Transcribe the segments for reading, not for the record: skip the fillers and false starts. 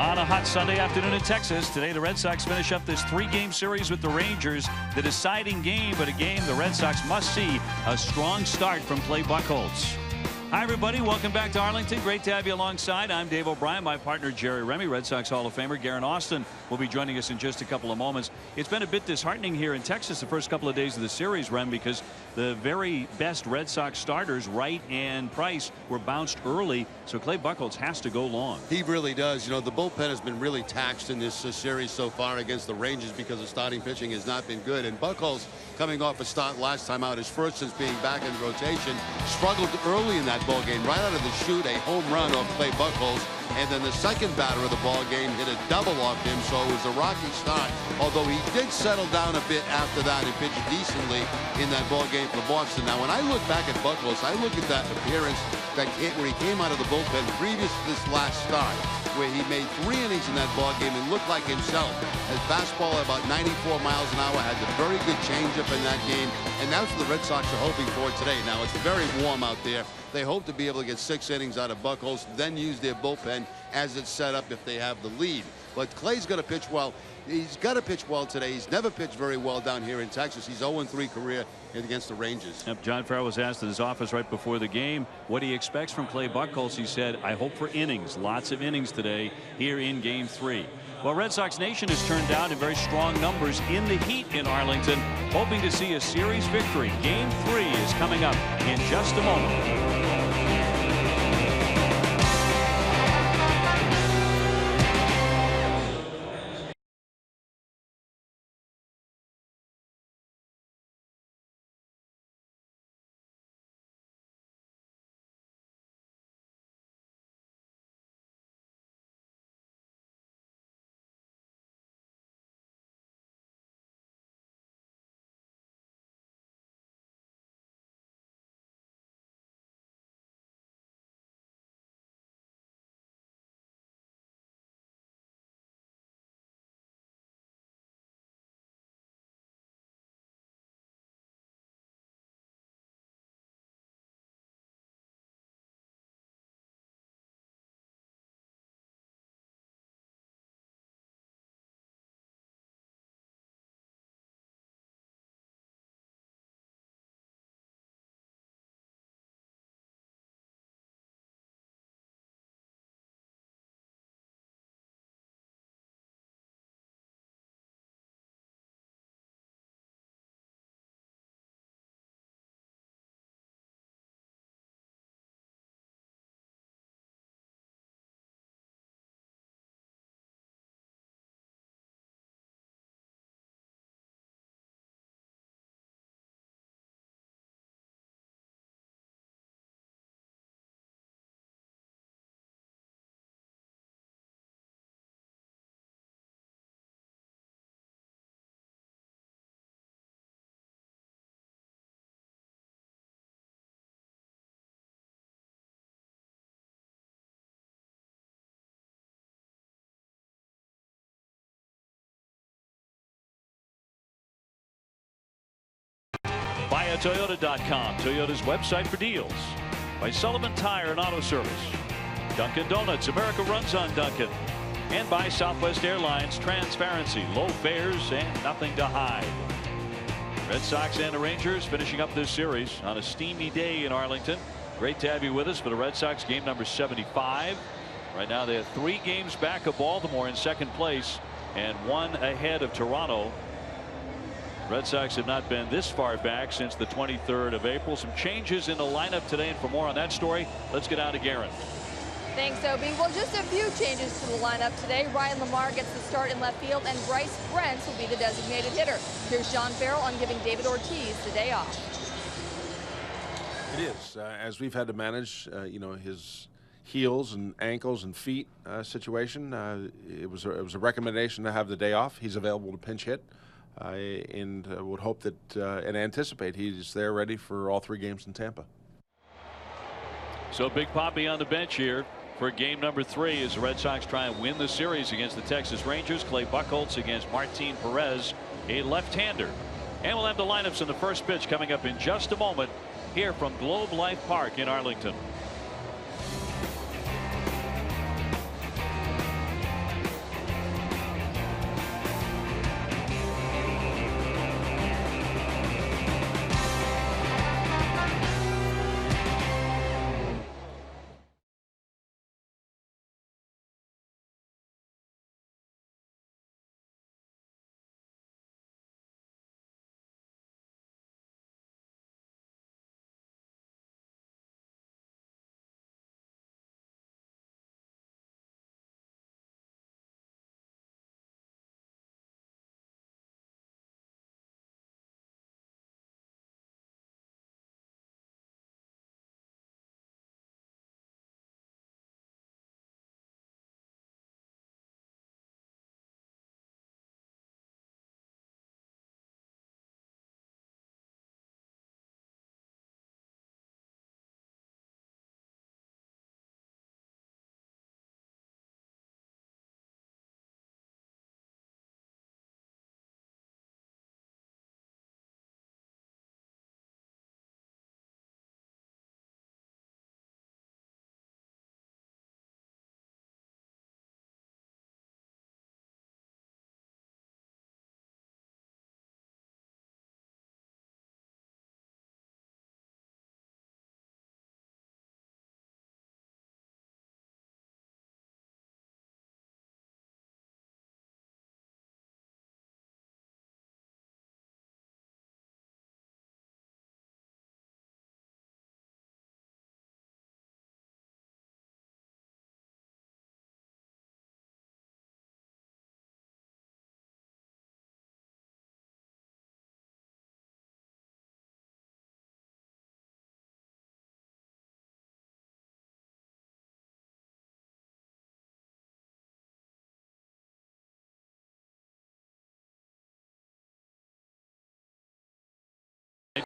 On a hot Sunday afternoon in Texas, today the Red Sox finish up this 3-game series with the Rangers. The deciding game, but a game the Red Sox must see a strong start from Clay Buchholz. Hi, everybody. Welcome back to Arlington. Great to have you alongside. I'm Dave O'Brien. My partner, Jerry Remy, Red Sox Hall of Famer. Garen Austin will be joining us in just a couple of moments. It's been a bit disheartening here in Texas the first couple of days of the series, Rem, because the very best Red Sox starters, Wright and Price, were bounced early. So Clay Buchholz has to go long. He really does. You know, the bullpen has been really taxed in this series so far against the Rangers because the starting pitching has not been good. And Buchholz, coming off a start last time out, his first since being back in rotation, struggled early in that ball game. Right out of the chute, a home run off Clay Buchholz, and then the second batter of the ball game hit a double off him. So it was a rocky start, although he did settle down a bit after that and pitched decently in that ball game for Boston. Now, when I look back at Buchholz, I look at that appearance where he came out of the bullpen previous to this last start, where he made 3 innings in that ball game and looked like himself. His fastball at about 94 miles an hour, had a very good changeup in that game, and that's what the Red Sox are hoping for today. Now, it's very warm out there. They hope to be able to get 6 innings out of Buchholz, then use their bullpen as it's set up if they have the lead. But Clay's got to pitch well. He's got to pitch well today. He's never pitched very well down here in Texas. He's 0-3 career against the Rangers. Yep, John Farrell was asked in his office right before the game what he expects from Clay Buchholz. He said, I hope for innings, lots of innings today here in Game 3. Well, Red Sox Nation has turned out in very strong numbers in the heat in Arlington, hoping to see a series victory. Game 3 is coming up in just a moment. BuyAToyota.com, Toyota's website for deals. By Sullivan Tire and Auto Service. Dunkin' Donuts, America runs on Dunkin'. And by Southwest Airlines, transparency, low fares, and nothing to hide. Red Sox and the Rangers finishing up this series on a steamy day in Arlington. Great to have you with us for the Red Sox game number 75. Right now they have 3 games back of Baltimore in second place and 1 ahead of Toronto. Red Sox have not been this far back since the 23rd of April. Some changes in the lineup today, and for more on that story, let's get out to Garen. Thanks, Obie. Well, just a few changes to the lineup today. Ryan Lamar gets the start in left field, and Bryce Brent will be the designated hitter. Here's John Farrell on giving David Ortiz the day off. It is, as we've had to manage, you know, his heels and ankles and feet situation. It was a recommendation to have the day off. He's available to pinch hit. And would hope that and anticipate he's there ready for all 3 games in Tampa. So Big Papi on the bench here for game number 3 as the Red Sox try and win the series against the Texas Rangers. Clay Buchholz against Martin Perez, a left-hander. And we'll have the lineups in the first pitch coming up in just a moment here from Globe Life Park in Arlington.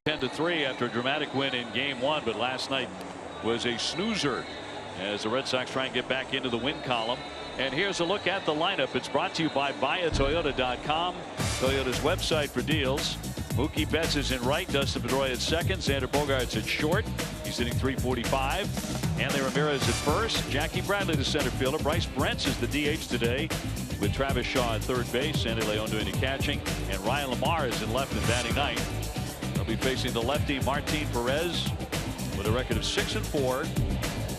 10-3 after a dramatic win in game 1, but last night was a snoozer as the Red Sox try and get back into the win column. And here's a look at the lineup. It's brought to you by buyatoyota.com, Toyota's website for deals. Mookie Betts is in right, Dustin Pedroia at second, Xander Bogaerts at short. He's hitting .345. Hanley Ramirez at first, Jackie Bradley the center fielder. Bryce Brent is the DH today, with Travis Shaw at third base, Sandy Leon doing the catching, and Ryan Lamar is in left and batting ninth. They'll be facing the lefty Martin Perez with a record of 6-4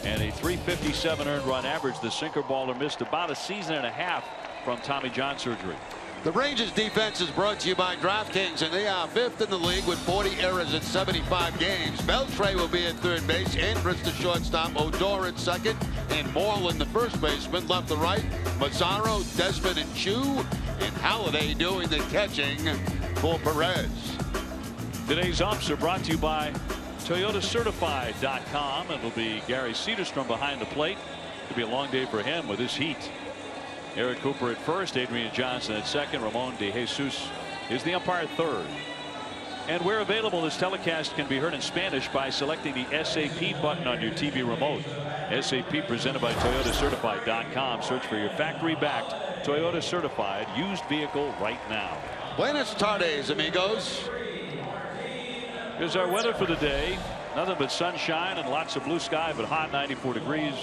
and a .357 earned run average. The sinker baller missed about a season and a half from Tommy John surgery. The Rangers defense is brought to you by DraftKings, and they are 5th in the league with 40 errors in 75 games. Beltre will be at third base, Andrus the shortstop, Odor at second, and Moreland the first baseman. Left to right, Mazzaro, Desmond, and Chu, and Halladay doing the catching for Perez. Today's umps are brought to you by ToyotaCertified.com. It'll be Gary Cedarstrom behind the plate. It'll be a long day for him with his heat. Eric Cooper at first, Adrian Johnson at second, Ramon De Jesus is the umpire third. And where available, this telecast can be heard in Spanish by selecting the SAP button on your TV remote. SAP presented by ToyotaCertified.com. Search for your factory-backed Toyota Certified used vehicle right now. Buenas tardes, amigos. Here's our weather for the day. Nothing but sunshine and lots of blue sky, but hot, 94 degrees.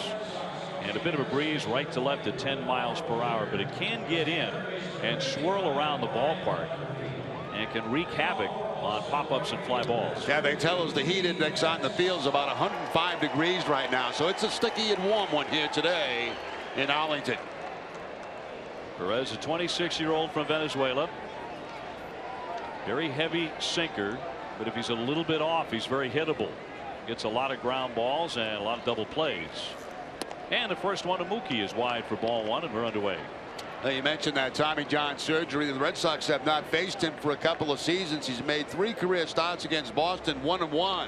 And a bit of a breeze right to left at 10 miles per hour, but it can get in and swirl around the ballpark and can wreak havoc on pop-ups and fly balls. Yeah, they tell us the heat index on the field is about 105 degrees right now, so it's a sticky and warm one here today in Arlington. Perez, a 26-year-old from Venezuela. Very heavy sinker, but if he's a little bit off, he's very hittable. Gets a lot of ground balls and a lot of double plays. And the first one to Mookie is wide for ball one, and we're underway. Now, you mentioned that Tommy John surgery. The Red Sox have not faced him for a couple of seasons. He's made 3 career starts against Boston, 1-1.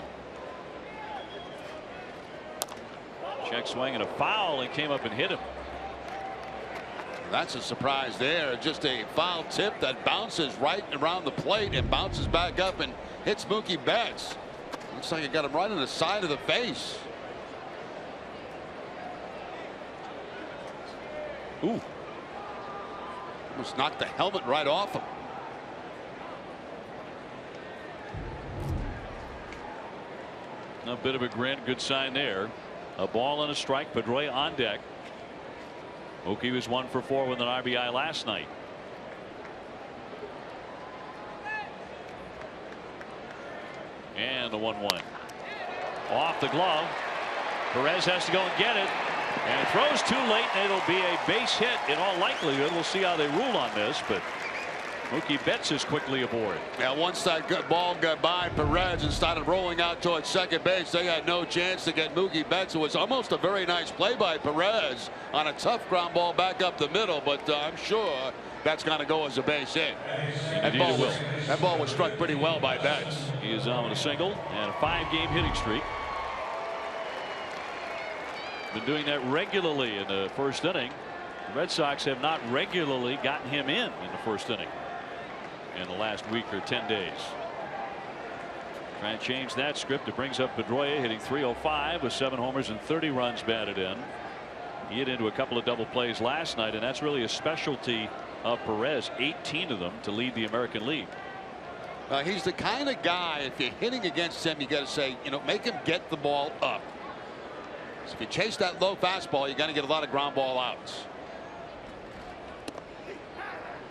Check swing and a foul, and came up and hit him. That's a surprise there. Just a foul tip that bounces right around the plate and bounces back up and hits Mookie Betts. Looks like it got him right on the side of the face. Ooh. Almost knocked the helmet right off him. A bit of a grin, good sign there. A ball and a strike. Pedroia on deck. Mookie was 1 for 4 with an RBI last night. And the 1-1. Off the glove. Perez has to go and get it. And throws too late, and it'll be a base hit in all likelihood. We'll see how they rule on this, but Mookie Betts is quickly aboard. Now, once that ball got by Perez and started rolling out towards second base, they had no chance to get Mookie Betts. It was almost a very nice play by Perez on a tough ground ball back up the middle, but I'm sure that's going to go as a base hit. That ball was struck pretty well by Betts. He is on with a single and a 5-game hitting streak. Been doing that regularly in the first inning. The Red Sox have not regularly gotten him in the first inning in the last week or 10 days. Trying to change that script. It brings up Pedroia hitting .305 with 7 homers and 30 runs batted in. He hit into a couple of double plays last night, and that's really a specialty of Perez. 18 of them to lead the American League. He's the kind of guy, if you're hitting against him, you got to say, make him get the ball up. So if you chase that low fastball, you're going to get a lot of ground ball outs.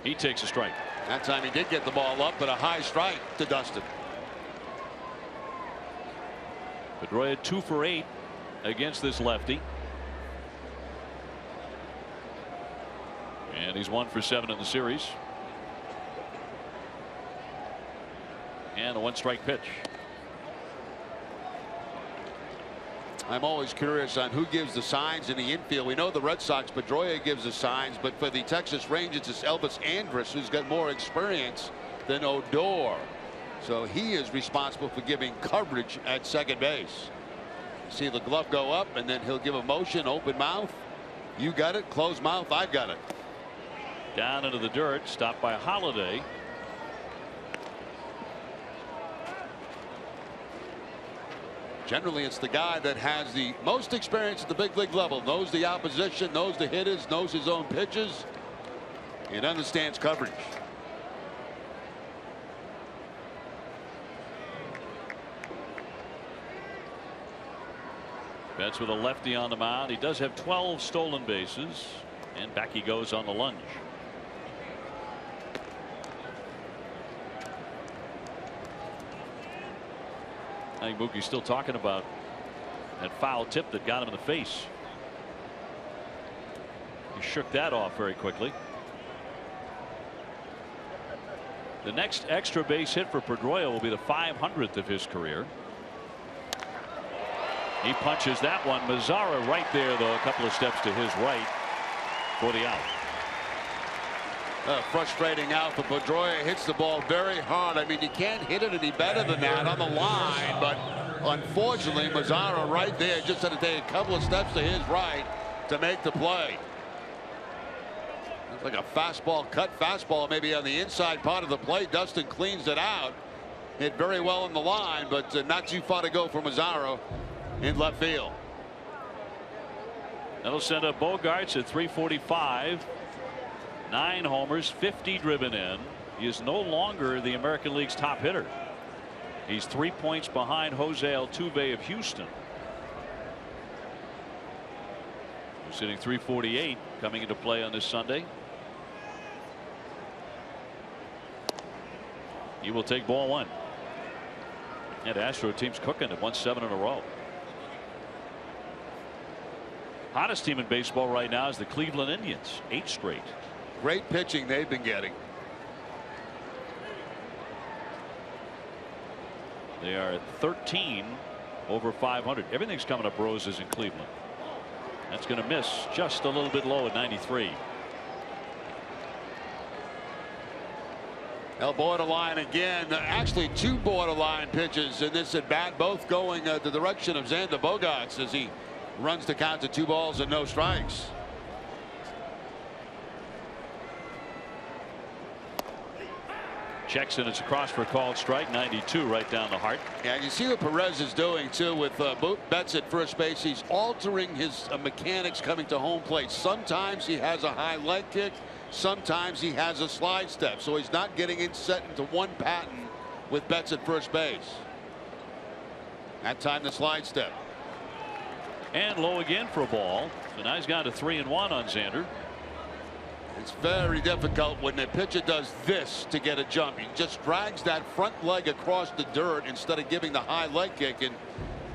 He takes a strike. That time he did get the ball up, but a high strike to Dustin. Pedroia 2 for 8 against this lefty. And he's 1 for 7 in the series. And a 1-strike pitch. I'm always curious on who gives the signs in the infield. We know the Red Sox, Pedroia gives the signs, but for the Texas Rangers, it's Elvis Andrus, who's got more experience than Odor. So he is responsible for giving coverage at second base. See the glove go up, and then he'll give a motion, open mouth. You got it, closed mouth, I got it. Down into the dirt, stopped by Halladay. Generally, it's the guy that has the most experience at the big league level, knows the opposition, knows the hitters, knows his own pitches, and understands coverage. Betts with a lefty on the mound. He does have 12 stolen bases, and back he goes on the lunge. I think Mookie's still talking about that foul tip that got him in the face. He shook that off very quickly. The next extra base hit for Pedroia will be the 500th of his career. He punches that one. Mazzara right there, though, a couple of steps to his right for the out. Frustrating out for Pedroia. Hits the ball very hard. I mean, you can't hit it any better than that on the line, but unfortunately Mazzara right there just had to take a couple of steps to his right to make the play. Looks like a fastball, cut fastball, maybe on the inside part of the plate. Dustin cleans it out. Hit very well on the line, but not too far to go for Mazzara in left field. That'll send up Bogaerts at 345. 9 homers, 50 driven in. He is no longer the American League's top hitter. He's 3 points behind Jose Altuve of Houston, who's sitting 348 coming into play on this Sunday. He will take ball 1. And Astro team's cooking. It won 7 in a row. Hottest team in baseball right now is the Cleveland Indians. 8 straight. Great pitching they've been getting. They are at 13 over 500. Everything's coming up roses in Cleveland. That's going to miss just a little bit low at 93. Borderline again. Actually 2 borderline pitches in this at bat, both going the direction of Xander Bogaerts as he runs the count to 2 balls and no strikes. Checks and it's across for a called strike. 92 right down the heart. Yeah, you see what Perez is doing too with Betts at first base. He's altering his mechanics coming to home plate. Sometimes he has a high leg kick, sometimes he has a slide step, so he's not getting it set into one pattern with Betts at first base. That time the slide step. And low again for a ball. So now he's got to 3-1 on Xander. It's very difficult when the pitcher does this to get a jump. He just drags that front leg across the dirt instead of giving the high leg kick, and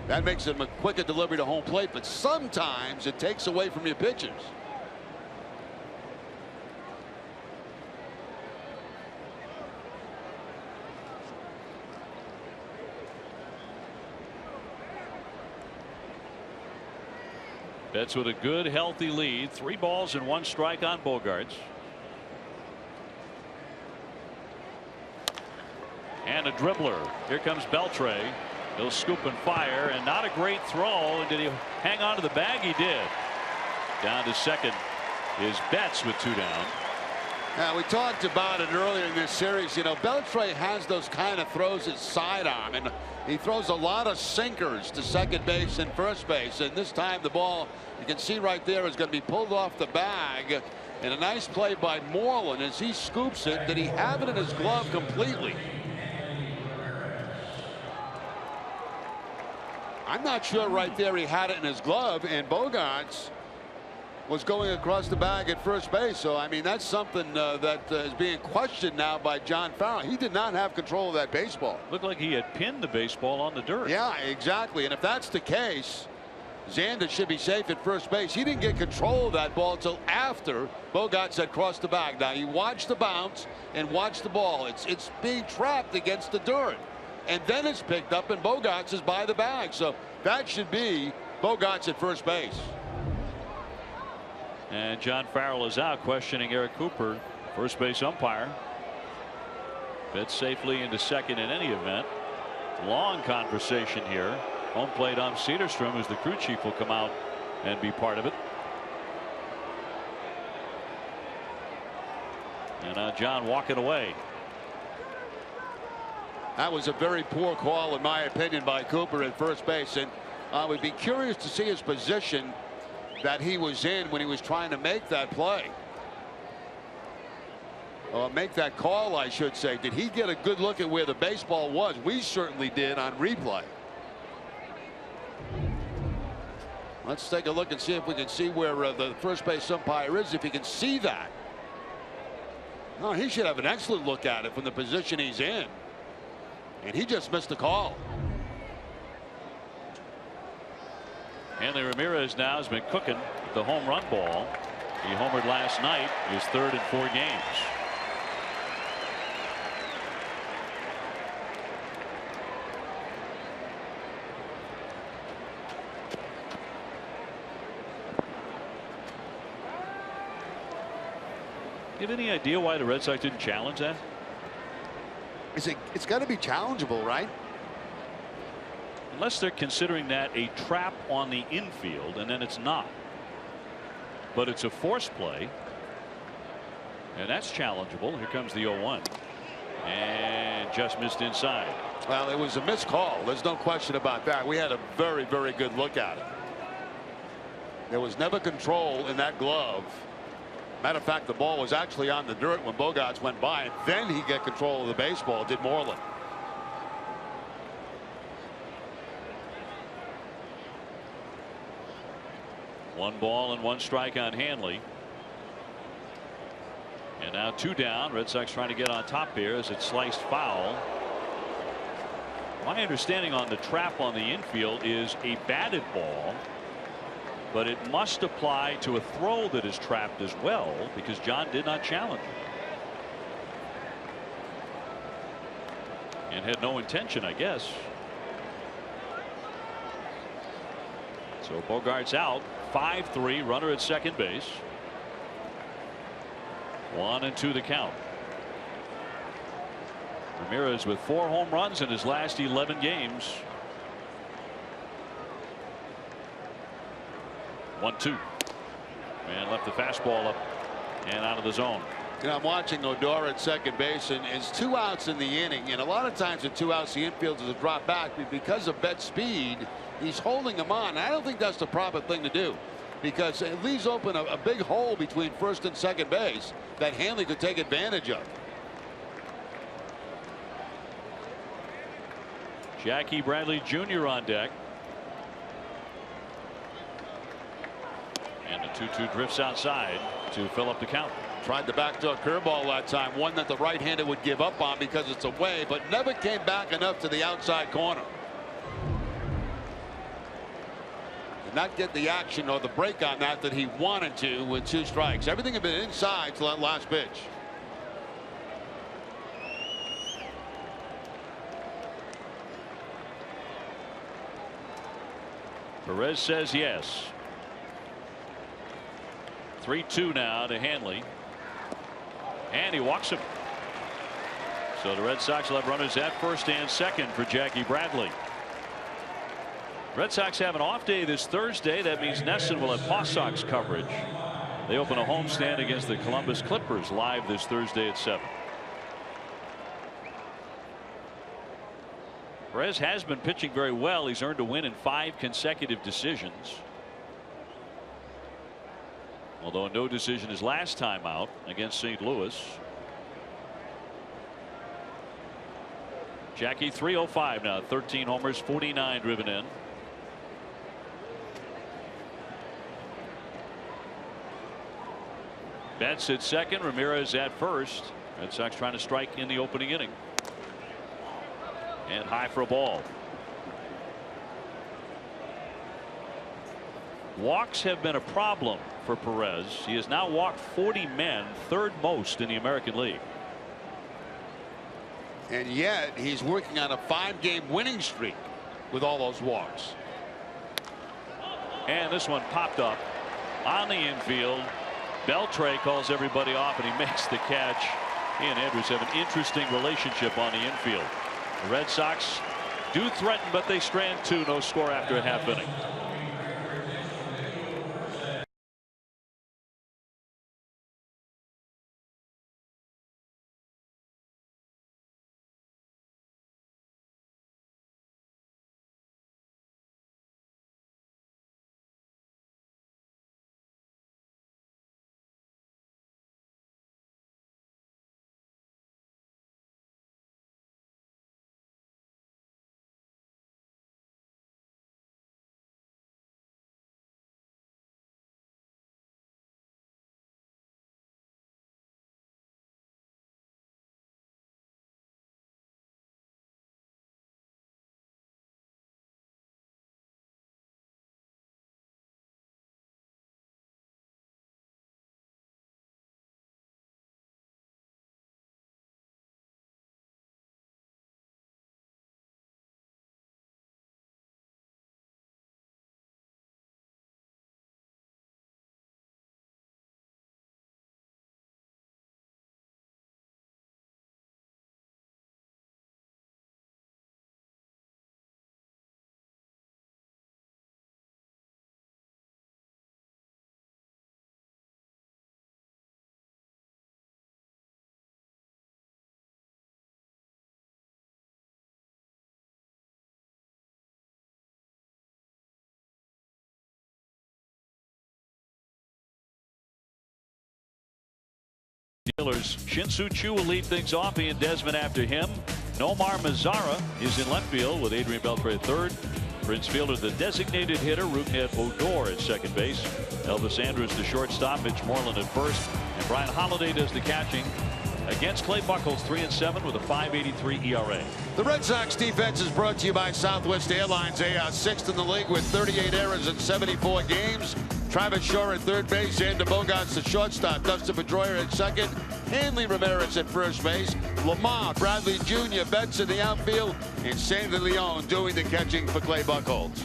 that makes him a quicker delivery to home plate. But sometimes it takes away from your pitchers. Betts with a good healthy lead. 3 balls and 1 strike on Bogaerts. And a dribbler. Here comes Beltre. He'll scoop and fire, and not a great throw. And did he hang on to the bag? He did. Down to second is Betts with 2 down. Now, we talked about it earlier in this series. You know, Beltre has those kind of throws at sidearm, and he throws a lot of sinkers to second base and first base. And this time the ball, you can see right there, is going to be pulled off the bag. And a nice play by Moreland as he scoops it. Did he have it in his glove completely? I'm not sure right there he had it in his glove, and Bogaerts was going across the bag at first base. So I mean, that's something that is being questioned now by John Farrell. He did not have control of that baseball. Looked like he had pinned the baseball on the dirt. Yeah, exactly. And if that's the case, Xander should be safe at first base. He didn't get control of that ball until after Bogaerts had crossed the bag. Now you watch the bounce and watch the ball. It's being trapped against the dirt, and then it's picked up and Bogaerts is by the bag. So that should be Bogaerts at first base. And John Farrell is out, questioning Eric Cooper, first base umpire. Betts safely into second in any event. Long conversation here. Home plate ump Cederstrom, who's the crew chief, will come out and be part of it. And now John walking away. That was a very poor call, in my opinion, by Cooper at first base. And I would be curious to see his position that he was in when he was trying to make that play. Make that call, I should say. Did he get a good look at where the baseball was? We certainly did on replay. Let's take a look and see if we can see where the first base umpire is, if he can see that. No, he should have an excellent look at it from the position he's in. And he just missed the call. Hanley Ramirez now has been cooking the home run ball. He homered last night, his third in 4 games. You have any idea why the Red Sox didn't challenge that? It's got to be challengeable, right? Unless they're considering that a trap on the infield, and then it's not. But it's a force play, and that's challengeable. Here comes the 0-1, and just missed inside. Well, it was a missed call. There's no question about that. We had a very, very good look at it. There was never control in that glove. Matter of fact, the ball was actually on the dirt when Bogaerts went by, and then he got control of the baseball, did Moreland. One ball and 1 strike on Hanley. And now 2 down. Red Sox trying to get on top here as it's sliced foul. My understanding on the trap on the infield is a batted ball, but it must apply to a throw that is trapped as well, because John did not challenge it and had no intention, I guess. So Bogaerts out. 5-3, runner at second base. 1-2 the count. Ramirez with 4 home runs in his last 11 games. 1-2, and left the fastball up and out of the zone. You know, I'm watching Odor at second base, and it's 2 outs in the inning, and a lot of times at 2 outs the infield is a drop back, but because of bet speed he's holding him on. I don't think that's the proper thing to do, because it leaves open a big hole between first and second base that Hanley could take advantage of. Jackie Bradley Jr. on deck. And the 2-2 drifts outside to fill up the count. Tried the backdoor curveball that time, one that the right-hander would give up on because it's away, but never came back enough to the outside corner. Did not get the action or the break on that he wanted to with 2 strikes. Everything had been inside till that last pitch. Perez says yes. 3-2 now to Hanley, and he walks him. So the Red Sox will have runners at first and second for Jackie Bradley. Red Sox have an off day this Thursday. That means Nesson will have Paw Sox coverage. They open a homestand against the Columbus Clippers live this Thursday at 7. Perez has been pitching very well. He's earned a win in 5 consecutive decisions, although no decision his last time out against St. Louis. Jackie 305 now, 13 homers, 49 driven in. Betts at second, Ramirez at first. Red Sox trying to strike in the opening inning. And high for a ball. Walks have been a problem for Perez. He has now walked 40 men, 3rd most in the American League. And yet he's working on a 5-game winning streak with all those walks. And this one popped up on the infield. Beltre calls everybody off, and he makes the catch. He and Andrews have an interesting relationship on the infield. The Red Sox do threaten, but they strand 2. No score after a half inning. Shin-Soo Choo will lead things off. Ian Desmond after him. Nomar Mazara is in left field with Adrian Beltre at third. Prince Fielder, the designated hitter. Rougned Odor at second base. Elvis Andrus, the shortstop. Mitch Moreland at first. And Brian Holiday does the catching. Against Clay Buchholz, 3-7 with a 5.83 ERA. The Red Sox defense is brought to you by Southwest Airlines. They are sixth in the league with 38 errors in 74 games. Travis Shaw at third base, Xander Bogaerts the shortstop, Dustin Pedroia at second, Hanley Ramirez at first base, Lamar, Bradley Jr., Betts in the outfield, and Sandy Leon doing the catching for Clay Buchholz.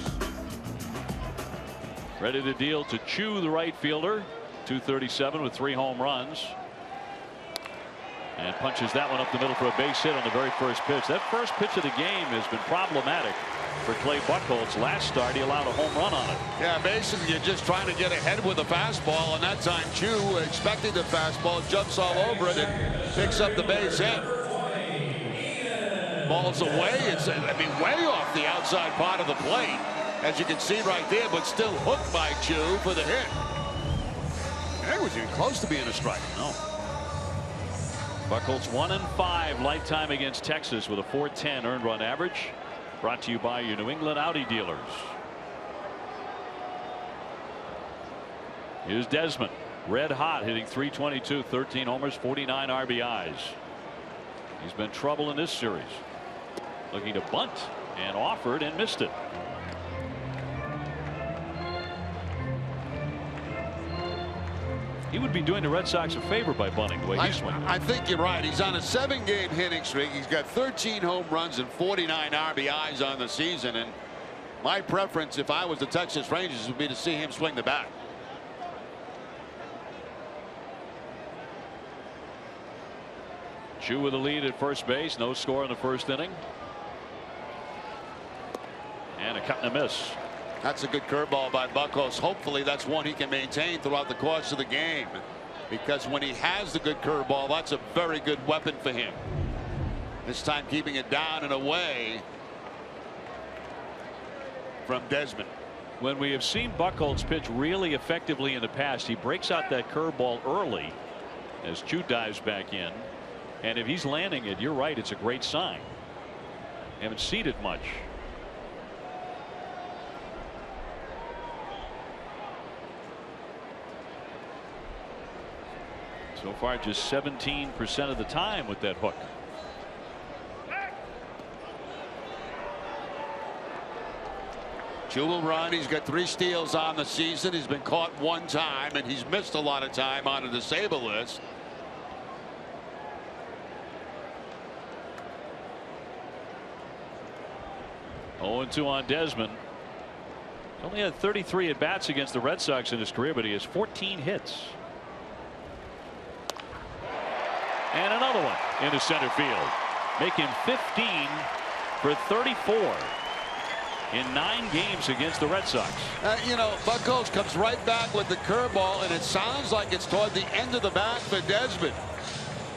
Ready to deal to Choo, the right fielder. 237 with 3 home runs. And punches that one up the middle for a base hit on the very first pitch. That first pitch of the game has been problematic for Clay Buchholz. Last start, he allowed a home run on it. Yeah, basically you're just trying to get ahead with a fastball, and that time Choo, expecting the fastball, jumps all over it and picks up the base hit. Ball's away. It's, way off the outside part of the plate, as you can see right there, but still hooked by Choo for the hit. That was even close to being a strike. No. Buchholz 1-5 lifetime against Texas with a .410 earned run average. Brought to you by your New England Audi dealers. Here's Desmond, red hot, hitting .322, 13 homers, 49 RBIs. He's been trouble in this series. Looking to bunt and offered and missed it. He would be doing the Red Sox a favor by bunting the way he's swinging. I think you're right. He's on a 7-game hitting streak. He's got 13 home runs and 49 RBIs on the season. And my preference, if I was the Texas Rangers, would be to see him swing the bat. Choo with the lead at first base. No score in the first inning. And a cut and a miss. That's a good curveball by Buchholz. Hopefully that's one he can maintain throughout the course of the game, because when he has the good curveball, that's a very good weapon for him. This time keeping it down and away from Desmond. When we have seen Buchholz pitch really effectively in the past, he breaks out that curveball early as Choo dives back in, and if he's landing it, you're right, it's a great sign. Haven't seen it much. So far, just 17% of the time with that hook. Choo will run. He's got 3 steals on the season. He's been caught 1 time, and he's missed a lot of time on a disabled list. Oh, 0-2 on Desmond. He only had 33 at bats against the Red Sox in his career, but he has 14 hits. And another one into center field. Make him 15 for 34 in 9 games against the Red Sox. You know, Buchholz comes right back with the curveball, and it sounds like it's toward the end of the bat for Desmond.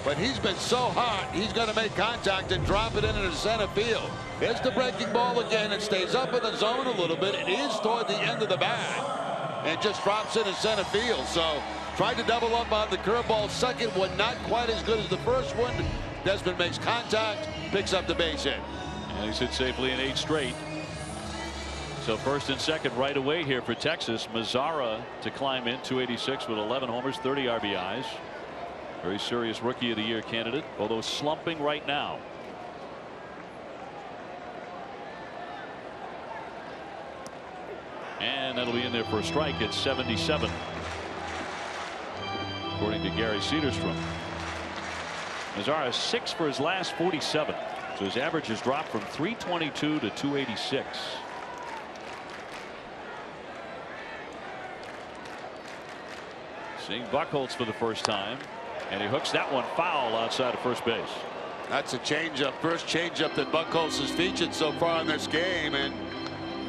But he's been so hot, he's going to make contact and drop it into center field. There's the breaking ball again. It stays up in the zone a little bit. It is toward the end of the bat and just drops into center field. So tried to double up on the curveball. Second one not quite as good as the first one. Desmond makes contact, picks up the base hit. And he's hit safely in 8 straight. So first and second right away here for Texas. Mazara to climb in, 286 with 11 homers, 30 RBIs. Very serious Rookie of the Year candidate, although slumping right now. And that'll be in there for a strike at 77. According to Gary Cedarstrom. Mazara 6 for his last 47. So his average has dropped from 322 to 286. Seeing Buchholz for the first time, and he hooks that one foul outside of first base. That's a changeup, first changeup that Buchholz has featured so far in this game, and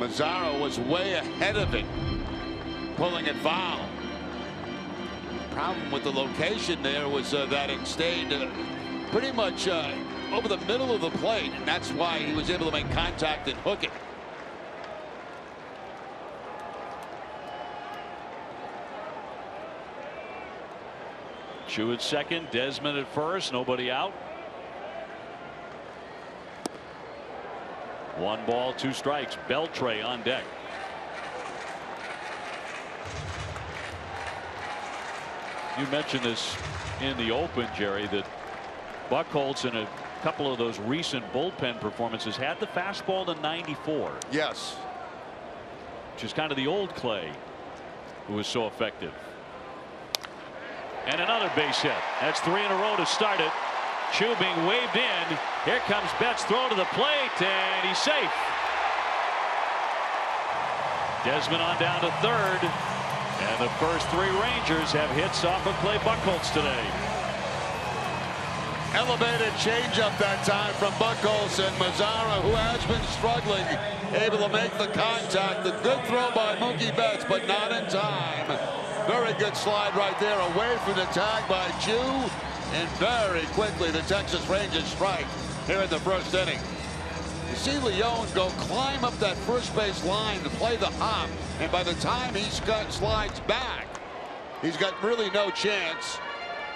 Mazara was way ahead of it, pulling it foul. Problem with the location there was that it stayed pretty much over the middle of the plate, and that's why he was able to make contact and hook it. Chu at second, Desmond at first, nobody out. 1 ball, 2 strikes. Beltre on deck. You mentioned this in the open, Jerry, that Buchholz in a couple of those recent bullpen performances had the fastball to 94. Yes. Which is kind of the old Clay, who was so effective. And another base hit. That's 3 in a row to start it. Chu being waved in. Here comes Betts, throw to the plate, and he's safe. Desmond on down to third. And the first 3 Rangers have hits off of Clay Buchholz today. Elevated changeup that time from Buchholz, and Mazzara, who has been struggling, able to make the contact. A good throw by Mookie Betts, but not in time. Very good slide right there, away from the tag by Chu, and very quickly the Texas Rangers strike here in the first inning. You see Leone go climb up that first base line to play the hop, and by the time he slides back, he's got really no chance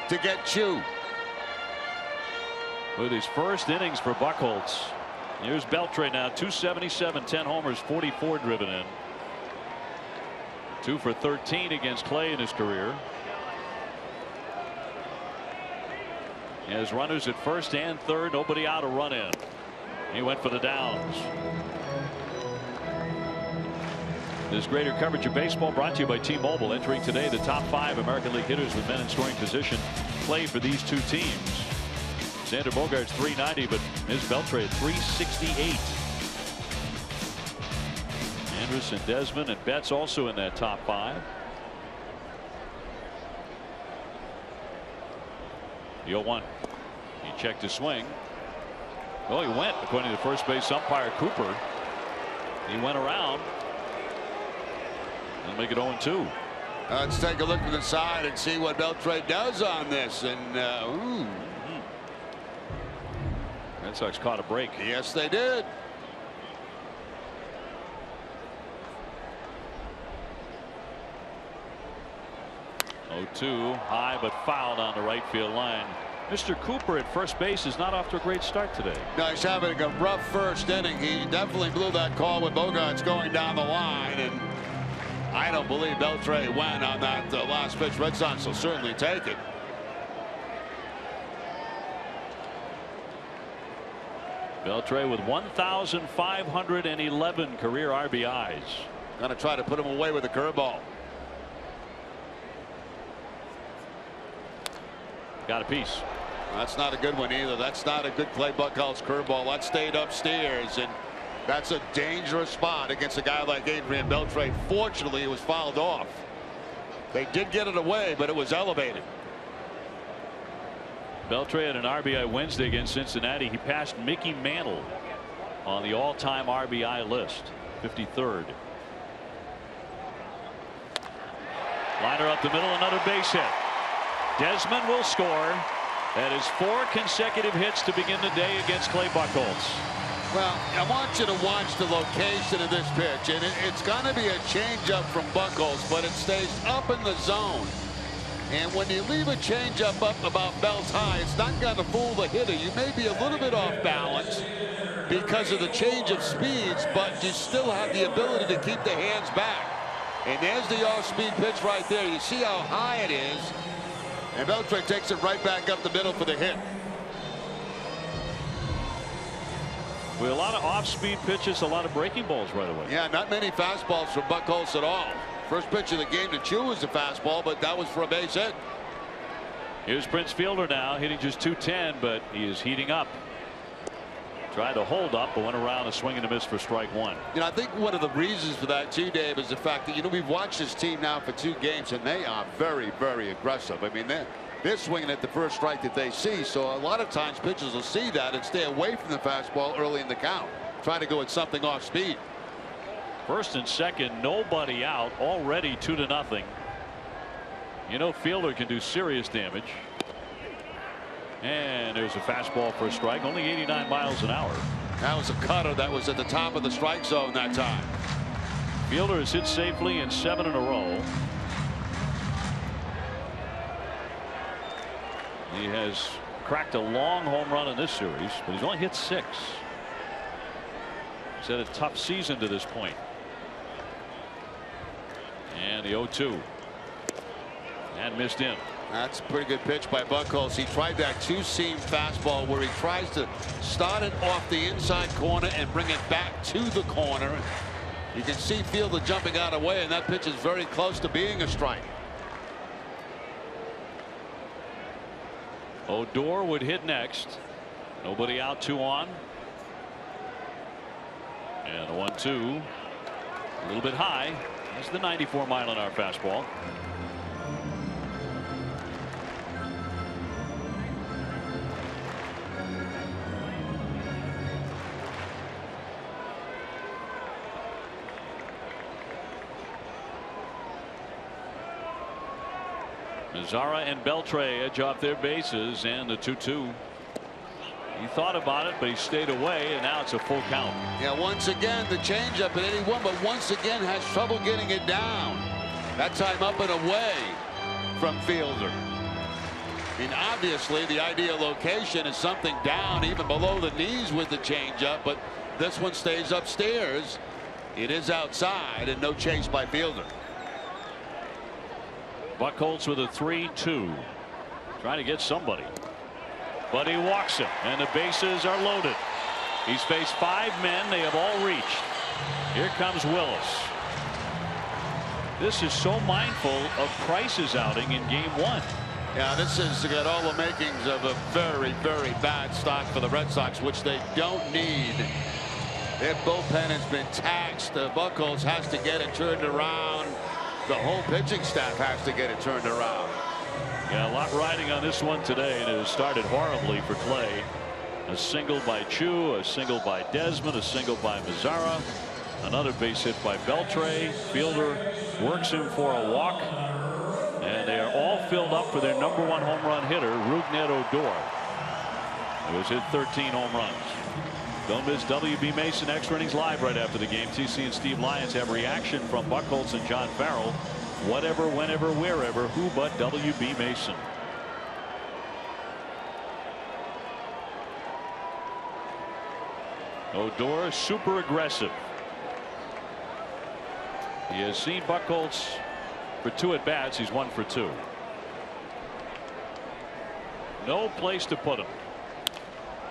to get Chu. With his first innings for Buchholz. Here's Beltre now, 277, 10 homers, 44 driven in. 2 for 13 against Clay in his career. He has runners at first and third, nobody out, a run in. He went for the downs. This greater coverage of baseball brought to you by T-Mobile. Entering today, the top 5 American League hitters with men in scoring position play for these 2 teams. Xander Bogaerts 390, but his Beltre at 368. Anderson, Desmond, and Betts also in that top 5. The 0-1. He checked his swing. Well, he went, according to the first base umpire Cooper. He went around. And make it 0-2. Let's take a look to the side and see what Beltre does on this. And Red Sox caught a break. Yes, they did. Oh-2, high but fouled on the right field line. Mr. Cooper at first base is not off to a great start today. No, he's having a rough first inning. He definitely blew that call with Bogaerts going down the line, and I don't believe Beltre went on that last pitch. Red Sox will certainly take it. Beltre with 1,511 career RBIs. Gonna try to put him away with a curveball. Got a piece. That's not a good one either. That's not a good Clay Buchholz curveball. That stayed upstairs, and that's a dangerous spot against a guy like Adrian Beltre. Fortunately, it was fouled off. They did get it away, but it was elevated. Beltre had an RBI Wednesday against Cincinnati. He passed Mickey Mantle on the all-time RBI list, 53rd. Liner up the middle, another base hit. Desmond will score. That is 4 consecutive hits to begin the day against Clay Buchholz. Well, I want you to watch the location of this pitch, and it's going to be a changeup from Buchholz, but it stays up in the zone. And when you leave a changeup up about belt high, it's not going to fool the hitter. You may be a little bit off balance because of the change of speeds, but you still have the ability to keep the hands back. And there's the off-speed pitch right there. You see how high it is. And Beltre takes it right back up the middle for the hit. With a lot of off-speed pitches, a lot of breaking balls right away. Yeah, not many fastballs from Buchholz at all. First pitch of the game to Chu was a fastball, but that was for a base hit. Here's Prince Fielder now, hitting just 210, but he is heating up. Tried to hold up, but went around a swing and a miss for strike 1. You know, I think one of the reasons for that too, Dave, is the fact that, you know, we've watched this team now for 2 games, and they are very, very aggressive. I mean, they're swinging at the first strike that they see, so a lot of times pitchers will see that and stay away from the fastball early in the count, trying to go at something off speed. First and second, nobody out, already 2-0. You know, Fielder can do serious damage. And there's a fastball for a strike, only 89 miles an hour. That was a cutter that was at the top of the strike zone that time. Fielder has hit safely in 7 in a row. He has cracked a long home run in this series, but he's only hit 6. He's had a tough season to this point. And the 0-2. And missed in. That's a pretty good pitch by Buchholz. He tried that two-seam fastball where he tries to start it off the inside corner and bring it back to the corner. You can see Fielder jumping out of the way, and that pitch is very close to being a strike. Odor would hit next. Nobody out, 2 on. And a 1-2. A little bit high. That's the 94-mile-an-hour fastball. Mazzara and Beltre edge off their bases, and the 2-2. He thought about it, but he stayed away, and now it's a full count. Yeah, once again the changeup at 81, but once again has trouble getting it down. That time up and away from Fielder. I mean, obviously the ideal location is something down even below the knees with the changeup, but this one stays upstairs. It is outside, and no chase by Fielder. Buchholz with a 3-2. Trying to get somebody. But he walks it, and the bases are loaded. He's faced 5 men. They have all reached. Here comes Willis. This is so mindful of Price's outing in game 1. Yeah, this has got all the makings of a very, very bad start for the Red Sox, which they don't need. Their bullpen has been taxed. Buchholz has to get it turned around. The whole pitching staff has to get it turned around. Yeah, a lot riding on this one today, and it has started horribly for Clay. A single by Chu, a single by Desmond, a single by Mazzara, another base hit by Beltre. Fielder works him for a walk, and they are all filled up for their #1 home run hitter, Rougned Odor, who has hit 13 home runs. Don't miss W.B. Mason Extra Innings Live right after the game. TC and Steve Lyons have reaction from Buchholz and John Farrell. Whatever, whenever, wherever, who but W.B. Mason. Odor super aggressive. He has seen Buchholz for 2 at bats. He's 1 for 2. No place to put him.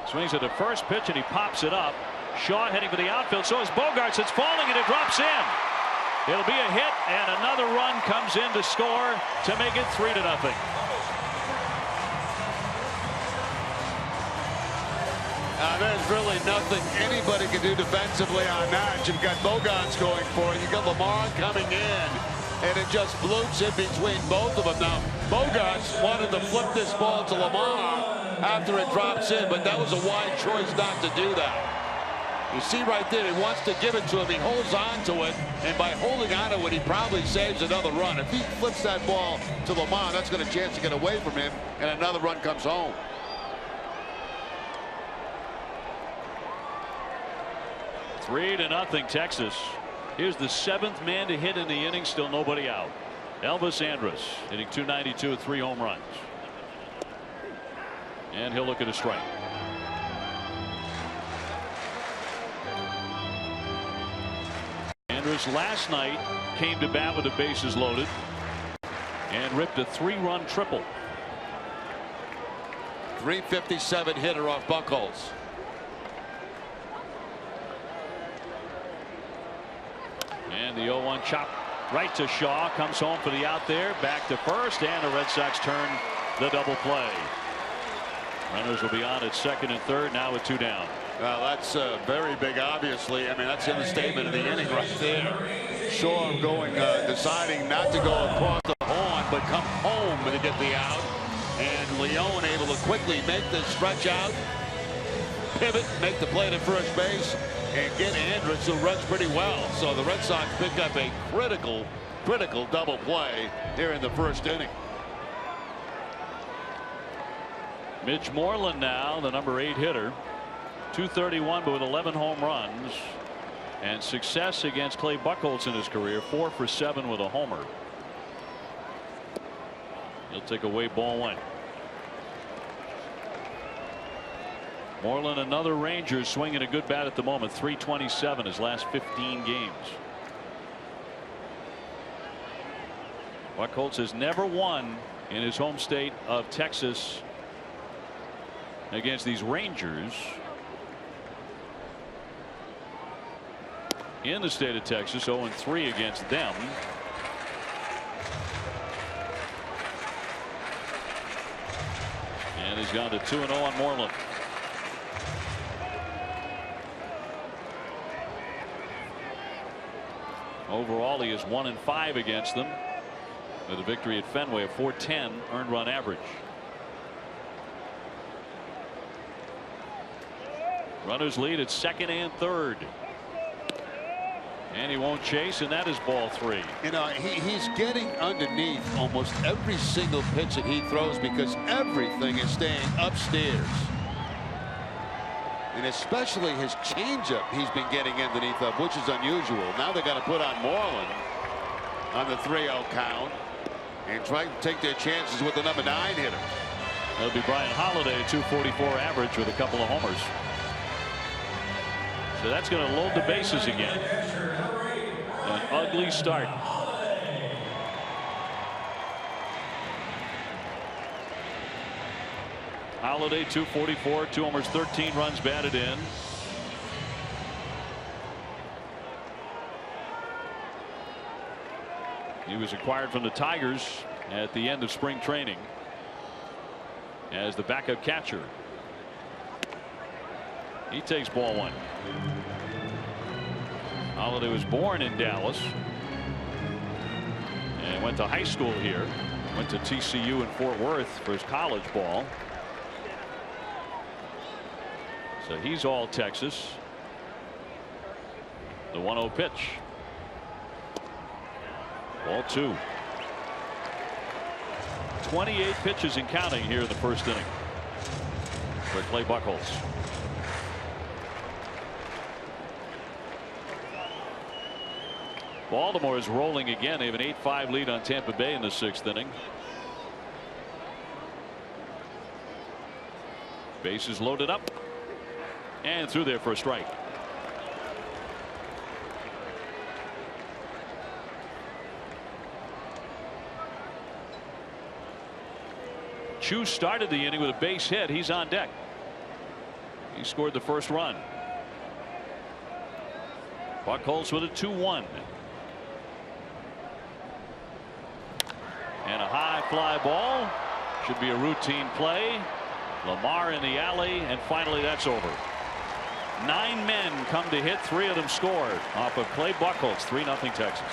Swings at the first pitch, and he pops it up. Shaw heading for the outfield. So is Bogarts. It's falling, and it drops in. It'll be a hit, and another run comes in to score to make it 3-0. There's really nothing anybody can do defensively on that. You've got Bogarts going for it. You've got Lamar coming in, and it just bloops in between both of them. Now, Bogarts wanted to flip this ball to Lamar after it drops in, but that was a wide choice not to do that. You see right there, he wants to give it to him. He holds on to it, and by holding on to it, he probably saves another run. If he flips that ball to Lamar, that's got a chance to get away from him, and another run comes home. Three to nothing, Texas. Here's the 7th man to hit in the inning. Still nobody out. Elvis Andrus hitting .292 with 3 home runs. And he'll look at a strike. Andrus last night came to bat with the bases loaded and ripped a 3-run triple. .357 hitter off Buchholz. And the 0-1 chop right to Shaw. Comes home for the out there. Back to first, and the Red Sox turn the double play. Runners will be on at second and third now with 2 down. Well, that's very big, obviously. I mean, that's in the statement of the inning right there. Shaw going, deciding not to go across the horn, but come home to get the out. And Leone able to quickly make the stretch out, pivot, make the play to first base, and get Andrus, who runs pretty well. So the Red Sox pick up a critical double play here in the first inning. Mitch Moreland now, the #8 hitter. .231, but with 11 home runs and success against Clay Buchholz in his career. 4 for 7 with a homer. He'll take away ball 1. Moreland, another Ranger, swinging a good bat at the moment. 327 his last 15 games. Buchholz has never won in his home state of Texas against these Rangers. In the state of Texas, 0-3 against them. And he's gone to 2-0 on Moreland. Overall, he is 1-5 against them, with a victory at Fenway, a .410 earned run average. Runners lead at second and third. And he won't chase, and that is ball 3. You know, he's getting underneath almost every single pitch that he throws because everything is staying upstairs. And especially his changeup he's been getting underneath of, which is unusual. Now they got to put on Moreland on the 3-0 count and try to take their chances with the number 9 hitter. That'll be Brian Holiday, 244 average with a couple of homers. So that's going to load the bases again. An ugly start. Holiday, 244, 2 homers, 13 runs batted in. He was acquired from the Tigers at the end of spring training as the backup catcher. He takes ball 1. Holiday was born in Dallas and went to high school here. Went to TCU in Fort Worth for his college ball. So he's all Texas. The 1-0 pitch. Ball 2. 28 pitches and counting here in the first inning for Clay Buchholz. Baltimore is rolling again. They have an 8-5 lead on Tampa Bay in the 6th inning. Bases loaded up and through there for a strike. Chu started the inning with a base hit. He's on deck. He scored the first run. Buchholz with a 2-1. And a high fly ball. Should be a routine play. Lamar in the alley, and finally that's over. 9 men come to hit. 3 of them scored off of Clay Buchholz. 3-0 Texas.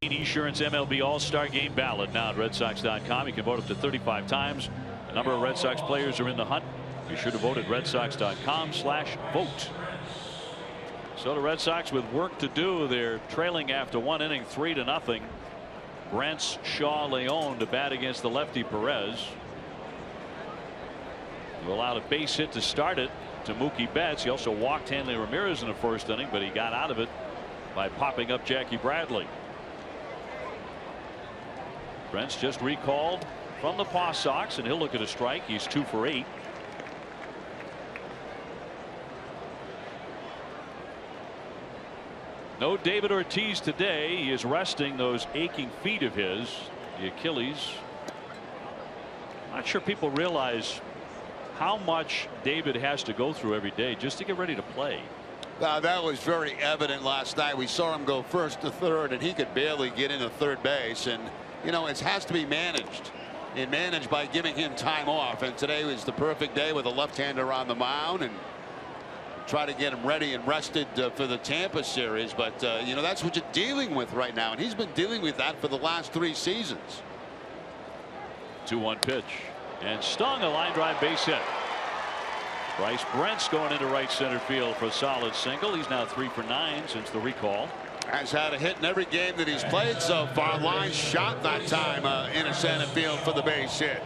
Insurance MLB All-Star Game ballot now at RedSox.com. You can vote up to 35 times. A number of Red Sox players are in the hunt. Be sure to vote at RedSox.com/vote. So the Red Sox with work to do. They're trailing after 1 inning, 3-0. Brent's Shaw Leone to bat against the lefty Perez. Who allowed a base hit to start it to Mookie Betts. He also walked Hanley Ramirez in the first inning, but he got out of it by popping up Jackie Bradley. Brent's just recalled from the Paw Sox, and he'll look at a strike. He's 2 for 8. No David Ortiz today. He is resting those aching feet of his, the Achilles. Not sure people realize how much David has to go through every day just to get ready to play. That was very evident last night. We saw him go first to third, and he could barely get into third base. And, you know, it has to be managed. And managed by giving him time off. And today was the perfect day with a left-hander on the mound, and try to get him ready and rested for the Tampa series. But, you know, that's what you're dealing with right now. And he's been dealing with that for the last 3 seasons. 2-1 pitch. And stung, a line drive base hit. Bryce Brent's going into right center field for a solid single. He's now 3 for 9 since the recall. Has had a hit in every game that he's played so far. Line shot that time into center field for the base hit.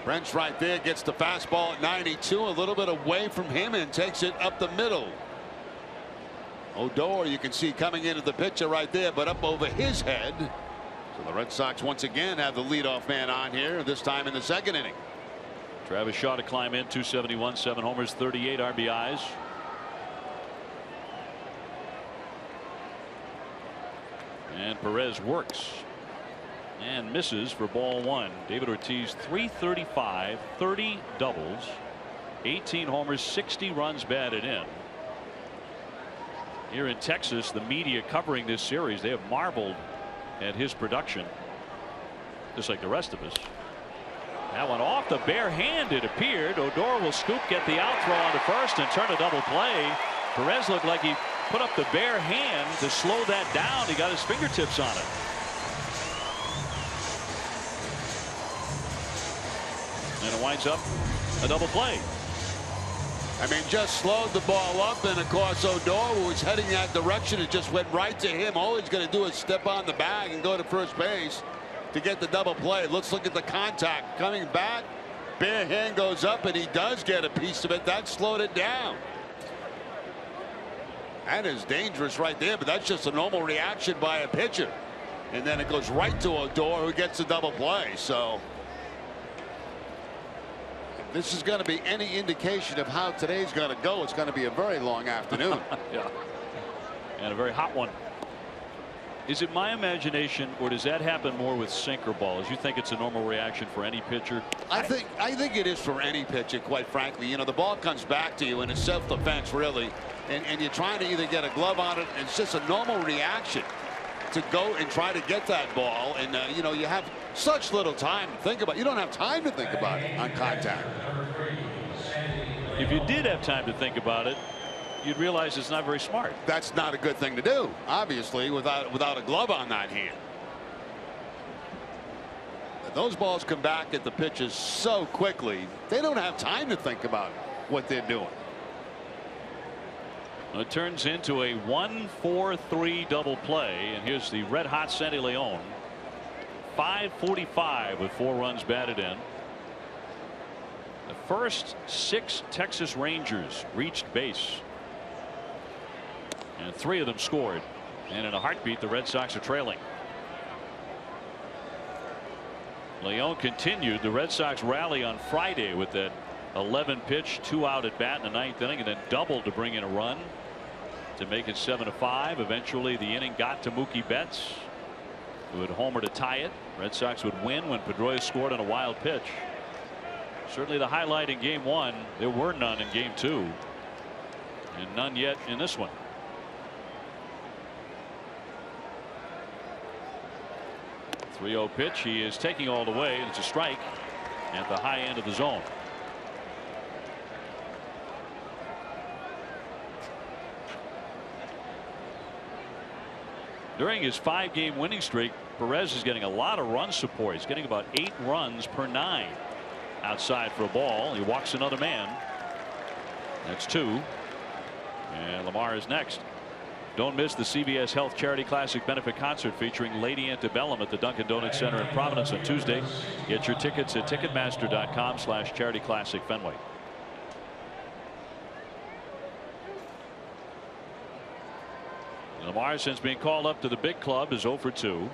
Brent's right there, gets the fastball at 92, a little bit away from him, and takes it up the middle. Odor, you can see coming into the pitcher right there, but up over his head. So the Red Sox once again have the leadoff man on here, this time in the second inning. Travis Shaw to climb in, 271, 7 homers, 38 RBIs. And Perez works and misses for ball 1. David Ortiz, 335, 30 doubles, 18 homers, 60 runs batted in. Here in Texas, the media covering this series, they have marveled at his production, just like the rest of us. That one off the bare hand, it appeared. Odor will scoop, get the out throw onto first, and turn a double play. Perez looked like he put up the bare hand to slow that down. He got his fingertips on it. And it winds up a double play. I mean, just slowed the ball up, and of course Odor, who was heading that direction, it just went right to him. All he's going to do is step on the bag and go to first base to get the double play. Let's look at the contact coming back. Bare hand goes up, and he does get a piece of it. That slowed it down. That is dangerous right there, but that's just a normal reaction by a pitcher. And then it goes right to Odor, who gets the double play. So if this is going to be any indication of how today's going to go, it's going to be a very long afternoon. Yeah. And a very hot one. Is it my imagination, or does that happen more with sinker balls? You think it's a normal reaction for any pitcher? I think it is for any pitcher, quite frankly. You know, the ball comes back to you, and it's self-defense, really. And you're trying to either get a glove on it, and it's just a normal reaction to go and try to get that ball. And, you know, you have such little time to think about it. You don't have time to think about it on contact. If you did have time to think about it, you'd realize it's not very smart. That's not a good thing to do, obviously, without a glove on that hand. Those balls come back at the pitches so quickly, they don't have time to think about what they're doing. It turns into a 1-4-3 double play, and here's the red hot Sandy Leon. 5:45 with 4 runs batted in. The first 6 Texas Rangers reached base, and 3 of them scored. And in a heartbeat, the Red Sox are trailing. Leon continued the Red Sox rally on Friday with that 11 pitch 2-out at bat in the 9th inning, and then doubled to bring in a run to make it 7-5. Eventually the inning got to Mookie Betts, who would homer to tie it. Red Sox would win when Pedroia scored on a wild pitch. Certainly the highlight in game 1. There were none in game 2, and none yet in this one. The 3-0 pitch. He is taking all the way, and it's a strike at the high end of the zone. During his 5-game winning streak, Perez is getting a lot of run support. He's getting about 8 runs per 9 outside for a ball. He walks another man. That's 2. And Lamar is next. Don't miss the CVS Health Charity Classic benefit concert featuring Lady Antebellum at the Dunkin' Donuts Center in Providence on Tuesday. Get your tickets at Ticketmaster.com/CharityClassicFenway. Lamar, since being called up to the big club, is 0 for 2.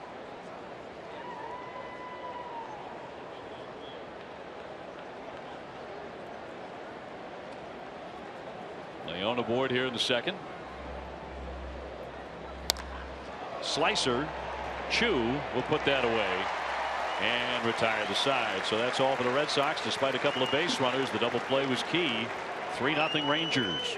Leone aboard here in the second. Slicer. Chu will put that away and retire the side. So that's all for the Red Sox. Despite a couple of base runners, the double play was key. 3-0 Rangers.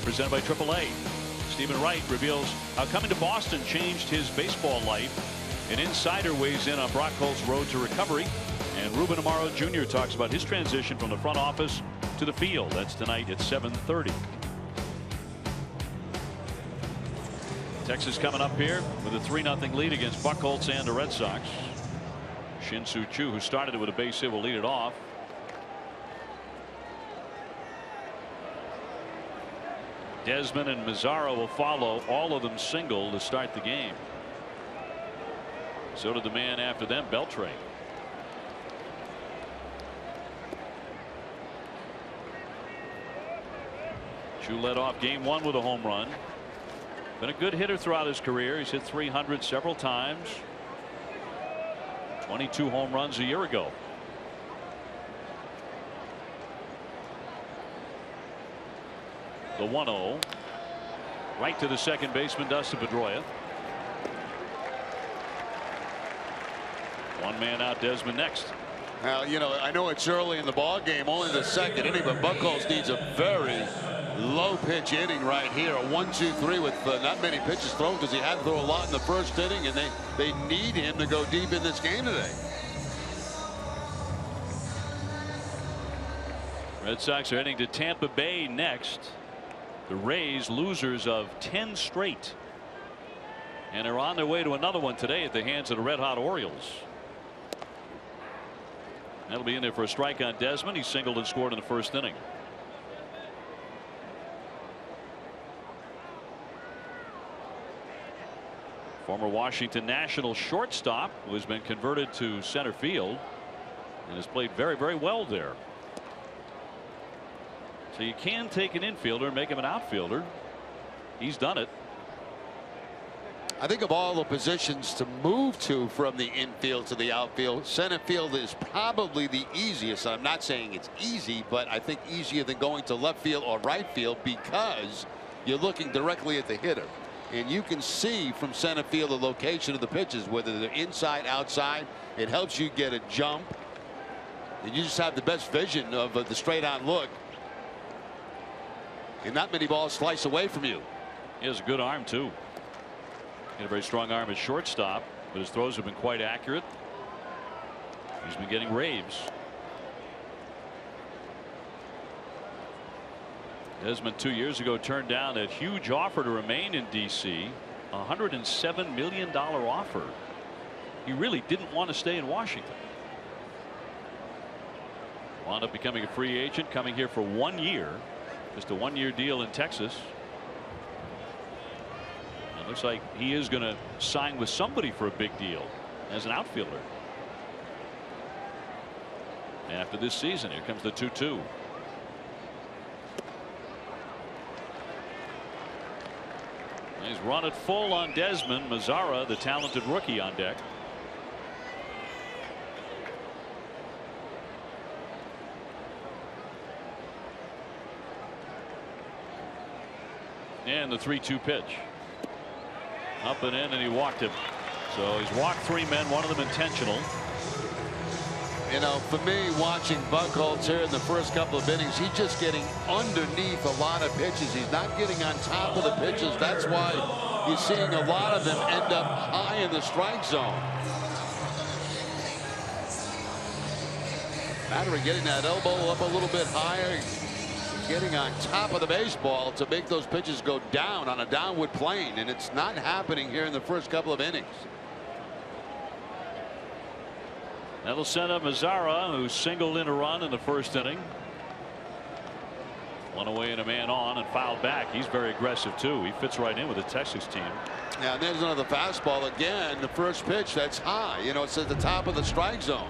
Presented by AAA. Stephen Wright reveals how coming to Boston changed his baseball life. An insider weighs in on Brock Holt's road to recovery. And Ruben Amaro Jr. talks about his transition from the front office to the field. That's tonight at 7:30. Texas coming up here with a 3-0 lead against Buchholz and the Red Sox. Shin-Soo Choo, who started it with a base hit, will lead it off. Desmond and Mazzaro will follow, all of them single to start the game. So did the man after them, Beltre. Chu led off game 1 with a home run. Been a good hitter throughout his career. He's hit 300 several times. 22 home runs a year ago. The 1-0 right to the second baseman, Dustin Pedroia. One man out, Desmond next. Now, you know, I know it's early in the ball game, only the second inning, but Buchholz needs a very low pitch inning right here. A 1-2-3 with not many pitches thrown because he had to throw a lot in the first inning, and they need him to go deep in this game today. Red Sox are heading to Tampa Bay next. The Rays, losers of 10 straight, and are on their way to another one today at the hands of the red-hot Orioles. That'll be in there for a strike on Desmond. He singled and scored in the first inning. Former Washington National shortstop, who has been converted to center field and has played very, very well there. So you can take an infielder and make him an outfielder. He's done it. I think of all the positions to move to from the infield to the outfield, center field is probably the easiest. I'm not saying it's easy, but I think easier than going to left field or right field because you're looking directly at the hitter. And you can see from center field the location of the pitches, whether they're inside, outside. It helps you get a jump. And you just have the best vision of the straight on look. And not many balls slice away from you. He has a good arm too. He had a very strong arm at shortstop, but his throws have been quite accurate. He's been getting raves. Desmond 2 years ago turned down that huge offer to remain in D.C. $107 million offer. He really didn't want to stay in Washington. Wound up becoming a free agent, coming here for 1 year, just a 1-year deal in Texas. It looks like he is going to sign with somebody for a big deal as an outfielder. After this season, here comes the 2-2. He's run it full on Desmond. Mazzara, the talented rookie, on deck. And the 3-2 pitch. Up and in, and he walked him. So he's walked 3 men, one of them intentional. You know, for me, watching Buchholz here in the first couple of innings, he's just getting underneath a lot of pitches. He's not getting on top of the pitches. That's why you're seeing a lot of them end up high in the strike zone. Matter of getting that elbow up a little bit higher, getting on top of the baseball to make those pitches go down on a downward plane, and it's not happening here in the first couple of innings. That'll send up Mazzara, who singled in a run in the first inning. 1 away and a man on, and fouled back. He's very aggressive too. He fits right in with the Texas team. Yeah, and there's another fastball again. The first pitch, that's high. You know, it's at the top of the strike zone.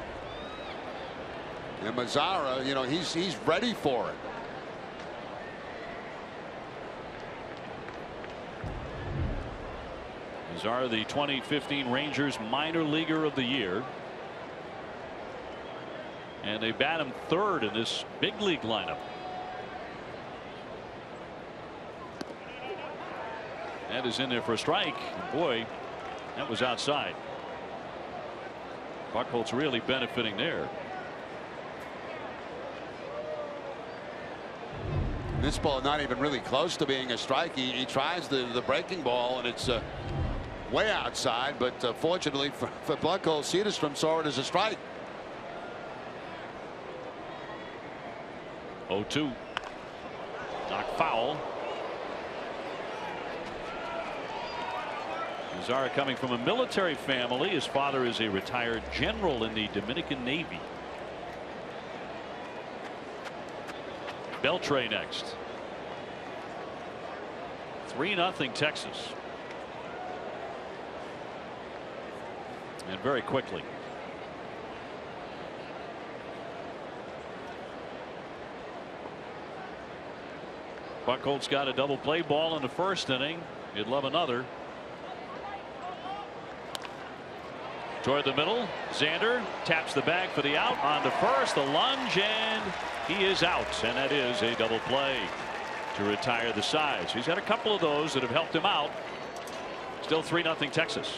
And Mazzara, you know, he's ready for it. Mazzara, the 2015 Rangers minor leaguer of the year. And they bat him 3rd in this big league lineup. That is in there for a strike. Boy, that was outside. Buchholz really benefiting there. This ball not even really close to being a strike. He tries the breaking ball, and it's way outside. But fortunately for Buchholz, Cedarstrom saw it as a strike. 0-2. Knocked foul. Mazzara coming from a military family. His father is a retired general in the Dominican Navy. Beltre next. 3-0 Texas. And very quickly. Buchholz got a double play ball in the first inning. You'd love another. Toward the middle, Xander taps the bag for the out. On to first, the lunge, and he is out. And that is a double play to retire the sides. He's had a couple of those that have helped him out. Still 3-0 Texas.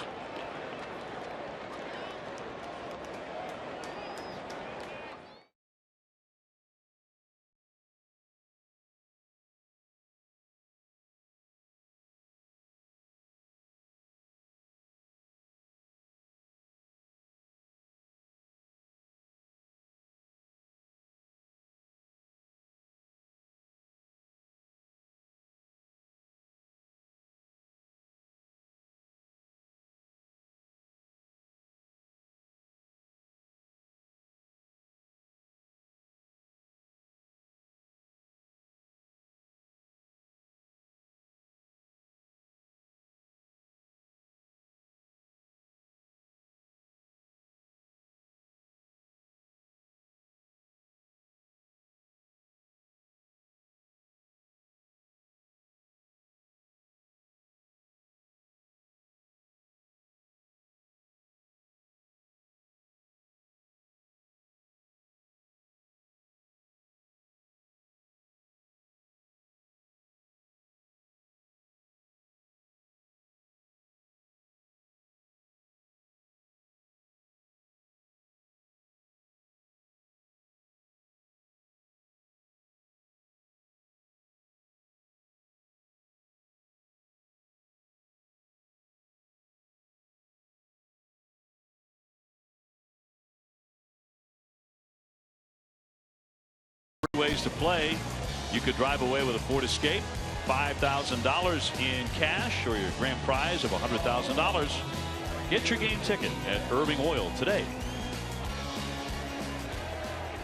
Ways to play. You could drive away with a Ford Escape, $5,000 in cash, or your grand prize of $100,000. Get your game ticket at Irving Oil today.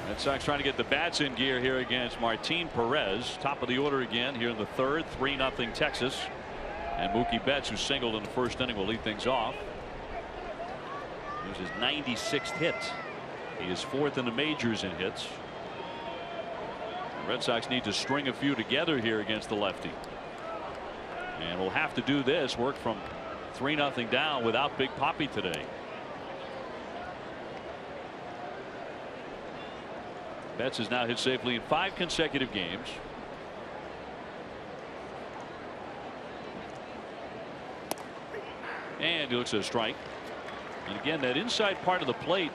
Red Sox trying to get the bats in gear here against Martin Perez. Top of the order again here in the third. 3-0 Texas. And Mookie Betts, who singled in the first inning, will lead things off. It was his 96th hit. He is fourth in the majors in hits. The Red Sox need to string a few together here against the lefty. And we'll have to do this. Work from 3-0 down without Big Poppy today. Betts has now hit safely in 5 consecutive games. And he looks at a strike. And again, that inside part of the plate,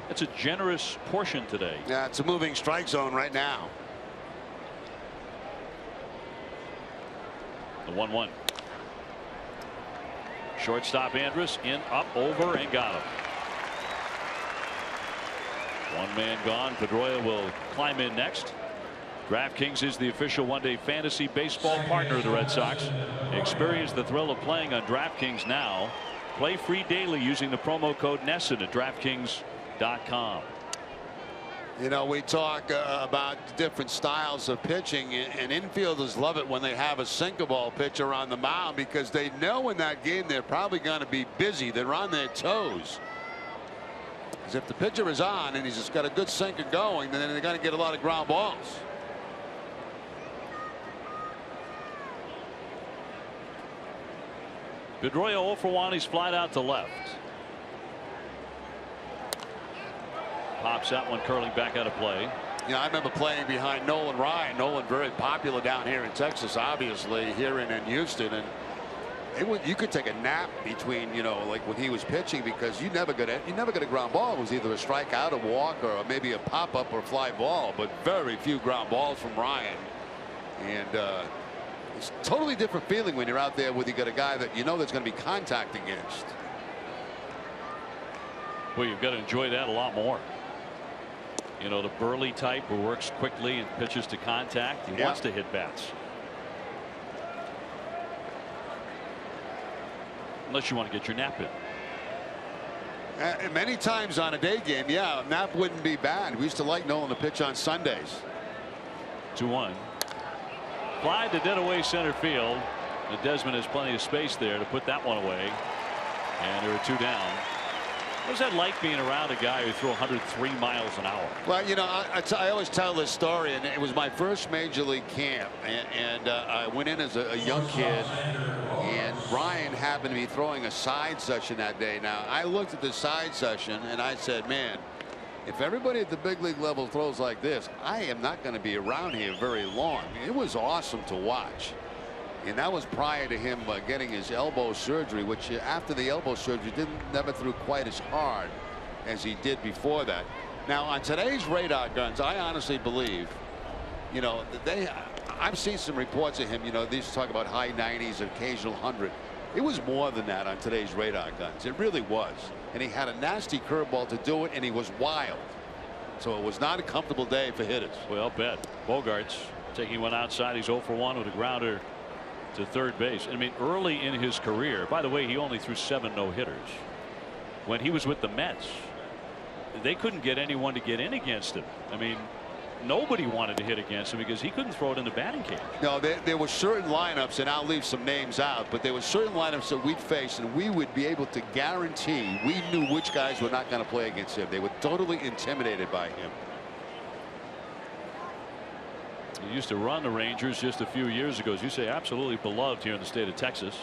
that's a generous portion today. Yeah, it's a moving strike zone right now. The 1-1. Shortstop Andrus in, up, over, and got him. One man gone. Pedroia will climb in next. DraftKings is the official one-day fantasy baseball partner of the Red Sox. Experience the thrill of playing on DraftKings now. Play free daily using the promo code NESSN at DraftKings.com. You know, we talk about different styles of pitching, and infielders love it when they have a sinker ball pitcher on the mound because they know in that game they're probably going to be busy. They're on their toes. Because if the pitcher is on and he's just got a good sinker going, then they're going to get a lot of ground balls. Pedroia 0 for 1. He's flied out to left. Pops that one curling back out of play. Yeah, I remember playing behind Nolan Ryan. Nolan very popular down here in Texas, obviously, here in Houston, and you could take a nap between, you know, like when he was pitching, because you never got a ground ball. It was either a strikeout, a walk, or maybe a pop up or fly ball, but very few ground balls from Ryan. And it's a totally different feeling when you're out there with you got a guy that you know there's going to be contact against. Well, you've got to enjoy that a lot more. You know, the burly type who works quickly and pitches to contact. He wants to hit bats. Unless you want to get your nap in. Many times on a day game, yeah, a nap wouldn't be bad. We used to like Nolan to pitch on Sundays. 2-1. Fly to dead away center field. And Desmond has plenty of space there to put that one away. And there are 2 down. What was that like being around a guy who threw 103 miles an hour? Well, you know, I always tell this story, and it was my first major league camp, and I went in as a young kid, and Ryan happened to be throwing a side session that day. Now, I looked at the side session, and I said, man, if everybody at the big league level throws like this, I am not going to be around here very long. I mean, it was awesome to watch. And that was prior to him getting his elbow surgery, which after the elbow surgery never threw quite as hard as he did before that. Now on today's radar guns, I honestly believe, you know, I've seen some reports of him, you know, these talk about high 90s, occasional 100. It was more than that on today's radar guns. It really was. And he had a nasty curveball to do it, and he was wild. So it was not a comfortable day for hitters. Well, bet. Bogarts taking one outside. He's 0 for 1 with a grounder to third base. I mean, early in his career, by the way, he only threw 7 no-hitters. When he was with the Mets, they couldn't get anyone to get in against him. I mean, nobody wanted to hit against him because he couldn't throw it in the batting cage. No, there were certain lineups, and I'll leave some names out, but there were certain lineups that we'd face, and we would be able to guarantee we knew which guys were not going to play against him. They were totally intimidated by him. He used to run the Rangers just a few years ago. As you say, absolutely beloved here in the state of Texas.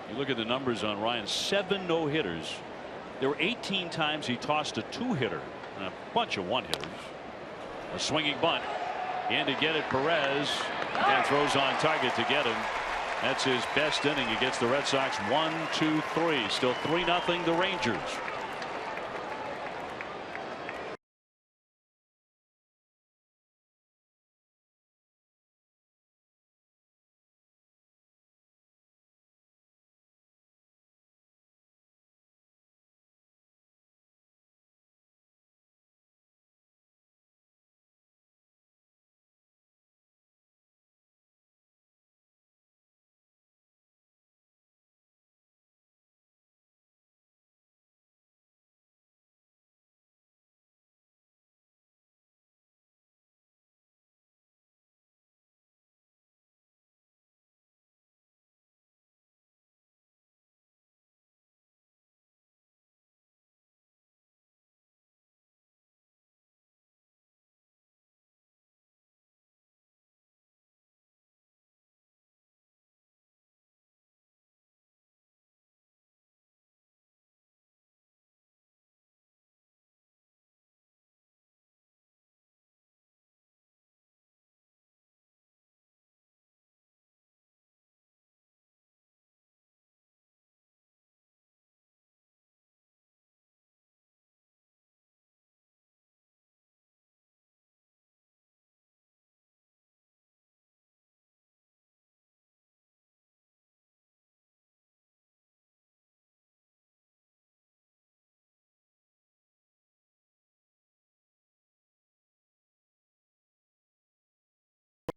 You look at the numbers on Ryan, 7 no-hitters. There were 18 times he tossed a 2-hitter and a bunch of 1-hitters. A swinging bunt in to get it. Perez and throws on target to get him. That's his best inning. He gets the Red Sox 1-2-3. Still 3-0 the Rangers.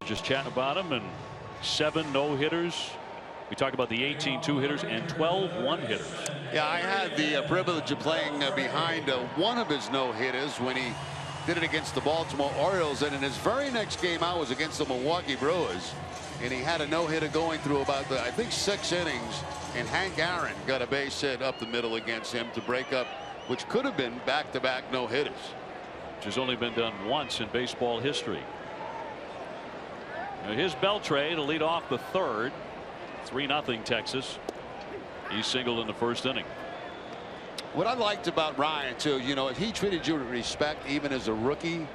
Just chatting about him, and 7 no-hitters. We talked about the 18 two-hitters and 12 one-hitters. Yeah, I had the privilege of playing behind one of his no-hitters when he did it against the Baltimore Orioles, and in his very next game out was against the Milwaukee Brewers, and he had a no-hitter going through about I think 6 innings, and Hank Aaron got a base hit up the middle against him to break up, which could have been back-to-back no-hitters. Which has only been done once in baseball history. Now here's Beltre to lead off the 3rd. 3-0 Texas. He singled in the 1st inning. What I liked about Ryan too, you know, he treated you with respect even as a rookie,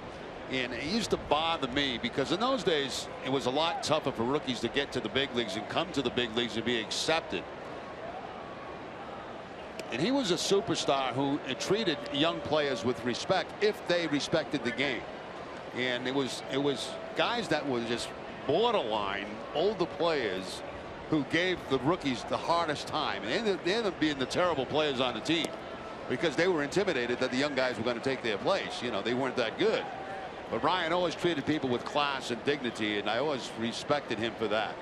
and it used to bother me because in those days it was a lot tougher for rookies to get to the big leagues and come to the big leagues and be accepted. And he was a superstar who treated young players with respect if they respected the game. And it was guys that were just borderline older players who gave the rookies the hardest time, and they ended up being the terrible players on the team because they were intimidated that the young guys were going to take their place. You know, they weren't that good. But Ryan always treated people with class and dignity, and I always respected him for that.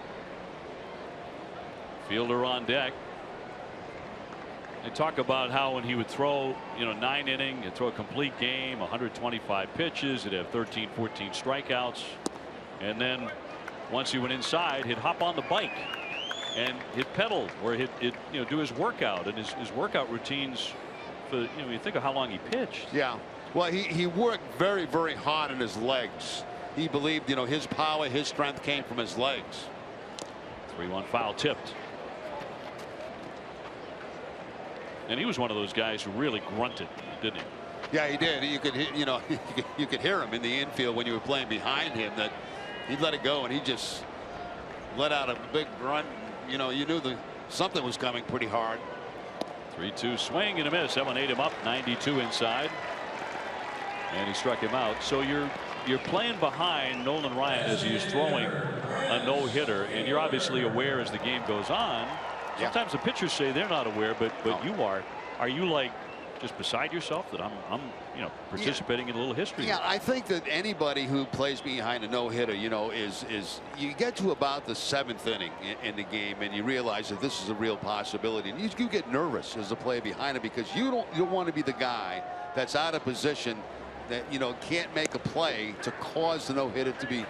Fielder on deck. They talk about how when he would throw, 9 inning, he'd throw a complete game, 125 pitches, he'd have 13, 14 strikeouts, and then once he went inside, he'd hop on the bike and he'd pedal, or he'd do his workout, and his workout routines. For you think of how long he pitched. Yeah, well, he worked very, very hard on his legs. He believed his power, his strength came from his legs. 3-1 foul tipped. And he was one of those guys who really grunted, didn't he? Yeah, he did. You could you could hear him in the infield when you were playing behind him, that he'd let it go and he just let out a big grunt. You knew something was coming pretty hard. 3-2 swing and a miss. That one ate him up. 92 inside, and he struck him out. So you're playing behind Nolan Ryan as he is throwing a no-hitter, and you're obviously aware as the game goes on. Sometimes the pitchers say they're not aware, but you are. Are you like just beside yourself that I'm participating in a little history? Yeah, I think that anybody who plays behind a no-hitter, is you get to about the 7th inning in the game and you realize that this is a real possibility, and you get nervous as a player behind it because you don't want to be the guy that's out of position that can't make a play to cause the no-hitter to be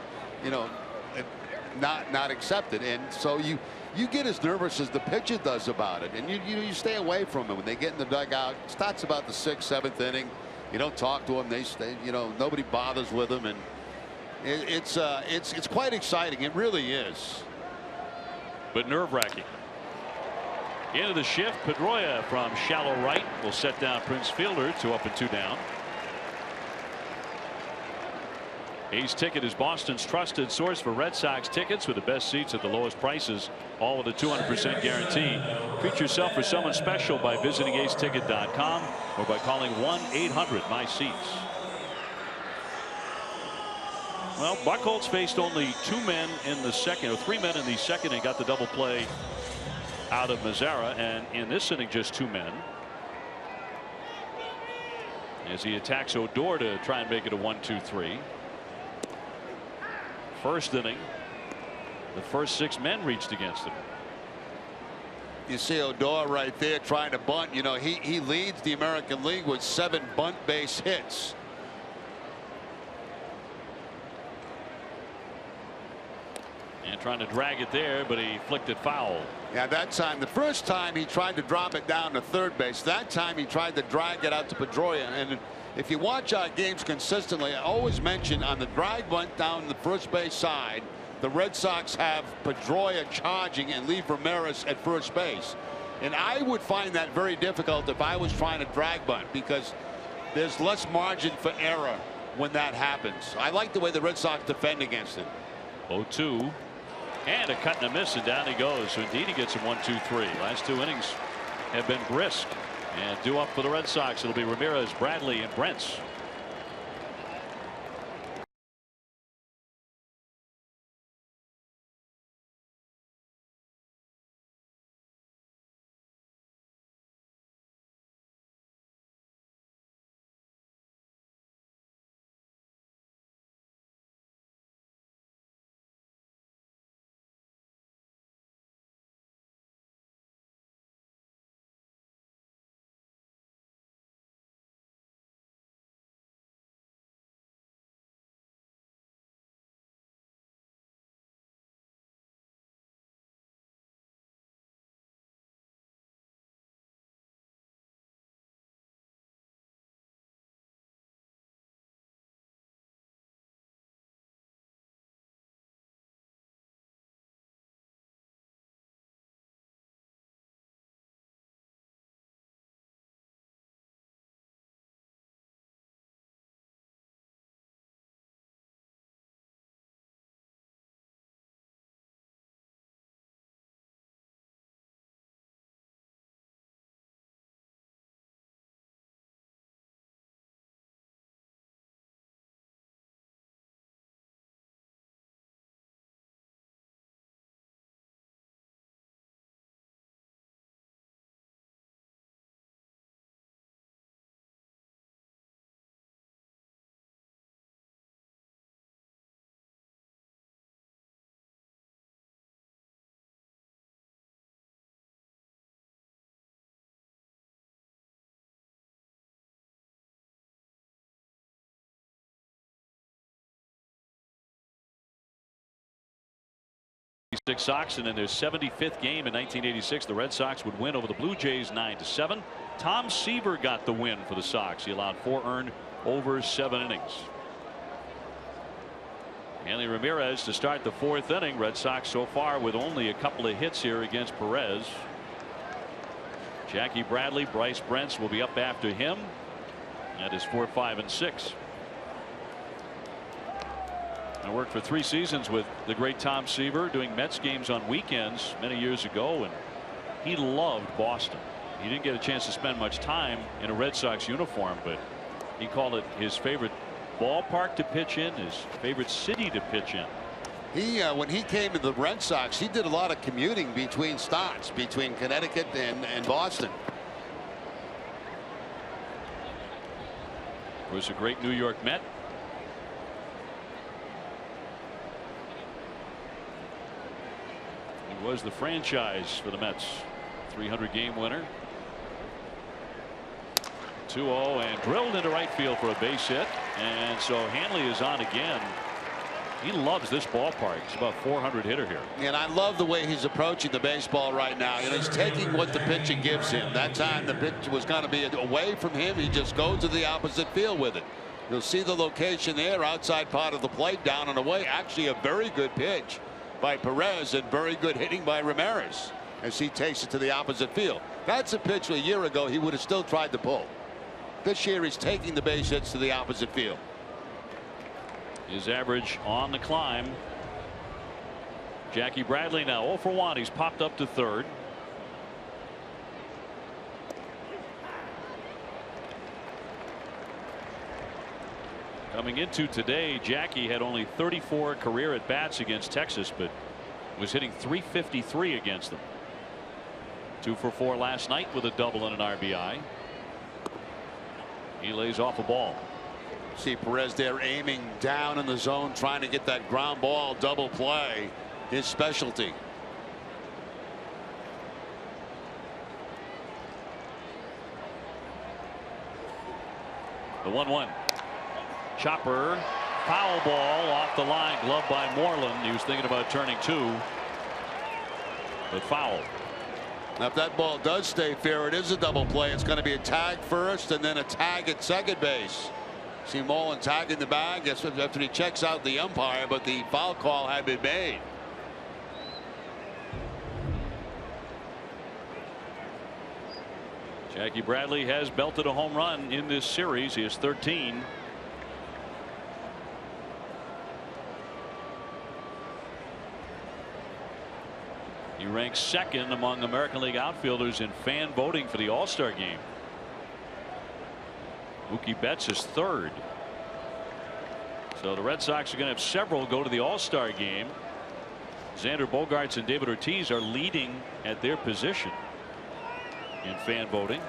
not accepted, and so you get as nervous as the pitcher does about it, and you stay away from them when they get in the dugout. It starts about the 6th, 7th inning. You don't talk to them. They stay, nobody bothers with them, and it's quite exciting. It really is. But nerve-wracking. Into the shift, Pedroia from shallow right will set down Prince Fielder. 2 up and 2 down. A's Ticket is Boston's trusted source for Red Sox tickets with the best seats at the lowest prices, all with a 200% guarantee. Treat yourself or someone special by visiting aceticket.com or by calling 1-800-MY-SEATS. Well, Buchholz faced only 2 men in the second, or 3 men in the second, and got the double play out of Mazzara, and in this inning just 2 men. As he attacks Odor to try and make it a 1-2-3. First inning, the first 6 men reached against him. You see Odor right there trying to bunt. He leads the American League with 7 bunt base hits. And trying to drag it there, but he flicked it foul. Yeah, that time, the first time he tried to drop it down to third base. That time he tried to drag it out to Pedroia. And if you watch our games consistently, I always mention on the drag bunt down the first base side, the Red Sox have Pedroia charging and leave Ramirez at first base. And I would find that very difficult if I was trying to drag bunt, because there's less margin for error when that happens. I like the way the Red Sox defend against it. 0-2. And a cut and a miss, and down he goes. So indeed he gets him 1-2-3. Last 2 innings have been brisk. And due up for the Red Sox, it'll be Ramirez, Bradley, and Brent. Sox, and in their 75th game in 1986, the Red Sox would win over the Blue Jays 9-7. Tom Seaver got the win for the Sox. He allowed 4 earned over 7 innings. Hanley Ramirez to start the 4th inning. Red Sox so far with only a couple of hits here against Perez. Jackie Bradley, Bryce Brent will be up after him. That is 4, 5, and 6. I worked for 3 seasons with the great Tom Seaver doing Mets games on weekends many years ago, and he loved Boston. He didn't get a chance to spend much time in a Red Sox uniform, but he called it his favorite ballpark to pitch in, his favorite city to pitch in. He when he came to the Red Sox, he did a lot of commuting between starts between Connecticut and Boston. Was a great New York Met. He was the franchise for the Mets. 300 game winner. 2-0 and drilled into right field for a base hit. And so Hanley is on again. He loves this ballpark. He's about 400 hitter here. And I love the way he's approaching the baseball right now. You know, he's taking what the pitching gives him. That time the pitch was going to be away from him. He just goes to the opposite field with it. You'll see the location there, outside part of the plate, down and away. Actually a very good pitch by Perez and very good hitting by Ramirez as he takes it to the opposite field. That's a pitch a year ago he would have still tried to pull. This year he's taking the base hits to the opposite field. His average on the climb. Jackie Bradley now 0 for 1. He's popped up to 3rd. Coming into today, Jackie had only 34 career at bats against Texas, but was hitting .353 against them. 2 for 4 last night with a double and an RBI. He lays off a ball. See Perez there aiming down in the zone, trying to get that ground ball double play, his specialty. The 1-1. Chopper, foul ball off the line, gloved by Moreland. He was thinking about turning 2, but foul. Now if that ball does stay fair, it is a double play. It's going to be a tag first and then a tag at second base. See Moreland tagging the bag after he checks out the umpire, but the foul call had been made. Jackie Bradley has belted a home run in this series. He has 13. He ranks 2nd among American League outfielders in fan voting for the All-Star game. Mookie Betts is 3rd. So the Red Sox are going to have several go to the All-Star game. Xander Bogaerts and David Ortiz are leading at their position in fan voting.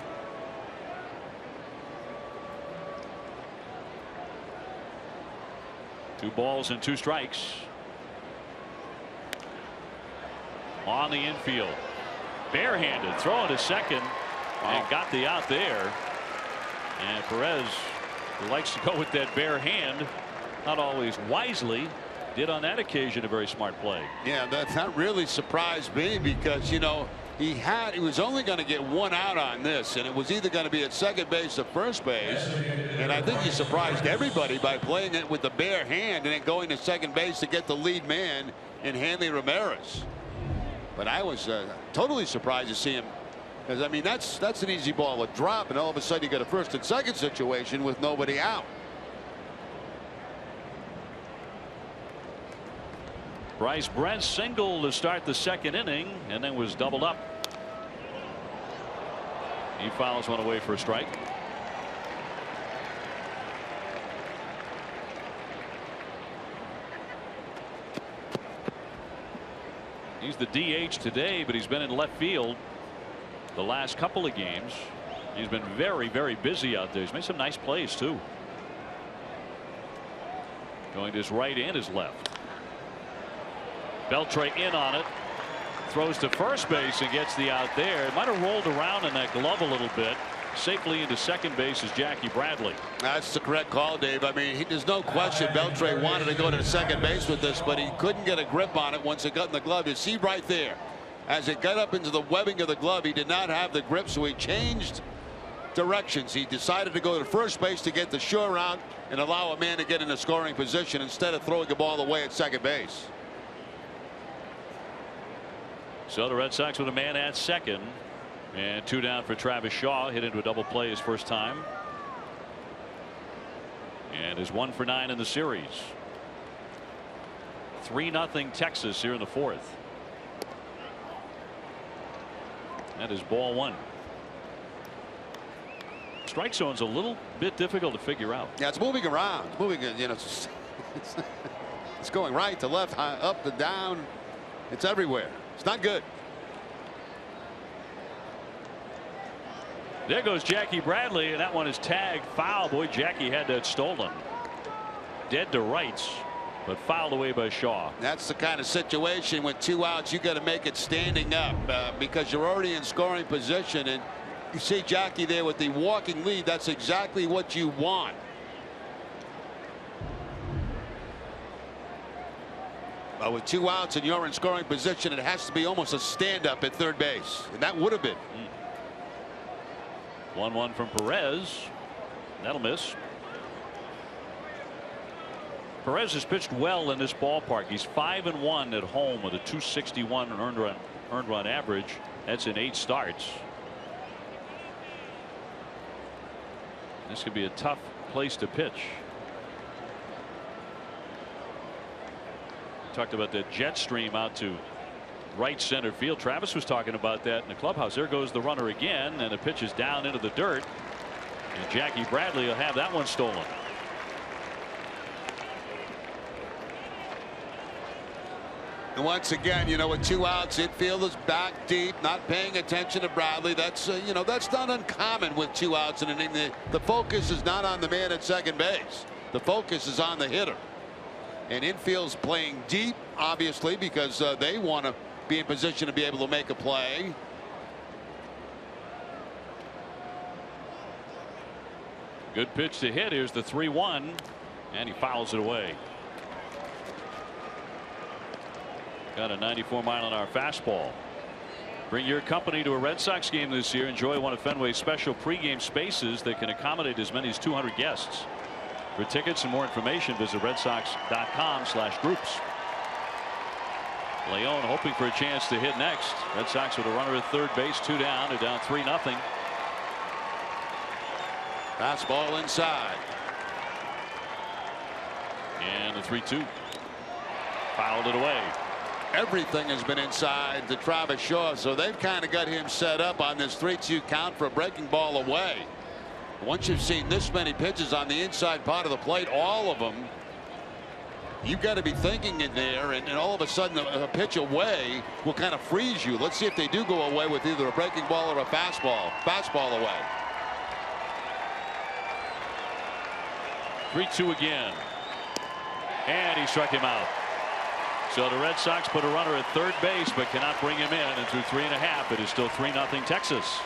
Two balls and 2 strikes. On the infield. Barehanded. Throw to second. And got the out there. And Perez, who likes to go with that bare hand, not always wisely, did on that occasion a very smart play. Yeah, that really surprised me because, you know, he was only going to get 1 out on this, and it was either going to be at second base or first base. And I think he surprised everybody by playing it with the bare hand and then going to second base to get the lead man in Hanley Ramirez. But I was totally surprised to see him. Because, I mean, that's an easy ball to drop, and all of a sudden you got a first and second situation with nobody out. Bryce Brent singled to start the 2nd inning and then was doubled up. He fouls one away for a strike. He's the DH today, but he's been in left field the last couple of games. He's been very, very busy out there. He's made some nice plays too. Going to his right and his left. Beltre in on it. Throws to first base and gets the out there. It might have rolled around in that glove a little bit. Safely into second base is Jackie Bradley. That's the correct call, Dave. I mean, there's no question Beltre wanted to go to second base with this, but he couldn't get a grip on it once it got in the glove. You see right there, as it got up into the webbing of the glove, he did not have the grip, so he changed directions. He decided to go to first base to get the sure route and allow a man to get in a scoring position instead of throwing the ball away at second base. So the Red Sox with a man at second. And 2 down for Travis Shaw. Hit into a double play his first time. And is 1 for 9 in the series. 3-0 Texas here in the 4th. That is ball 1. Strike zone's a little bit difficult to figure out. Yeah, it's moving around. It's moving, you know, it's going right to left, high, up to down. It's everywhere. It's not good. There goes Jackie Bradley, and that one is tagged foul. Boy, Jackie had that stolen. Dead to rights, but fouled away by Shaw. That's the kind of situation with 2 outs you got to make it standing up because you're already in scoring position, and you see Jackie there with the walking lead. That's exactly what you want. But with 2 outs and you're in scoring position, it has to be almost a stand up at third base, and that would have been. 1-1 from Perez. That'll miss. Perez has pitched well in this ballpark. He's 5-1 at home with a .261 earned run average. That's in 8 starts. This could be a tough place to pitch. Talked about that jet stream out to right center field. Travis was talking about that in the clubhouse. There goes the runner again, and the pitch is down into the dirt, and Jackie Bradley will have that one stolen. And once again, you know, with 2 outs, infield is back deep, not paying attention to Bradley. That's you know, that's not uncommon with 2 outs in an inning. The focus is not on the man at second base. The focus is on the hitter. And infield's playing deep, obviously, because they want to be in position to be able to make a play. Good pitch to hit. Here's the 3-1, and he fouls it away. Got a 94-mile-an-hour fastball. Bring your company to a Red Sox game this year. Enjoy one of Fenway's special pregame spaces that can accommodate as many as 200 guests. For tickets and more information, visit redsox.com/groups. Leon hoping for a chance to hit next. Red Sox with a runner at third base, 2 down. They're down 3-0. Fastball inside. And the 3-2. Fouled it away. Everything has been inside to Travis Shaw, so they've kind of got him set up on this 3-2 count for a breaking ball away. Once you've seen this many pitches on the inside part of the plate, all of them, you've got to be thinking in there, and all of a sudden a pitch away will kind of freeze you. Let's see if they do go away with either a breaking ball or a fastball. Fastball away. 3-2 again. And he struck him out. So the Red Sox put a runner at third base but cannot bring him in, and through 3.5 it is still 3-0 Texas.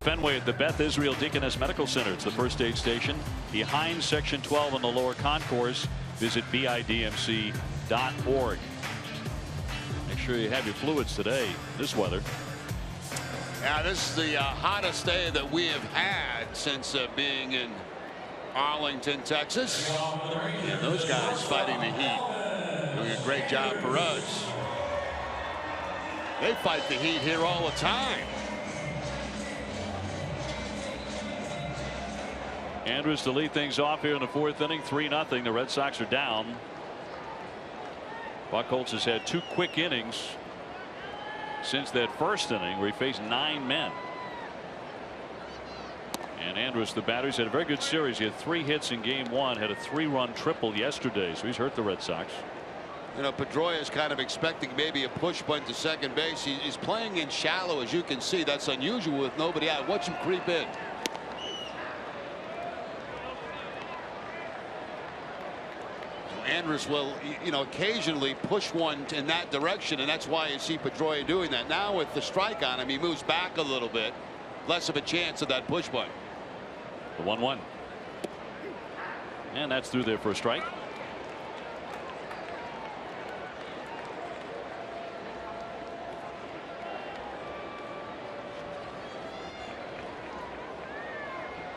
Fenway at the Beth Israel Deaconess Medical Center. It's the first aid station behind Section 12 on the lower concourse. Visit bidmc.org. Make sure you have your fluids today. This weather. Yeah, this is the hottest day that we have had since being in Arlington, Texas. And those guys fighting the heat. Doing a great job for us. They fight the heat here all the time. Andrews to lead things off here in the fourth inning. 3-0. The Red Sox are down. Buchholz has had 2 quick innings since that first inning where he faced 9 men. And Andrus, the batters, had a very good series. He had 3 hits in game 1, had a 3-run triple yesterday, so he's hurt the Red Sox. You know, Pedroia is kind of expecting maybe a push bunt to second base. He's playing in shallow, as you can see. That's unusual with nobody out. Watch him creep in. Andrus will, you know, occasionally push one in that direction, and that's why you see Pedroia doing that. Now with the strike on him, he moves back a little bit. Less of a chance of that push bunt. The 1-1. And that's through there for a strike.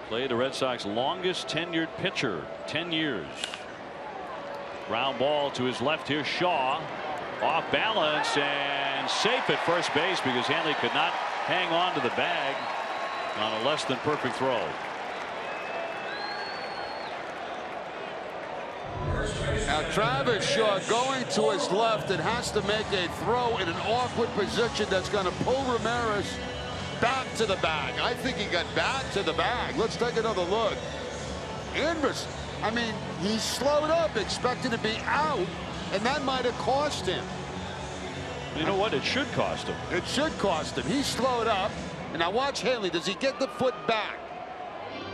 Played the Red Sox longest tenured pitcher, 10 years. Ground ball to his left here. Shaw off balance and safe at first base because Hanley could not hang on to the bag on a less than perfect throw. Now Travis Shaw going to his left and has to make a throw in an awkward position that's going to pull Ramirez back to the bag. I think he got back to the bag. Let's take another look. Andrus, I mean, he slowed up expecting to be out, and that might have cost him. You know what? It should cost him. It should cost him. He slowed up. And now watch Hanley. Does he get the foot back?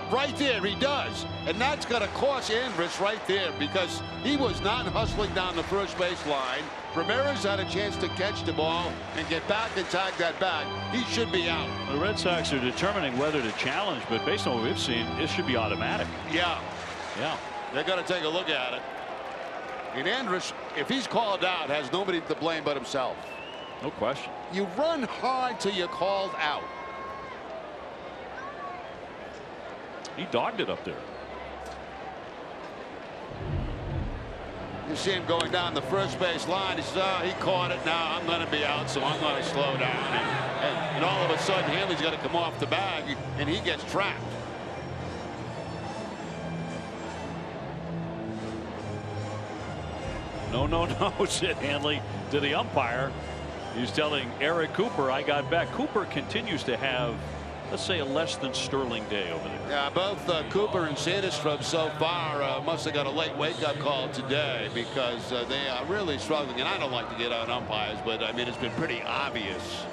Right there, he does. And that's going to cost Andrus right there because he was not hustling down the first base line. Ramirez had a chance to catch the ball and get back and tag that back. He should be out. The Red Sox are determining whether to challenge, but based on what we've seen, it should be automatic. Yeah. Yeah. They're going to take a look at it. And Andrus, if he's called out, has nobody to blame but himself. No question. You run hard till you're called out. He dogged it up there. You see him going down the first base line. He says, oh, he caught it. Now I'm going to be out, so I'm going to slow down. And all of a sudden, Hanley's got to come off the bag, and he gets trapped. No, no, no, said Hanley to the umpire. He's telling Eric Cooper, I got back. Cooper continues to have, let's say, a less than sterling day over there. Yeah, both Cooper and Sandstrom so far must have got a late wake-up call today because they are really struggling. And I don't like to get on umpires, but I mean, it's been pretty obvious.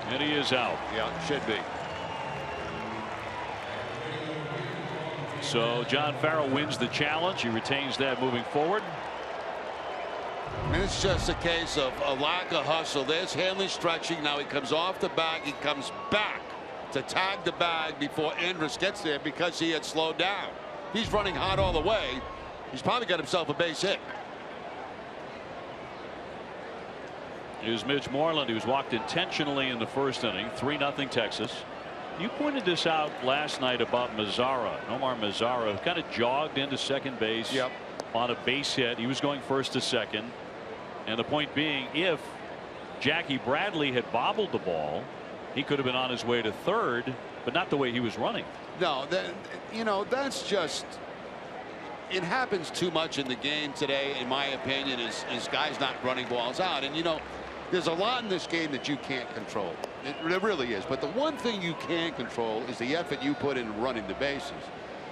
And he is out. Yeah, should be. So John Farrell wins the challenge. He retains that moving forward. And it's just a case of a lack of hustle. There's Hanley stretching. Now he comes off the bag. He comes back to tag the bag before Andrus gets there because he had slowed down. He's running hot all the way. He's probably got himself a base hit. Here's Mitch Moreland. He was walked intentionally in the first inning. 3-0 Texas. You pointed this out last night about Mazzara. Nomar Mazzara kind of jogged into second base on a base hit. He was going first to second. And the point being, if Jackie Bradley had bobbled the ball, he could have been on his way to third, but not the way he was running. No, you know, that's just, it happens too much in the game today, in my opinion, is guys not running balls out. And, you know, there's a lot in this game that you can't control. It really is. But the one thing you can control is the effort you put in running the bases.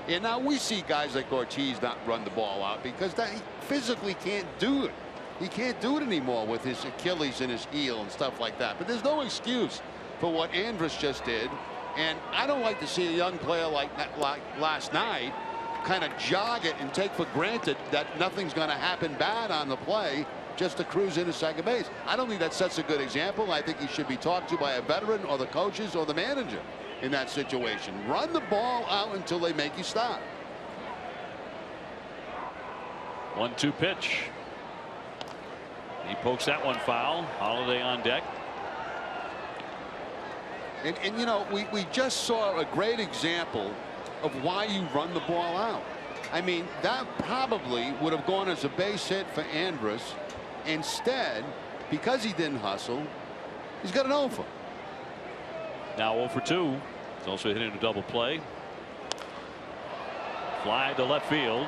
And now we see guys like Ortiz not run the ball out because he physically can't do it. He can't do it anymore with his Achilles and his heel and stuff like that. But there's no excuse for what Andrus just did. And I don't like to see a young player like last night kind of jog it and take for granted that nothing's going to happen bad on the play just to cruise into second base. I don't think that sets a good example. I think he should be talked to by a veteran or the coaches or the manager in that situation. Run the ball out until they make you stop. 1-2 pitch. He pokes that one foul. Holiday on deck. And you know, we just saw a great example of why you run the ball out. I mean, that probably would have gone as a base hit for Andrus. Instead, because he didn't hustle, he's got an 0 for. Now 0 for 2. He's also hitting a double play. Fly to left field.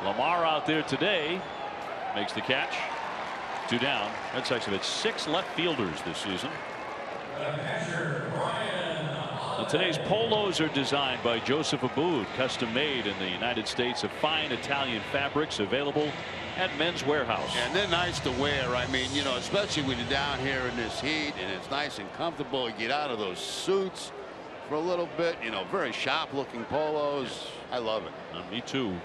Lamar out there today makes the catch. 2 down. Red Sox have had 6 left fielders this season. Now, today's polos are designed by Joseph Abboud, custom made in the United States of fine Italian fabrics, available at Men's Warehouse. And they're nice to wear. I mean, you know, especially when you're down here in this heat and it's nice and comfortable. You get out of those suits for a little bit. You know, very sharp looking polos. I love it. Me too,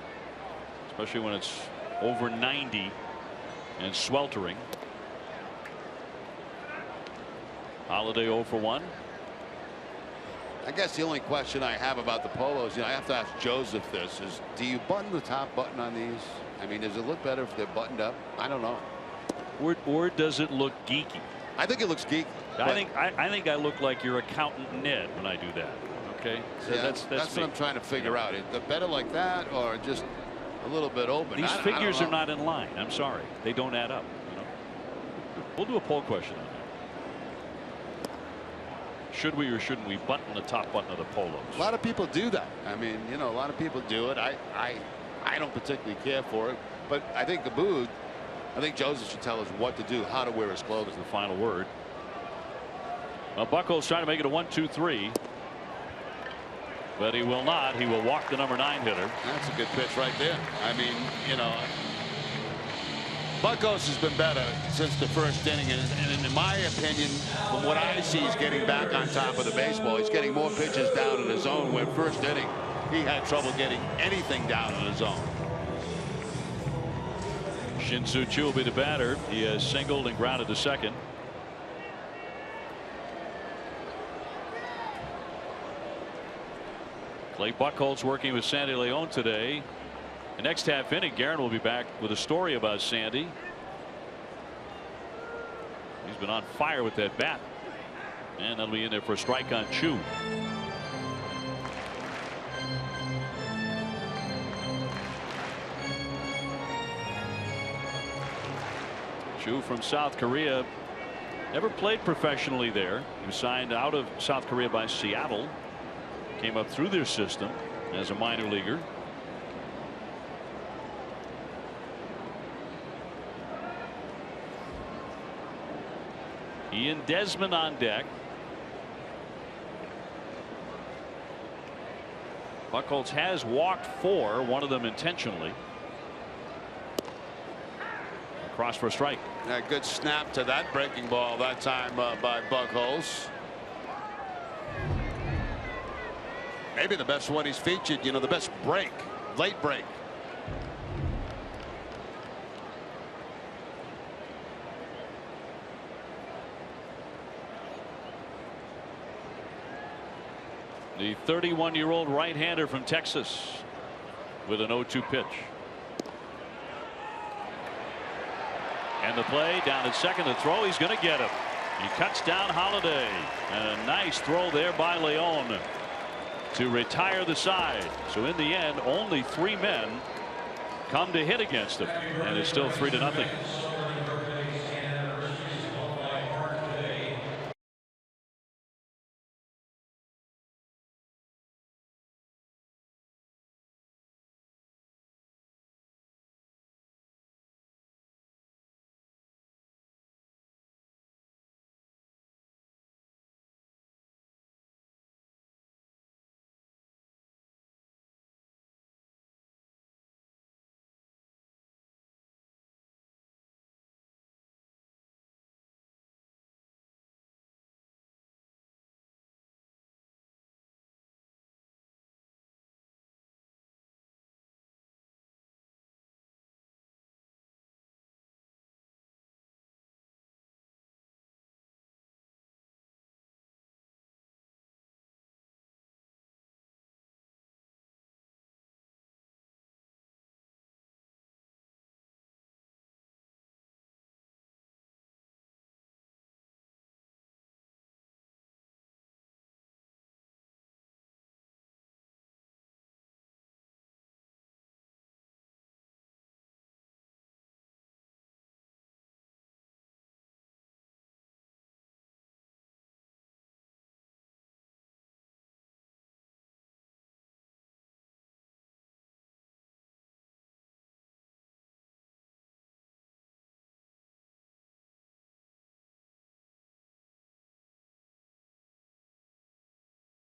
especially when it's over 90 and sweltering. Holiday 0 for 1. I guess the only question I have about the polos, you know, I have to ask Joseph this, is do you button the top button on these? I mean, does it look better if they're buttoned up? I don't know. Or does it look geeky? I think it looks geeky. I think I look like your accountant Ned when I do that. Okay, so yeah, that's what I'm trying to figure out. Is it better like that or just a little bit open? These figures are not in line. I'm sorry, they don't add up. You know, we'll do a poll question on that. Should we or shouldn't we button the top button of the polos? A lot of people do that. I mean, you know, a lot of people do it. I don't particularly care for it, but I think I think Joseph should tell us what to do, how to wear his clothes. The final word. Well, Buckles trying to make it a 1-2-3. But he will not. He will walk the number 9 hitter. That's a good pitch right there. I mean, you know, Buckos has been better since the first inning, and in my opinion, from what I see, he's getting back on top of the baseball. He's getting more pitches down in the zone, where first inning he had trouble getting anything down in the zone. Shin-Soo Choo will be the batter. He has singled and grounded to second. Clay Buchholz working with Sandy Leon today. The next half inning, Guerin will be back with a story about Sandy. He's been on fire with that bat. And that'll be in there for a strike on Choo. Choo from South Korea. Never played professionally there. He was signed out of South Korea by Seattle. Came up through their system as a minor leaguer. Ian Desmond on deck. Buchholz has walked 4, one of them intentionally. Across for a strike. A good snap to that breaking ball that time by Buchholz. Maybe the best one he's featured, you know, the best break, late break. The 31-year-old right-hander from Texas with an 0-2 pitch. And the play down at second. The throw, he's going to get him. He cuts down Holiday. And a nice throw there by Leon to retire the side. So in the end, only 3 men come to hit against him. And it's still 3-0.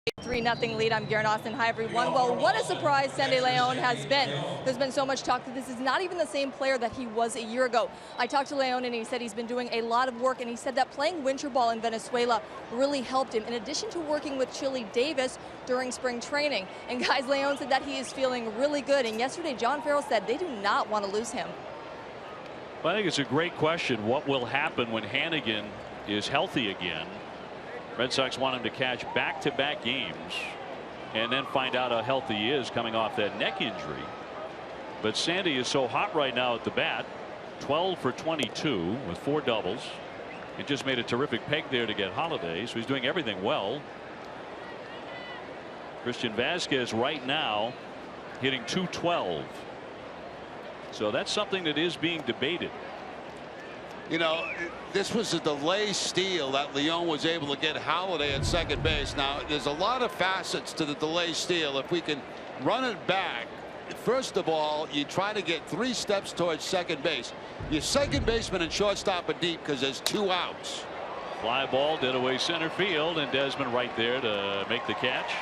3-0 lead. I'm Garen Austin. Hi, everyone. Well, what a surprise Sandy Leon has been. There's been so much talk that this is not even the same player that he was a year ago. I talked to Leon, and he said he's been doing a lot of work, and he said that playing winter ball in Venezuela really helped him, in addition to working with Chili Davis during spring training. And guys, Leon said that he is feeling really good, and yesterday John Farrell said they do not want to lose him. Well, I think it's a great question. What will happen when Hannigan is healthy again? Red Sox want him to catch back-to-back games and then find out how healthy he is coming off that neck injury. But Sandy is so hot right now at the bat. 12 for 22 with 4 doubles. He just made a terrific peg there to get Holiday, so he's doing everything well. Christian Vasquez right now hitting .212. So that's something that is being debated. You know, this was a delay steal that Leon was able to get Holiday at second base. Now, there's a lot of facets to the delay steal. If we can run it back, first of all, you try to get 3 steps towards second base. Your second baseman and shortstop are deep because there's 2 outs. Fly ball dead away center field, and Desmond right there to make the catch.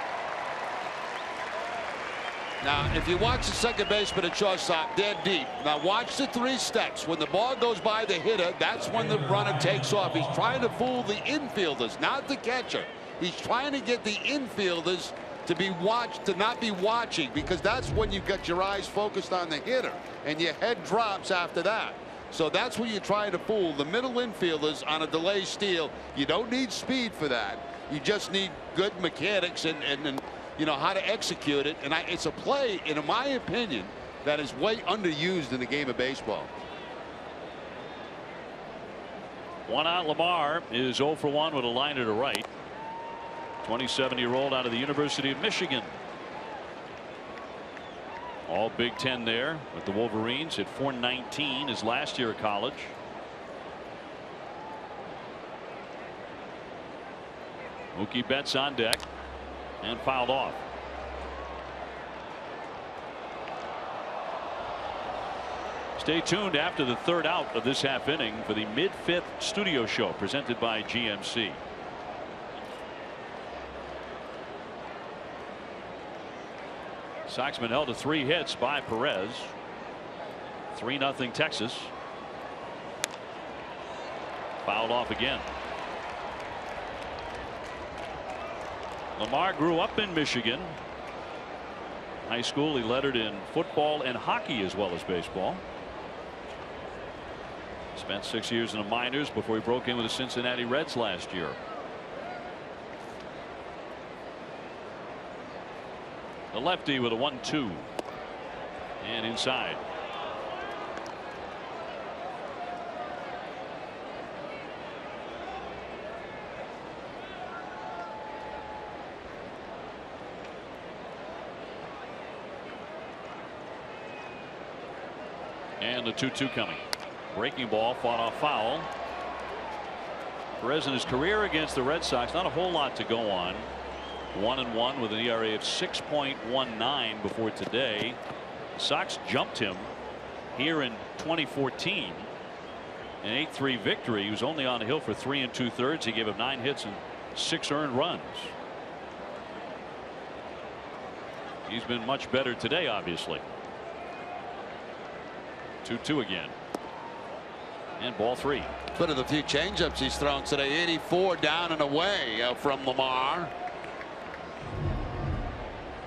Now, if you watch the second baseman and shortstop, they're deep. Now, watch the 3 steps. When the ball goes by the hitter, that's when the runner takes off. He's trying to fool the infielders, not the catcher. He's trying to get the infielders to not be watching, because that's when you've got your eyes focused on the hitter, and your head drops after that. So that's what you're trying to fool the middle infielders on a delay steal. You don't need speed for that. You just need good mechanics and you know how to execute it. And it's a play, in my opinion, that is way underused in the game of baseball. One out. Lamar is 0 for 1 with a liner to right. 27-year-old out of the University of Michigan. All Big Ten there with the Wolverines at .419 his last year of college. Mookie Betts on deck and fouled off. Stay tuned after the 3rd out of this half inning for the mid-5th studio show presented by GMC. Soxman held to 3 hits by Perez. 3-0 Texas. Fouled off again. Lamar grew up in Michigan. High school, he lettered in football and hockey as well as baseball. Spent 6 years in the minors before he broke in with the Cincinnati Reds last year. The lefty with a 1-2 and inside. And the 2-2 coming. Breaking ball fought off foul. Perez in his career against the Red Sox, not a whole lot to go on. 1-1 with an ERA of 6.19 before today. The Sox jumped him here in 2014. An 8-3 victory. He was only on the hill for 3 2/3. He gave up 9 hits and 6 earned runs. He's been much better today, obviously. 2-2 again. And ball 3. One of the few changeups he's thrown today. 84 down and away from Lamar.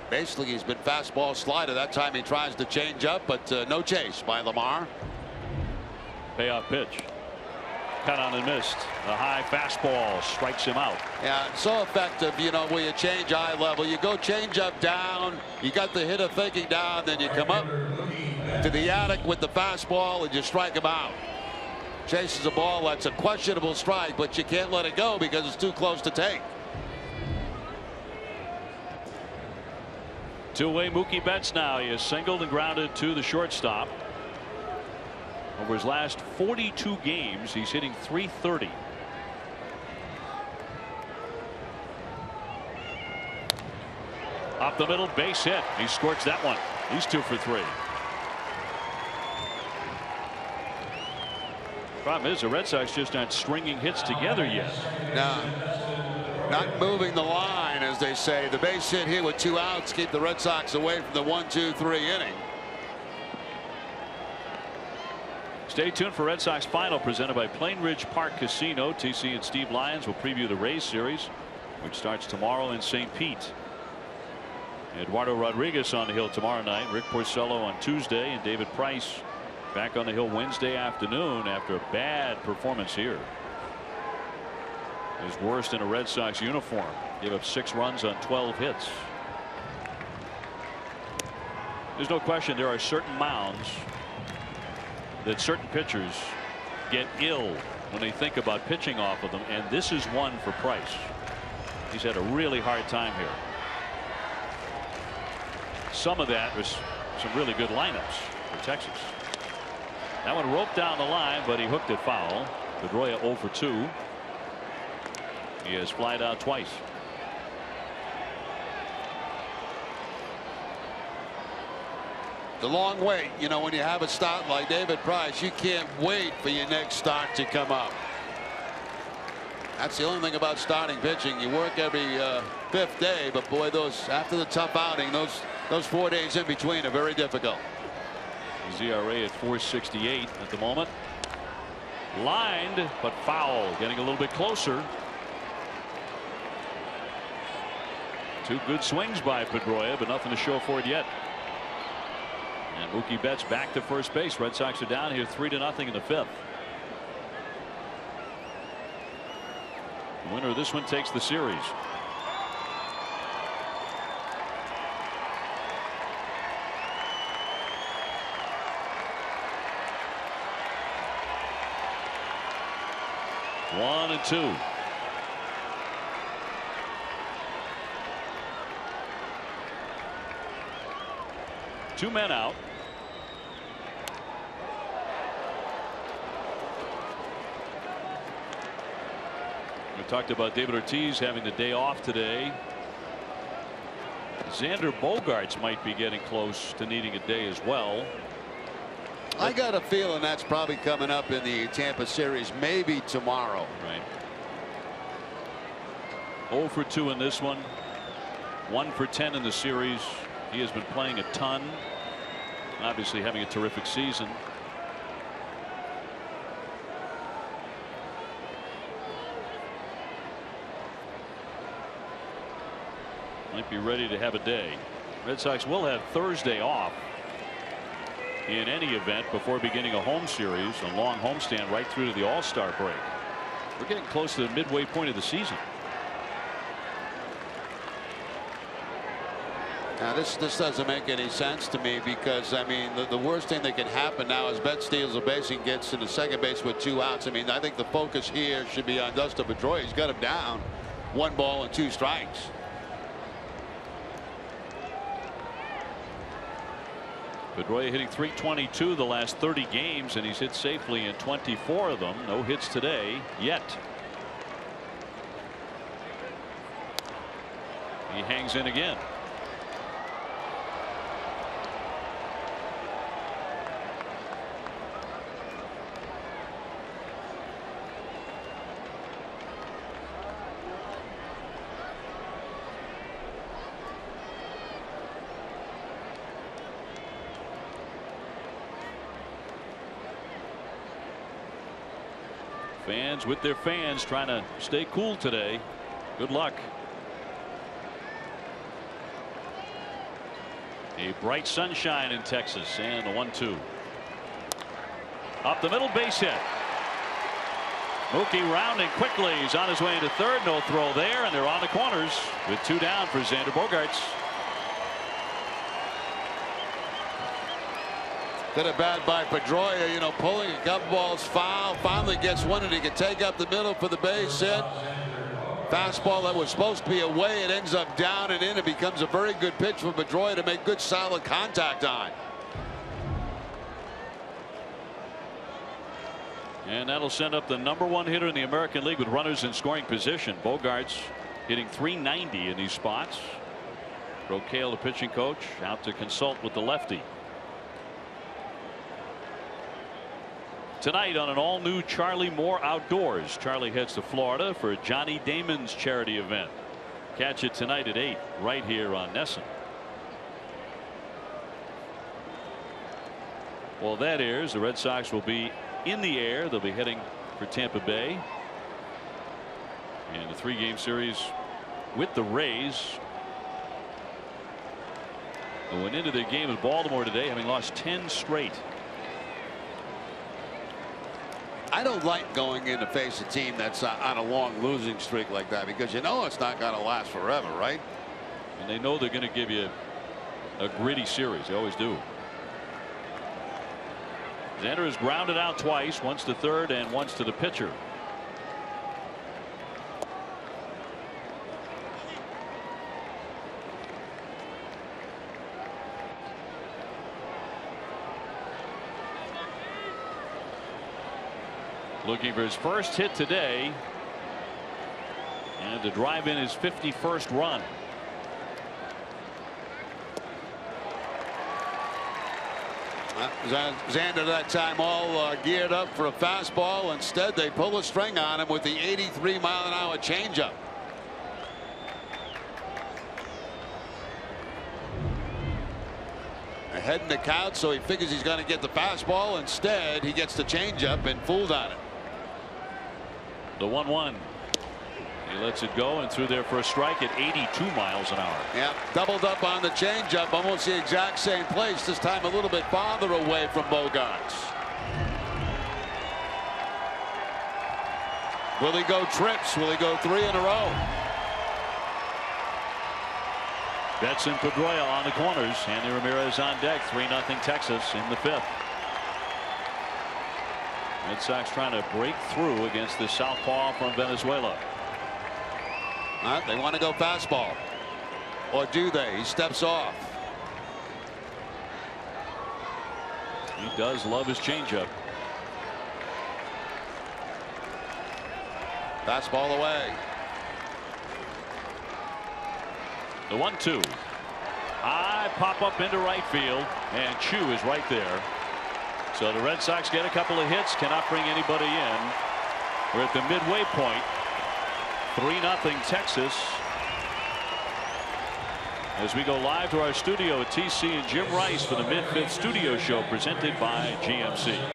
Basically, he's been fastball slider. That time he tries to change up, but no chase by Lamar. Payoff pitch. Cut on and missed. The high fastball strikes him out. Yeah, so effective, you know, where you change eye level. You go change up down. You got the hitter thinking down, then you come up to the attic with the fastball and you strike him out. Chases a ball that's a questionable strike, but you can't let it go because it's too close to take. Two-way Mookie Betts now. He is singled and grounded to the shortstop. Over his last 42 games, he's hitting .330. Up the middle, base hit. He scorched that one. He's 2 for 3. Problem is, the Red Sox just aren't stringing hits together yet. No, not moving the line. line, as they say. The base hit here with 2 outs keep the Red Sox away from the 1-2-3 inning. Stay tuned for Red Sox Final, presented by Plain Ridge Park Casino. TC and Steve Lyons will preview the Rays series, which starts tomorrow in St. Pete. Eduardo Rodriguez on the hill tomorrow night, Rick Porcello on Tuesday, and David Price back on the hill Wednesday afternoon after a bad performance here. His worst in a Red Sox uniform. Gave up 6 runs on 12 hits. There's no question there are certain mounds that certain pitchers get ill when they think about pitching off of them, and this is one for Price. He's had a really hard time here. Some of that was some really good lineups for Texas. That one roped down the line, but he hooked it foul. Pedroia 0 for 2. He has flied out twice. The long wait, you know, when you have a start like David Price, you can't wait for your next start to come up. That's the only thing about starting pitching. You work every 5th day, but boy, those after the tough outing, those 4 days in between are very difficult. His ERA at 4.68 at the moment. Lined, but foul. Getting a little bit closer. 2 good swings by Pedroia, but nothing to show for it yet. And Mookie Betts back to first base. Red Sox are down here 3-0 in the 5th. The winner of this one takes the series. One and 2. Two men out. We talked about David Ortiz having the day off today. Xander Bogaerts might be getting close to needing a day as well. I got a feeling that's probably coming up in the Tampa series, maybe tomorrow. Right. 0 for 2 in this one. 1 for 10 in the series. He has been playing a ton. Obviously having a terrific season. Might be ready to have a day. Red Sox will have Thursday off in any event before beginning a home series, a long homestand right through to the All-Star break. We're getting close to the midway point of the season. Now this doesn't make any sense to me, because I mean the worst thing that can happen now is Betts steals a base and gets into second base with 2 outs. I mean, I think the focus here should be on Dustin Pedroia. He's got him down 1 ball and 2 strikes. Pedroia hitting .322 the last 30 games, and he's hit safely in 24 of them. No hits today yet. He hangs in again. Fans with their fans trying to stay cool today. Good luck. A bright sunshine in Texas, and the 1-2. Up the middle, base hit. Mookie rounding quickly. He's on his way into third. No throw there, and they're on the corners with 2 down for Xander Bogaerts. Good at bat by Pedroia, you know, pulling a couple balls foul. Finally gets one that he can take up the middle for the base hit. Fastball that was supposed to be away, it ends up down and in. It becomes a very good pitch for Pedroia to make good solid contact on. And that'll send up the #1 hitter in the American League with runners in scoring position. Bogaerts hitting .390 in these spots. Roquel, the pitching coach, out to consult with the lefty. Tonight on an all-new Charlie Moore Outdoors, Charlie heads to Florida for Johnny Damon's charity event. Catch it tonight at 8 right here on Nesson. Well, that airs. The Red Sox will be in the air. They'll be heading for Tampa Bay. And a 3-game series with the Rays. They went into their game with Baltimore today, having lost 10 straight. I don't like going in to face a team that's on a long losing streak like that, because you know it's not going to last forever, right? And they know they're going to give you a gritty series. They always do. Xander has grounded out twice, once to third and once to the pitcher. Looking for his first hit today and to drive in his 51st run. Xander that time all geared up for a fastball. Instead, they pull a string on him with the 83-mile-an-hour changeup. Ahead in the count, so he figures he's going to get the fastball. Instead, he gets the changeup and fooled on it. The 1-1. He lets it go and threw there for a strike at 82 miles an hour. Yeah, doubled up on the changeup, almost the exact same place, this time a little bit farther away from Bogarts. Will he go trips? Will he go 3 in a row? Betts and Pedroia on the corners. Andy Ramirez on deck. 3-0 Texas in the 5th. Red Sox trying to break through against the southpaw from Venezuela. They want to go fastball. Or do they? He steps off. He does love his changeup. Fastball away. The 1-2. High pop up into right field, and Chu is right there. So the Red Sox get a couple of hits, cannot bring anybody in. We're at the midway point. 3-0 Texas. As we go live to our studio at TC and Jim Rice for the mid-5th studio show presented by GMC.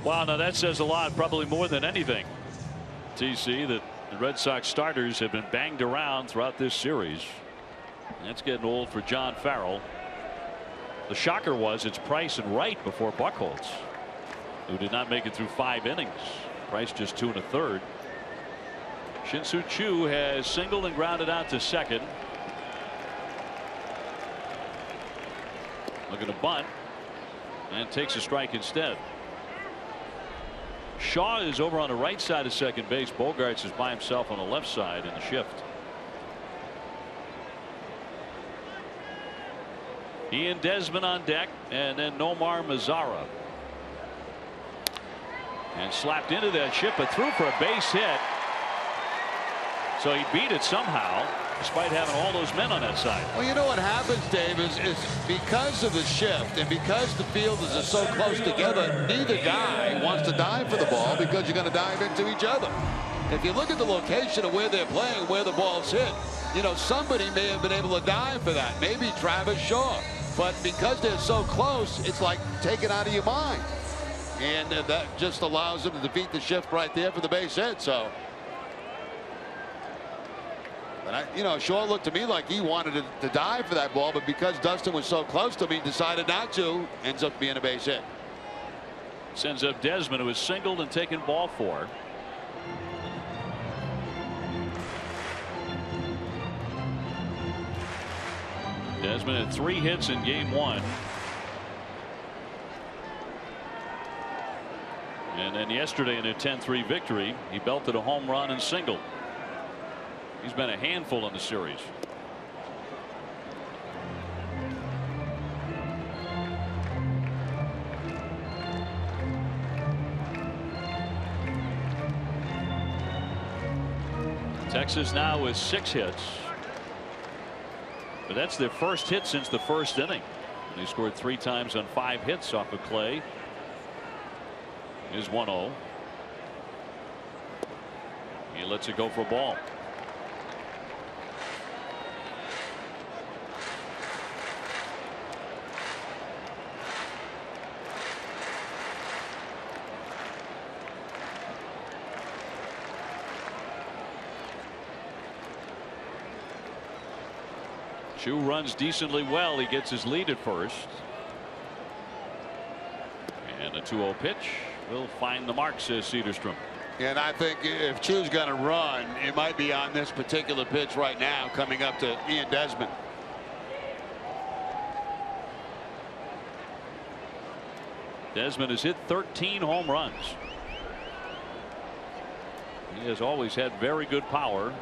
Wow, now that says a lot, probably more than anything, TC, that the Red Sox starters have been banged around throughout this series. That's getting old for John Farrell. The shocker was it's Price and Wright before Buchholz, who did not make it through 5 innings. Price just 2 1/3. Shin-Soo Choo has singled and grounded out to second. Looking to bunt and takes a strike instead. Shaw is over on the right side of second base. Bogarts is by himself on the left side in the shift. Ian Desmond on deck, and then Nomar Mazara. And slapped into that shift, but threw for a base hit. So he beat it somehow, despite having all those men on that side. Well, you know what happens, Dave, is because of the shift and because the fielders are so close together, neither guy wants to dive for the ball because you're going to dive into each other. If you look at the location of where they're playing, where the ball's hit, you know, somebody may have been able to dive for that. Maybe Travis Shaw. But because they're so close, it's like taken out of your mind. And that just allows them to defeat the shift right there for the base hit. So, but you know, Shaw looked to me like he wanted to dive for that ball, but because Dustin was so close to him, he decided not to. Ends up being a base hit. Sends up Desmond, who is singled and taken ball 4. Desmond had 3 hits in game 1. And then yesterday in a 10-3 victory, he belted a home run and singled. He's been a handful in the series. Texas now with 6 hits. But that's their first hit since the first inning. And they scored 3 times on 5 hits off of Clay. Is 1-0. He lets it go for a ball. Chu runs decently well. He gets his lead at first. And a 2-0 pitch will find the mark, says Cederstrom. And I think if Chu's going to run, it might be on this particular pitch right now coming up to Ian Desmond. Desmond has hit 13 home runs. He has always had very good power.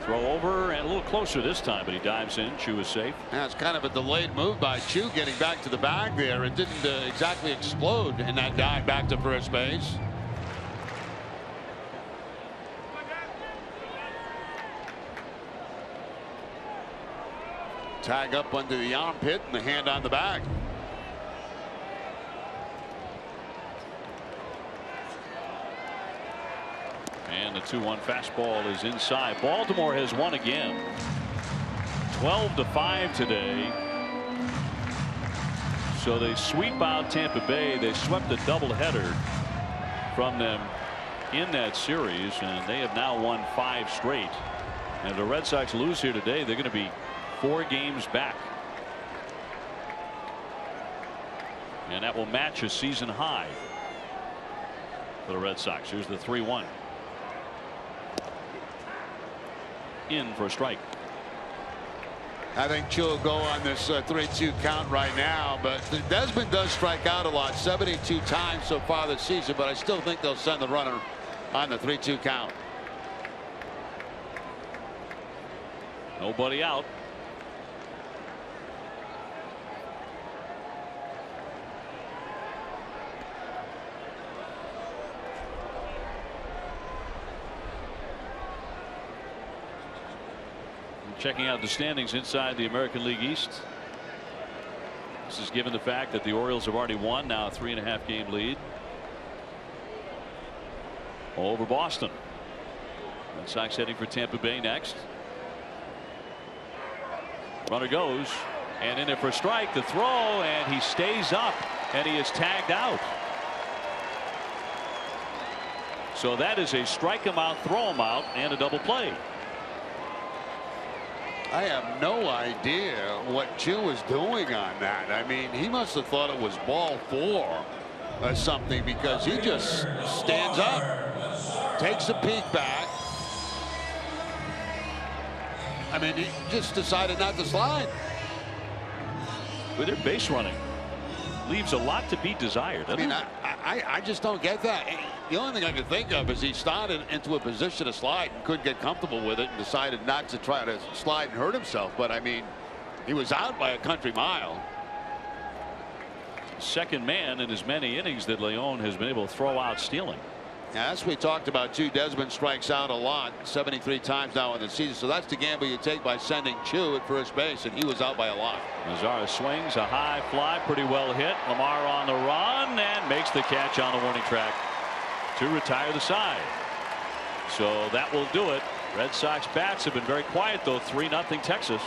Throw over and a little closer this time, but he dives in. Chu is safe. That's kind of a delayed move by Chu getting back to the bag there. It didn't exactly explode in that dive back to first base. Tag up under the armpit and the hand on the bag. And the 2-1 fastball is inside. Baltimore has won again. 12-5 today. So they sweep out Tampa Bay. They swept a doubleheader from them in that series, and they have now won 5 straight. And if the Red Sox lose here today, they're going to be 4 games back. And that will match a season high for the Red Sox. Here's the 3-1. In for a strike. I think Chu will go on this 3-2 count right now, but Desmond does strike out a lot, 72 times so far this season, but I still think they'll send the runner on the 3-2 count. Nobody out. Checking out the standings inside the American League East. This is given the fact that the Orioles have already won, now a 3.5 game lead over Boston. Red Sox heading for Tampa Bay next. Runner goes and in there for a strike. The throw, and he stays up and he is tagged out. So that is a strike him out, throw him out, and a double play. I have no idea what Chu was doing on that. I mean, he must have thought it was ball 4 or something, because he just stands up, takes a peek back. I mean, he just decided not to slide. With their base running, leaves a lot to be desired. I mean, I just don't get that. The only thing I can think of is he started into a position to slide and couldn't get comfortable with it and decided not to try to slide and hurt himself. But I mean, he was out by a country mile. Second man in as many innings that Leon has been able to throw out stealing. As we talked about, too, Desmond strikes out a lot, 73 times now in the season. So that's the gamble you take by sending Chu at first base, and he was out by a lot. Mazara swings a high fly, pretty well hit. Lamar on the run and makes the catch on the warning track to retire the side. So that will do it. Red Sox bats have been very quiet, though. 3-0 Texas.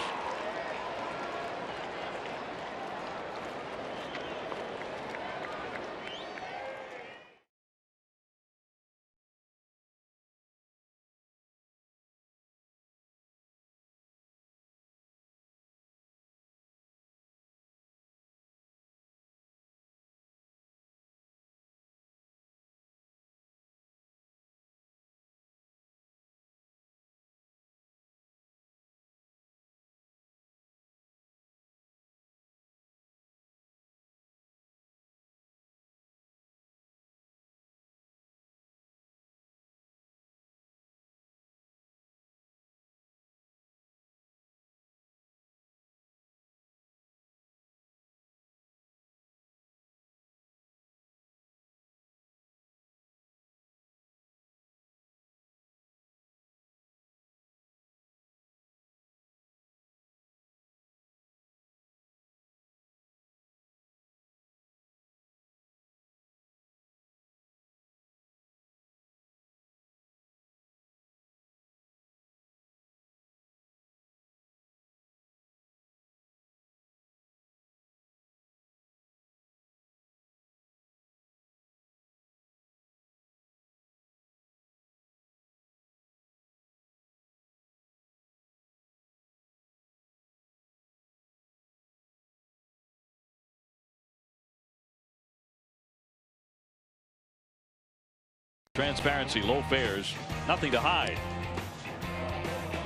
Transparency, low fares, nothing to hide.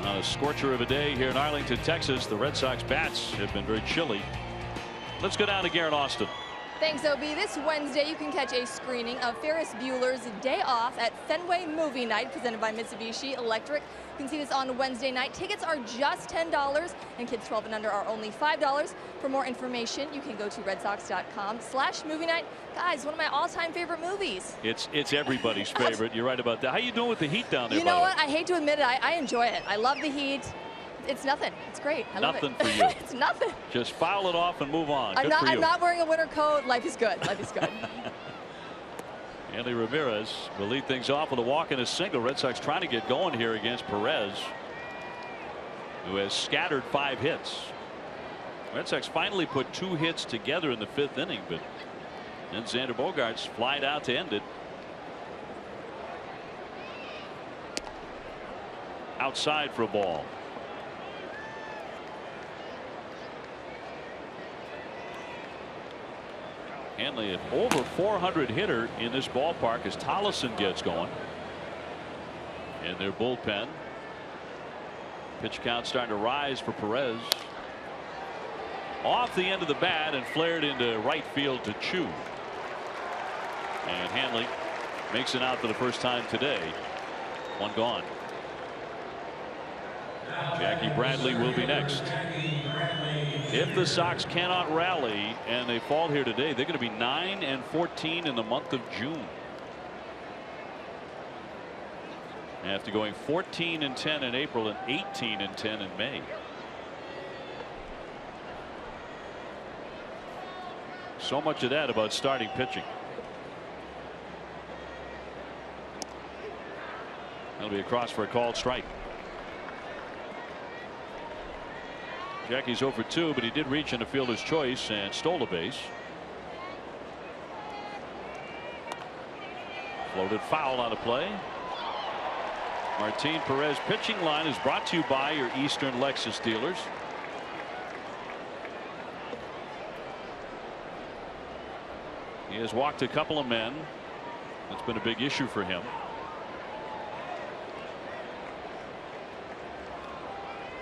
On a scorcher of a day here in Arlington, Texas, the Red Sox bats have been very chilly. Let's go down to Garrett Austin. Thanks, OB. This Wednesday, you can catch a screening of Ferris Bueller's Day Off at Fenway Movie Night, presented by Mitsubishi Electric. You can see this on Wednesday night. Tickets are just $10, and kids 12 and under are only $5. For more information, you can go to redsox.com/movie night. Guys, one of my all-time favorite movies. It's everybody's favorite. You're right about that. How you doing with the heat down there? You know what? I hate to admit it. I enjoy it. I love the heat. It's nothing. It's great. I love it. Nothing for you. It's nothing. Just foul it off and move on. I'm not wearing a winter coat. Life is good. Life is good. Andy Ramirez will lead things off with a walk and a single. Red Sox trying to get going here against Perez, who has scattered 5 hits. Red Sox finally put 2 hits together in the 5th inning, but then Xander Bogaerts flied out to end it. Outside for a ball. Hanley, an over 400 hitter in this ballpark as Tollison gets going. In their bullpen. Pitch count starting to rise for Perez. Off the end of the bat and flared into right field to Chu. And Hanley makes it out for the first time today. 1 gone. Jackie Bradley will be next. If the Sox cannot rally and they fall here today, they're going to be 9-14 in the month of June. After going 14-10 in April and 18-10 in May. So much of that about starting pitching. That'll be across for a called strike. Jackie's 0 for 2, but he did reach into fielder's choice and stole a base. Floated foul on a play. Martin Perez pitching line is brought to you by your Eastern Lexus dealers. He has walked a couple of men. That's been a big issue for him.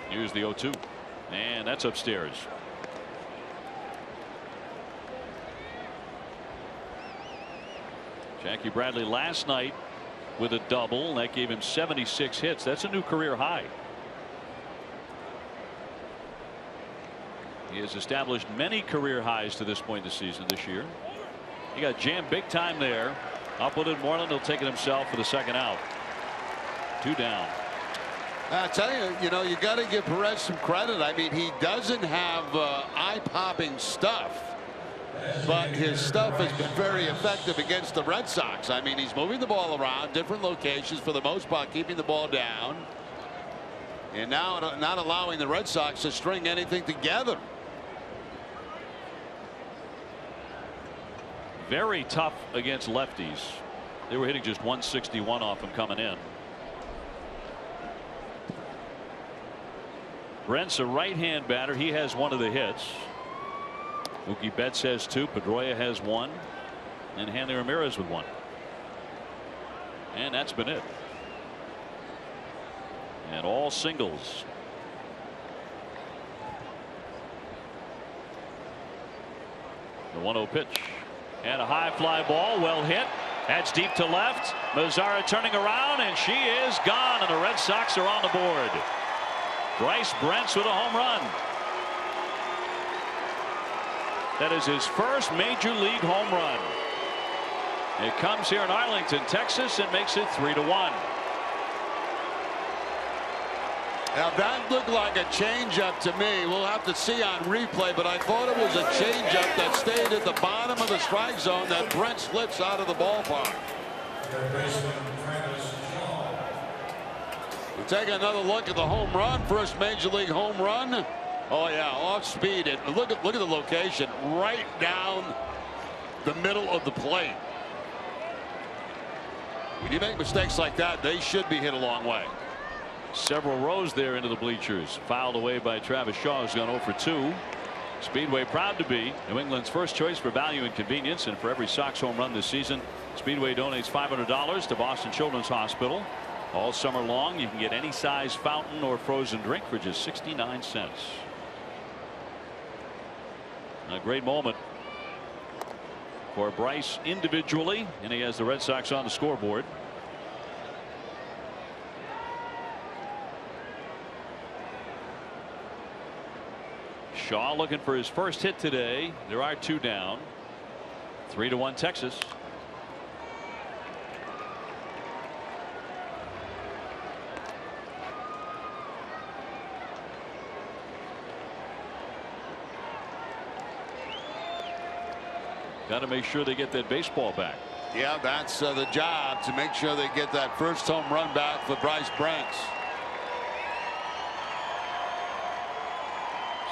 Here's the 0-2. And that's upstairs. Jackie Bradley last night with a double. That gave him 76 hits. That's a new career high. He has established many career highs to this point in the season this year. He got jammed big time there. Up with it, Moreland will take it himself for the second out. 2 down. I tell you, you got to give Perez some credit. I mean, he doesn't have eye-popping stuff, but his stuff has been very effective against the Red Sox. I mean, he's moving the ball around different locations for the most part, keeping the ball down, and now not allowing the Red Sox to string anything together. Very tough against lefties. They were hitting just 161 off him coming in. Brent's a right-hand batter. He has one of the hits. Mookie Betts has 2. Pedroia has 1. And Hanley Ramirez with 1. And that's been it. And all singles. The 1-0 pitch. And a high fly ball, well hit. That's deep to left. Mazzara turning around, and she is gone, and the Red Sox are on the board. Bryce Brent with a home run. That is his first major league home run. It comes here in Arlington, Texas, and makes it 3-1. Now that looked like a changeup to me. We'll have to see on replay, but I thought it was a changeup that stayed at the bottom of the strike zone that Brent slips out of the ballpark. We'll take another look at the home run. First major league home run. Oh yeah, off speed. And look at the location, right down the middle of the plate. When you make mistakes like that, they should be hit a long way. Several rows there into the bleachers. Fouled away by Travis Shaw, who's gone 0 for 2. Speedway proud to be New England's first choice for value and convenience, and for every Sox home run this season, Speedway donates $500 to Boston Children's Hospital. All summer long, you can get any size fountain or frozen drink for just 69 cents. A great moment for Bryce individually, and he has the Red Sox on the scoreboard. Shaw looking for his first hit today. There are 2 down. 3-1 Texas. Got to make sure they get that baseball back. Yeah, that's the job, to make sure they get that first home run back for Bryce Brent.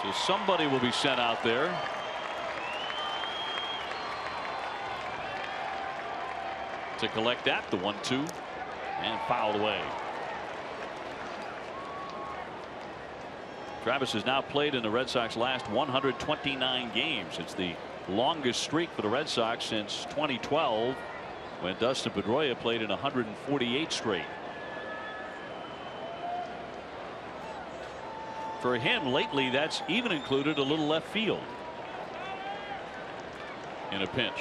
So somebody will be sent out there. To collect that. The 1-2 and fouled away. Travis has now played in the Red Sox last 129 games. It's the longest streak for the Red Sox since 2012, when Dustin Pedroia played in 148 straight. For him lately, that's even included a little left field in a pinch.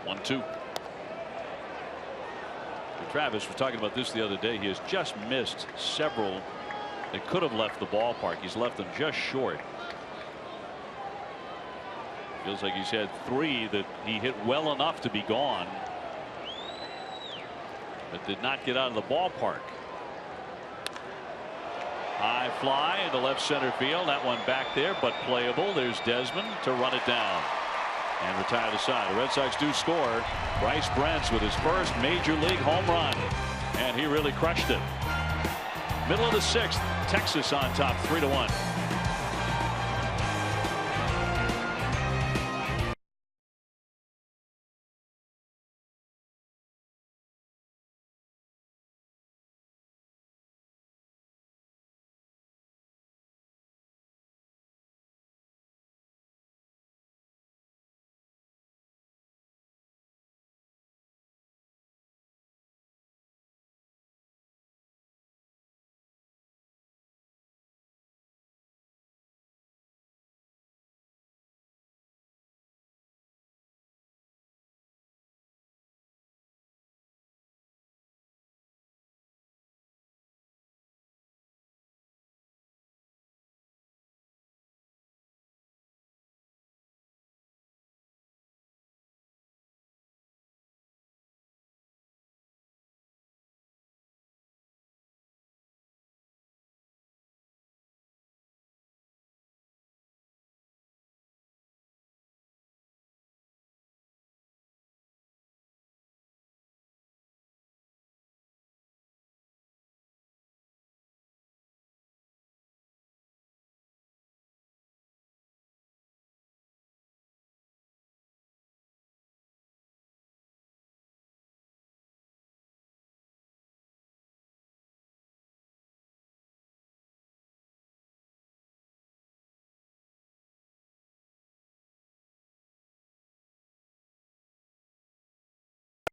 1-2. Travis was talking about this the other day. He has just missed several that could have left the ballpark. He's left them just short. Feels like he's had 3 that he hit well enough to be gone, but did not get out of the ballpark. High fly into left center field. That one back there, but playable. There's Desmond to run it down and retire the side. The Red Sox do score. Bryce Brent with his first major league home run, and he really crushed it. Middle of the 6th, Texas on top, 3-1.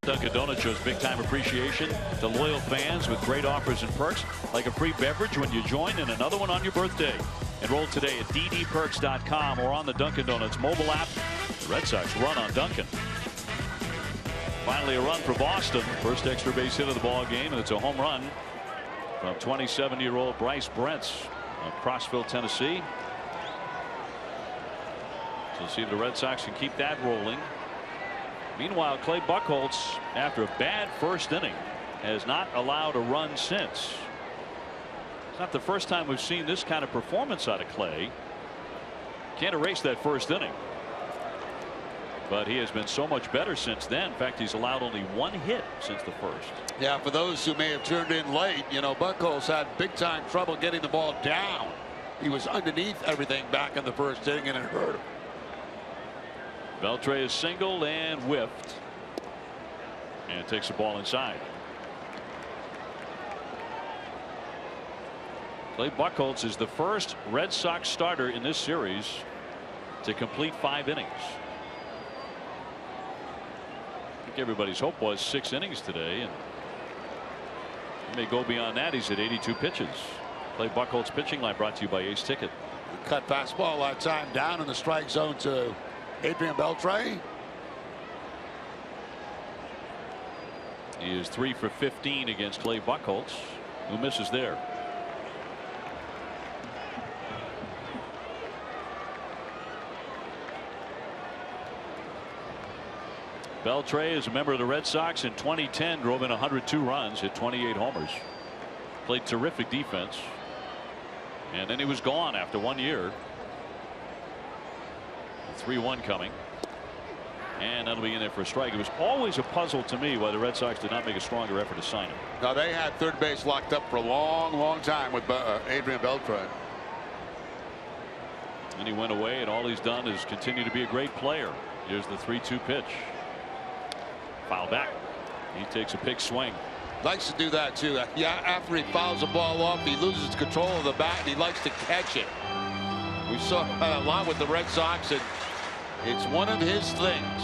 Dunkin' Donuts shows big time appreciation to loyal fans with great offers and perks like a free beverage when you join and another one on your birthday. Enroll today at ddperks.com or on the Dunkin' Donuts mobile app. The Red Sox run on Dunkin'. Finally a run for Boston. First extra base hit of the ball game, and it's a home run from 27-year-old Bryce Brent of Crossville, Tennessee. So we'll see if the Red Sox can keep that rolling. Meanwhile, Clay Buchholz, after a bad first inning, has not allowed a run since. It's not the first time we've seen this kind of performance out of Clay. Can't erase that first inning. But he has been so much better since then. In fact, he's allowed only one hit since the first. Yeah, for those who may have turned in late, you know, Buchholz had big time trouble getting the ball down. He was underneath everything back in the first inning, and it hurt him. Beltre is singled and whiffed, and takes the ball inside. Clay Buchholz is the first Red Sox starter in this series to complete 5 innings. I think everybody's hope was 6 innings today, and he may go beyond that. He's at 82 pitches. Clay Buchholz pitching line brought to you by Ace Ticket. Cut fastball that time down in the strike zone to Adrian Beltre. He is 3 for 15 against Clay Buchholz, who misses there. Beltre is a member of the Red Sox. In 2010 drove in 102 runs, hit 28 homers, played terrific defense, and then he was gone after 1 year. 3-1 coming, and that'll be in there for a strike. It was always a puzzle to me why the Red Sox did not make a stronger effort to sign him. Now they had third base locked up for a long time with Adrian Beltre. And he went away, and all he's done is continue to be a great player. Here's the 3-2 pitch. Foul back. He takes a big swing. Likes to do that too. Yeah, after he fouls the ball off, he loses control of the bat, and he likes to catch it. We saw a lot with the Red Sox, and it's one of his things.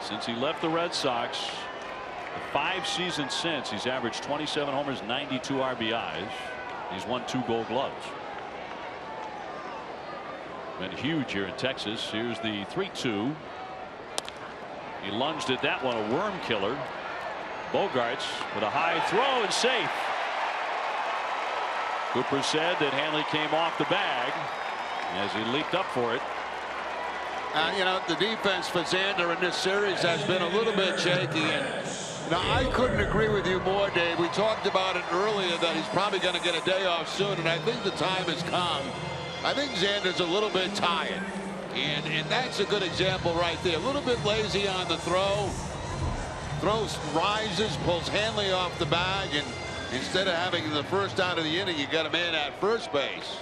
Since he left the Red Sox, the 5 seasons since, he's averaged 27 homers, 92 RBIs. He's won 2 Gold Gloves. Been huge here in Texas. Here's the 3-2. He lunged at that one, a worm killer. Bogarts with a high throw and safe. Cooper said that Hanley came off the bag as he leaped up for it. You know, the defense for Xander in this series has been a little bit shaky, and now I couldn't agree with you more, Dave. We talked about it earlier that he's probably going to get a day off soon, and I think the time has come. I think Xander's a little bit tired, and that's a good example right there. A little bit lazy on the throw. Throws rises, pulls Hanley off the bag, and instead of having the first out of the inning, you got a man at first base.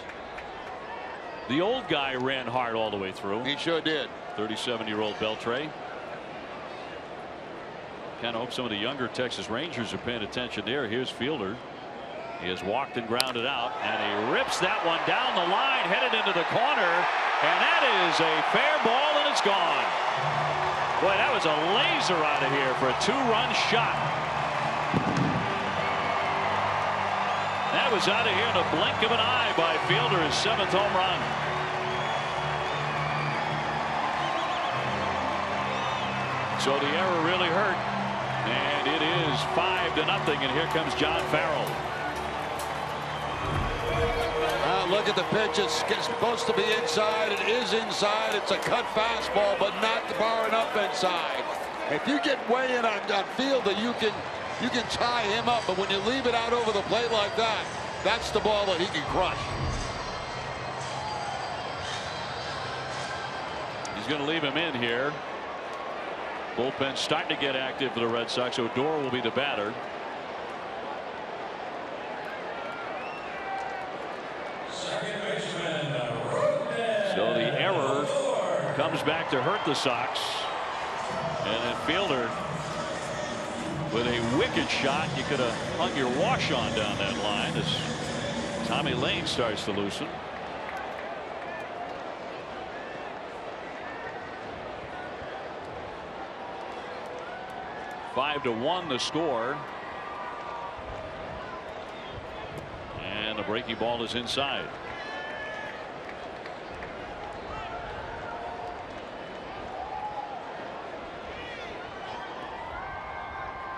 The old guy ran hard all the way through. He sure did. 37-year-old Beltre. Kind of hope some of the younger Texas Rangers are paying attention there. Here's Fielder. He has walked and grounded out, and he rips that one down the line, headed into the corner, and that is a fair ball, and it's gone. Boy, that was a laser out of here for a 2-run shot. That was out of here in a blink of an eye by Fielder, his 7th home run. So the error really hurt, and it is 5-0, and here comes John Farrell. Look at the pitch. It's supposed to be inside. It is inside. It's a cut fastball, but not far enough inside. If you get way in on Fielder, you can tie him up, but when you leave it out over the plate like that, that's the ball that he can crush. He's going to leave him in here. Bullpen starting to get active for the Red Sox. Odor will be the batter. So the error comes back to hurt the Sox. And then Fielder with a wicked shot. You could have hung your wash on down that line as Tommy Lane starts to loosen. 5-1 the score. And the breaking ball is inside.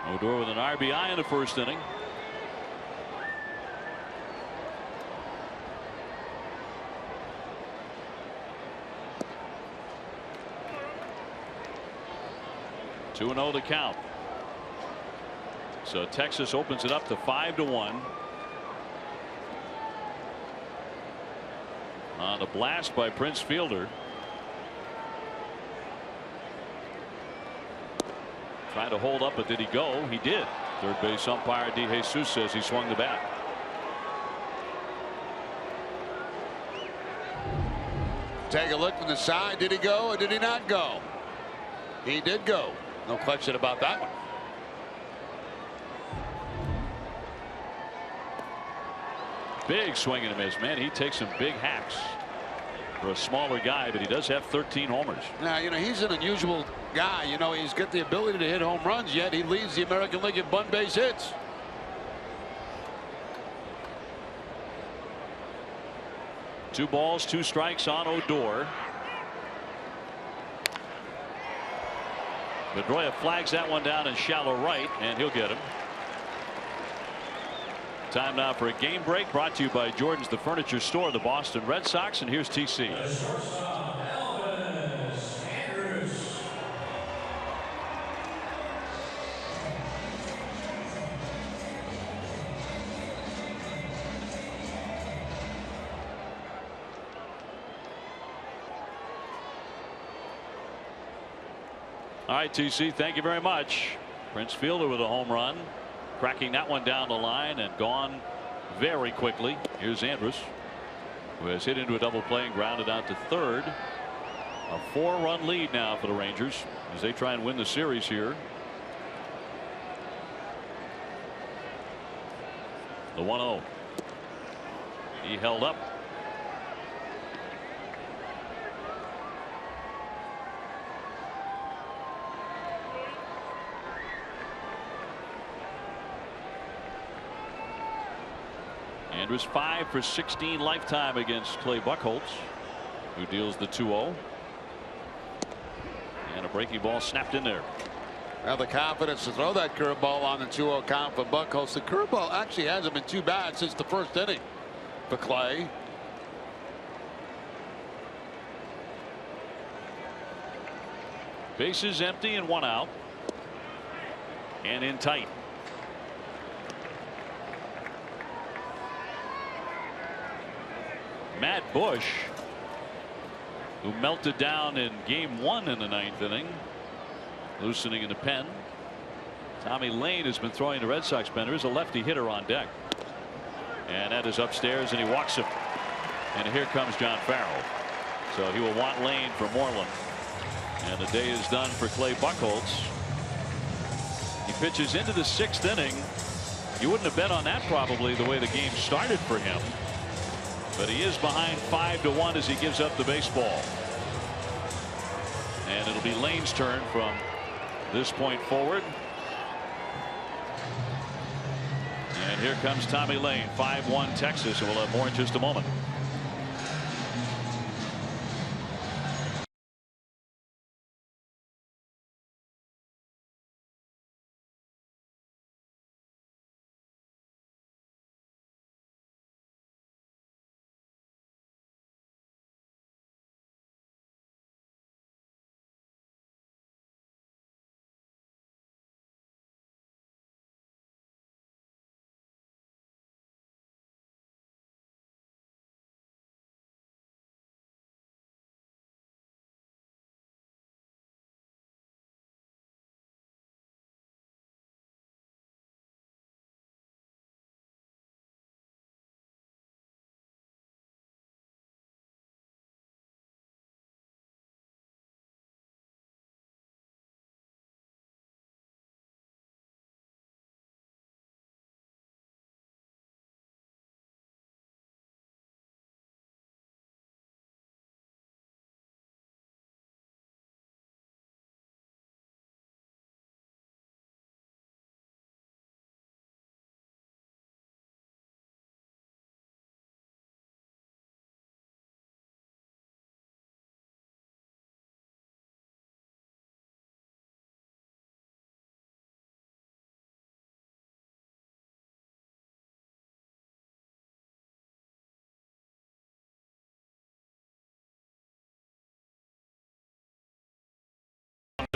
Odor with an RBI in the first inning. Two and 0 to count. So Texas opens it up to 5-1. On the blast by Prince Fielder. Trying to hold up, but did he go? He did. Third base umpire De Jesus says he swung the bat. Take a look from the side. Did he go or did he not go? He did go. No question about that one. Big swing and a miss, man. He takes some big hacks for a smaller guy, but he does have 13 homers. Now, you know, he's an unusual guy. You know, he's got the ability to hit home runs, yet he leads the American League in bunt base hits. Two balls, two strikes on Odor. Pedroia flags that one down in shallow right, and he'll get him. Time now for a game break, brought to you by Jordan's the Furniture Store, the Boston Red Sox, and here's TC. All right, TC, thank you very much. Prince Fielder with a home run, cracking that one down the line and gone very quickly. Here's Andrus, who has hit into a double play and grounded out to third. A 4-run lead now for the Rangers as they try and win the series here. The 1-0. He held up. Andrus 5 for 16 lifetime against Clay Buchholz, who deals the 2-0. And a breaking ball snapped in there. Now the confidence to throw that curveball on the 2-0 count for Buchholz. The curveball actually hasn't been too bad since the first inning for Clay. Bases empty and one out. And in tight. Matt Bush, who melted down in game 1 in the 9th inning, loosening in the pen. Tommy Lane has been throwing the Red Sox pen. There is a lefty hitter on deck, and that is upstairs, and he walks him. And here comes John Farrell. So he will want Lane for Moreland. And the day is done for Clay Buchholz. He pitches into the 6th inning. You wouldn't have bet on that probably the way the game started for him. But he is behind 5-1 as he gives up the baseball. And it'll be Lane's turn from this point forward. And here comes Tommy Lane, 5-1 Texas, and we'll have more in just a moment.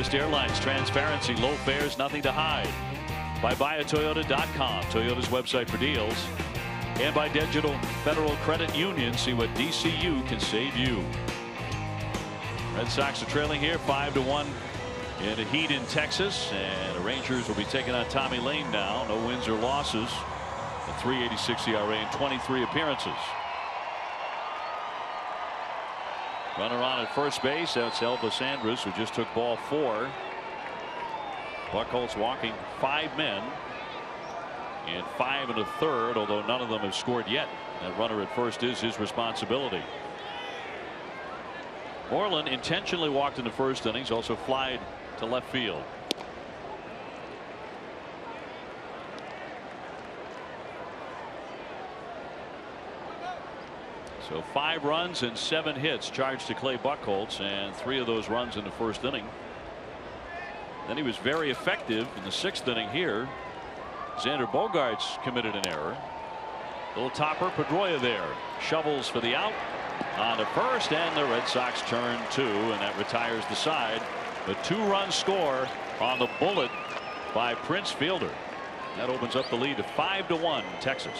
Airlines, transparency, low fares, nothing to hide. By buyatoyota.com, Toyota's website for deals. And by Digital Federal Credit Union, see what DCU can save you. Red Sox are trailing here 5-1 in the heat in Texas, and the Rangers will be taking on Tommy Lane now. No wins or losses. A 3.86 ERA in 23 appearances. Runner on at first base. That's Elvis Andrus, who just took ball 4. Buchholz walking 5 men. And 5 1/3, although none of them have scored yet. That runner at first is his responsibility. Moreland intentionally walked in the first innings, also flied to left field. So 5 runs and 7 hits charged to Clay Buchholz, and 3 of those runs in the first inning. Then he was very effective in the 6th inning here. Xander Bogaerts committed an error. Little topper, Pedroia there. Shovels for the out on the first, and the Red Sox turn 2, and that retires the side. The 2-run score on the bullet by Prince Fielder. That opens up the lead to 5-1 Texas.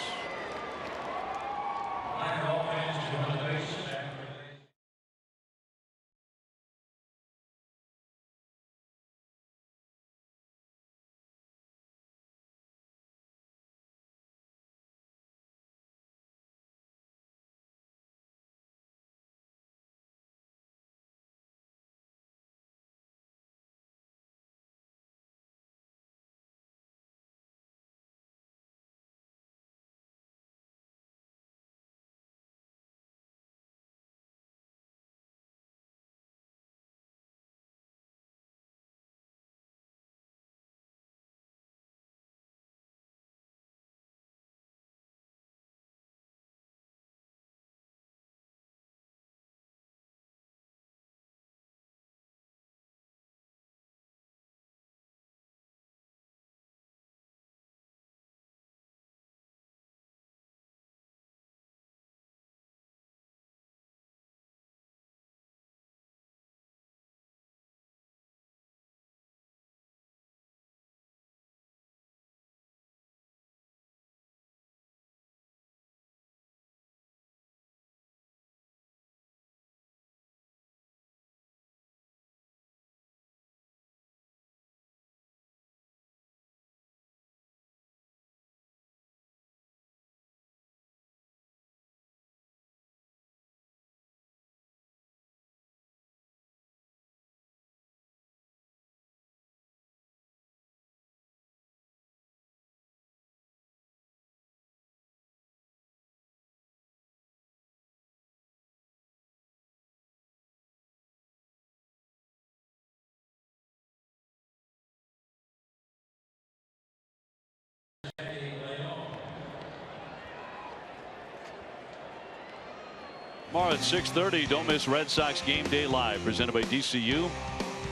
Tomorrow at 6:30, don't miss Red Sox Game Day Live, presented by DCU.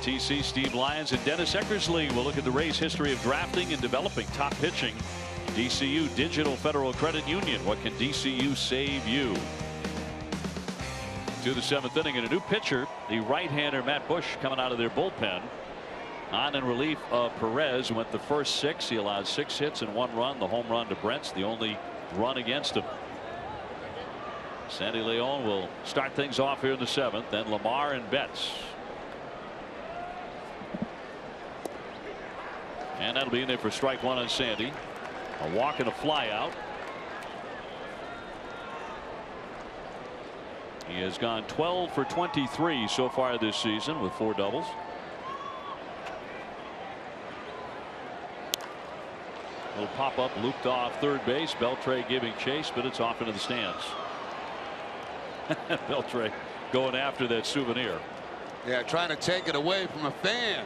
TC, Steve Lyons, and Dennis Eckersley will look at the Rays' history of drafting and developing top pitching. DCU, Digital Federal Credit Union. What can DCU save you? To the 7th inning, and a new pitcher, the right-hander Matt Bush, coming out of their bullpen. On in relief of Perez, who went the first 6. He allowed 6 hits and 1 run. The home run to Brent's the only run against him. Sandy Leon will start things off here in the 7th. Then Lamar and Betts. And that'll be in there for strike 1 on Sandy. A walk and a fly out. He has gone 12 for 23 so far this season with 4 doubles. Little pop up looped off third base. Beltre giving chase, but it's off into the stands. Beltre going after that souvenir. Yeah, trying to take it away from a fan.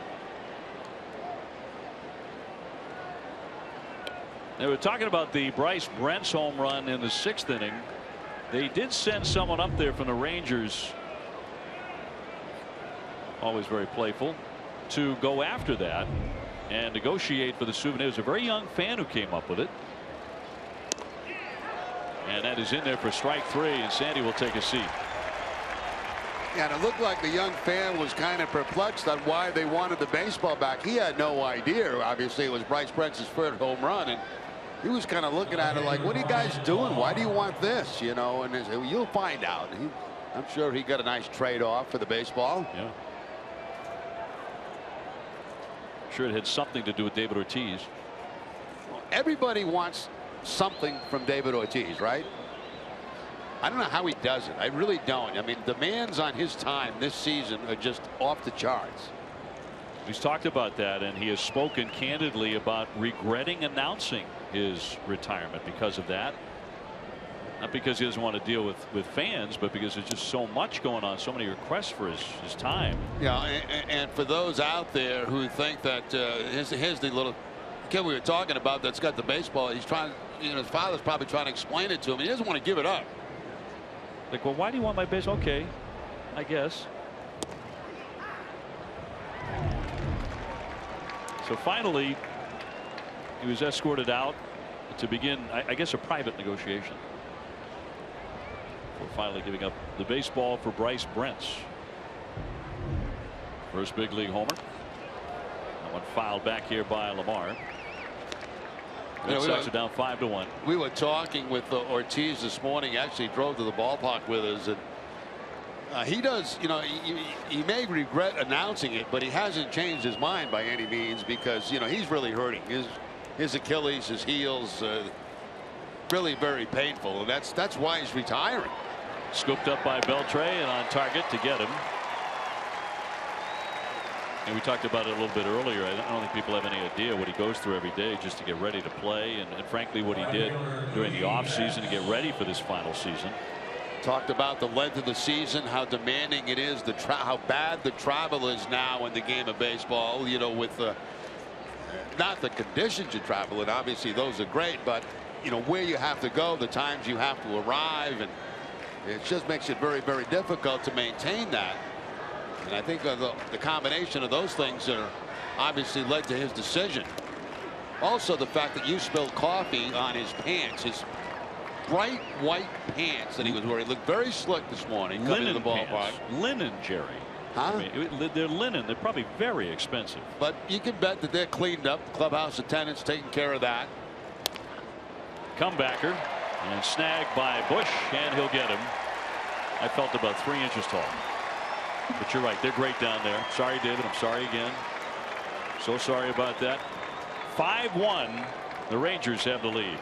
They were talking about the Bryce Brent's home run in the 6th inning. They did send someone up there from the Rangers, always very playful, to go after that and negotiate for the souvenir. It was a very young fan who came up with it. And that is in there for strike 3, and Sandy will take a seat. And it looked like the young fan was kind of perplexed on why they wanted the baseball back. He had no idea. Obviously, it was Bryce Brent's first home run, and he was kind of looking at it like, what are you guys doing? Why do you want this? You know, and well, you'll find out. I'm sure he got a nice trade-off for the baseball. Yeah. Sure, it had something to do with David Ortiz. Well, everybody wants something from David Ortiz, right? I don't know how he does it. I really don't. I mean, demands on his time this season are just off the charts. He's talked about that, and he has spoken candidly about regretting announcing his retirement because of that. Not because he doesn't want to deal with fans, but because there's just so much going on, so many requests for his time. Yeah, and for those out there who think that here's the little kid we were talking about that's got the baseball. He's trying, you know, his father's probably trying to explain it to him. He doesn't want to give it up. Like, well, why do you want my base? Okay, I guess. So finally, he was escorted out to begin, I guess, a private negotiation. We're finally giving up the baseball for Bryce Brent. First big league homer. That one fouled back here by Lamar. Red Sox are down 5-1. We were talking with Ortiz this morning. He actually drove to the ballpark with us, and he does, you know, he may regret announcing it, but he hasn't changed his mind by any means, because, you know, he's really hurting. His Achilles, his heels, really very painful, and that's why he's retiring. Scooped up by Beltre and on target to get him. And we talked about it a little bit earlier. I don't think people have any idea what he goes through every day just to get ready to play, and frankly what he did during the offseason to get ready for this final season. Talked about the length of the season, how demanding it is, how bad the travel is now in the game of baseball. You know, with not the conditions you travel in, obviously those are great, but you know where you have to go, the times you have to arrive, and it just makes it very, very difficult to maintain that. And I think the combination of those things are obviously led to his decision. Also, the fact that you spilled coffee on his pants, his bright white pants that he was wearing, looked very slick this morning coming to the ballpark. Pants. Linen, Jerry. Huh? I mean, they're linen. They're probably very expensive. But you can bet that they're cleaned up. Clubhouse attendants taking care of that. Comebacker and snagged by Bush, and he'll get him. I felt about 3 inches tall. But you're right, they're great down there. Sorry, David. I'm sorry again. So sorry about that. 5-1. The Rangers have the lead.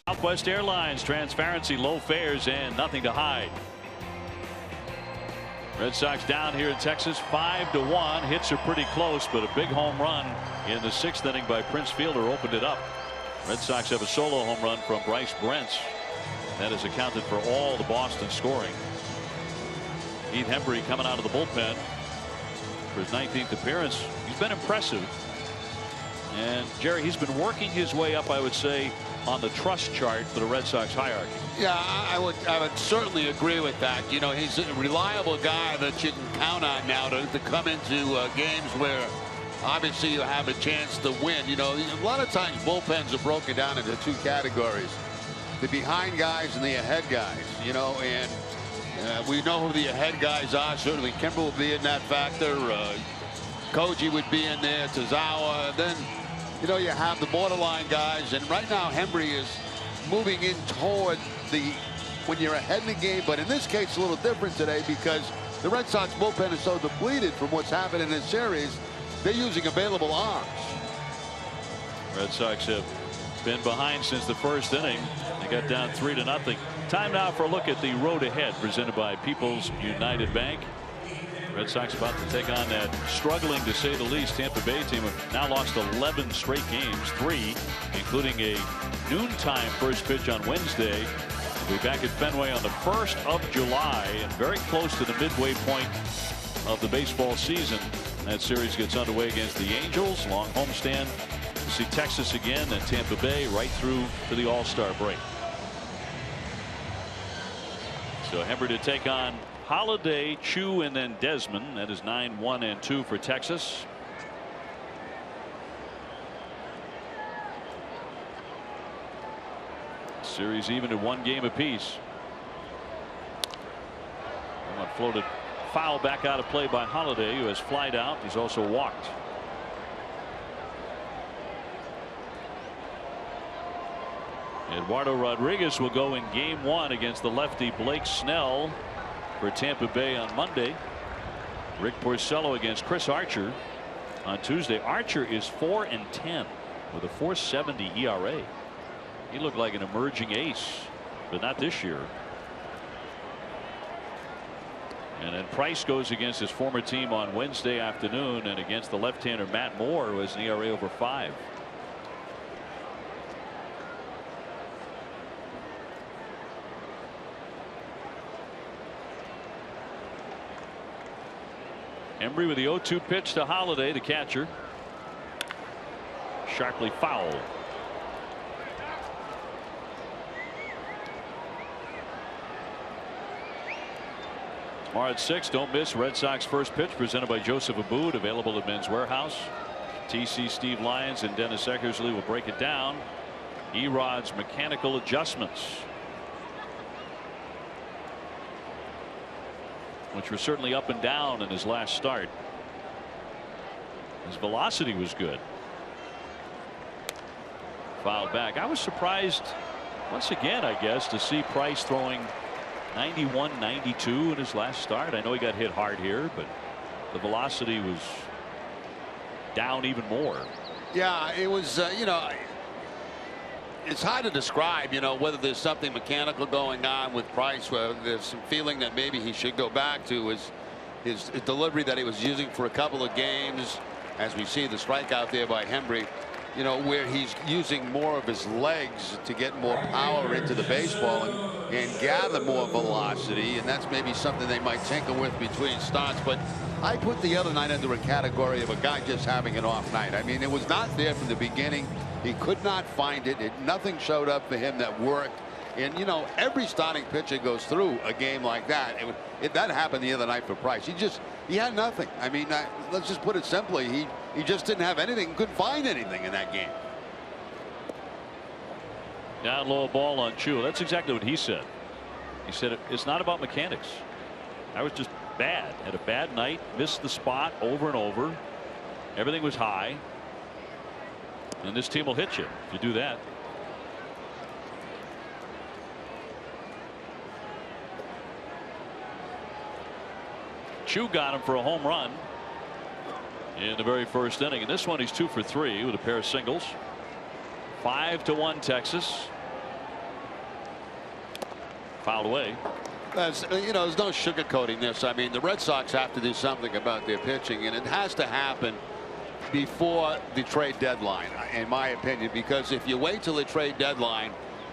Southwest Airlines, transparency, low fares, and nothing to hide. Red Sox down here in Texas 5-1. Hits are pretty close, but a big home run in the 6th inning by Prince Fielder opened it up. Red Sox have a solo home run from Bryce Brent. That has accounted for all the Boston scoring. Heath Hembree coming out of the bullpen for his 19th appearance. He's been impressive. And Jerry, he's been working his way up, I would say, on the trust chart for the Red Sox hierarchy. Yeah, I would certainly agree with that. You know, he's a reliable guy that you can count on now to come into games where obviously you have a chance to win. You know, a lot of times bullpens are broken down into 2 categories: the behind guys and the ahead guys. You know, and we know who the ahead guys are. Certainly Kimber will be in that factor. Koji would be in there, Tozawa. Then, you know, you have the borderline guys, and right now Hembree is moving in toward when you're ahead in the game. But in this case, it's a little different today because the Red Sox bullpen is so depleted from what's happened in this series. They're using available arms. Red Sox have been behind since the 1st inning. They got down 3-0. Time now for a look at the road ahead, presented by People's United Bank. Red Sox about to take on that struggling, to say the least, Tampa Bay team. Have now lost 11 straight games, 3 including a noontime first pitch on Wednesday. We'll be back at Fenway on the 1st of July and very close to the midway point of the baseball season. That series gets underway against the Angels. Long homestand to see Texas again and Tampa Bay right through to the All-Star break. So Hembree to take on Holiday, Chu, and then Desmond. That is 9-1-2 for Texas. Series even at 1 game apiece. One floated foul back out of play by Holiday, who has flied out. He's also walked. Eduardo Rodriguez will go in game 1 against the lefty Blake Snell for Tampa Bay on Monday. Rick Porcello against Chris Archer on Tuesday. Archer is 4-10 with a 4.70 ERA. He looked like an emerging ace, but not this year. And then Price goes against his former team on Wednesday afternoon and against the left-hander Matt Moore, who has an ERA over 5. Hembree with the 0-2 pitch to Holiday, the catcher. Sharply foul. Tomorrow at 6, don't miss Red Sox first pitch, presented by Joseph Abboud, available at Men's Warehouse. TC Steve Lyons and Dennis Eckersley will break it down. Erod's mechanical adjustments, which were certainly up and down in his last start. His velocity was good. Fouled back. I was surprised once again, I guess, to see Price throwing 91, 92 in his last start. I know he got hit hard here, but the velocity was down even more. Yeah, it was, you know, it's hard to describe, you know, whether there's something mechanical going on with Price, where there's some feeling that maybe he should go back to his delivery that he was using for a couple of games, as we see the strikeout there by Hembree, you know, where he's using more of his legs to get more power into the baseball and gather more velocity, and that's maybe something they might tinker with between starts. But I put the other night under a category of a guy just having an off night. I mean, it was not there from the beginning. He could not find it. Nothing showed up for him that worked. And, you know, every starting pitcher goes through a game like that. That happened the other night for Price. He had nothing. I mean, let's just put it simply. He just didn't have anything, couldn't find anything in that game. Down low ball on Chu. That's exactly what he said. He said it's not about mechanics. I was just bad. Had a bad night. Missed the spot over and over. Everything was high. And this team will hit you if you do that. Chu got him for a home run in the very first inning. And this one he's 2 for 3 with a pair of singles. 5-1 Texas. Fouled away. You know, there's no sugarcoating this. I mean, the Red Sox have to do something about their pitching, and it has to happen before the trade deadline, in my opinion, because if you wait till the trade deadline,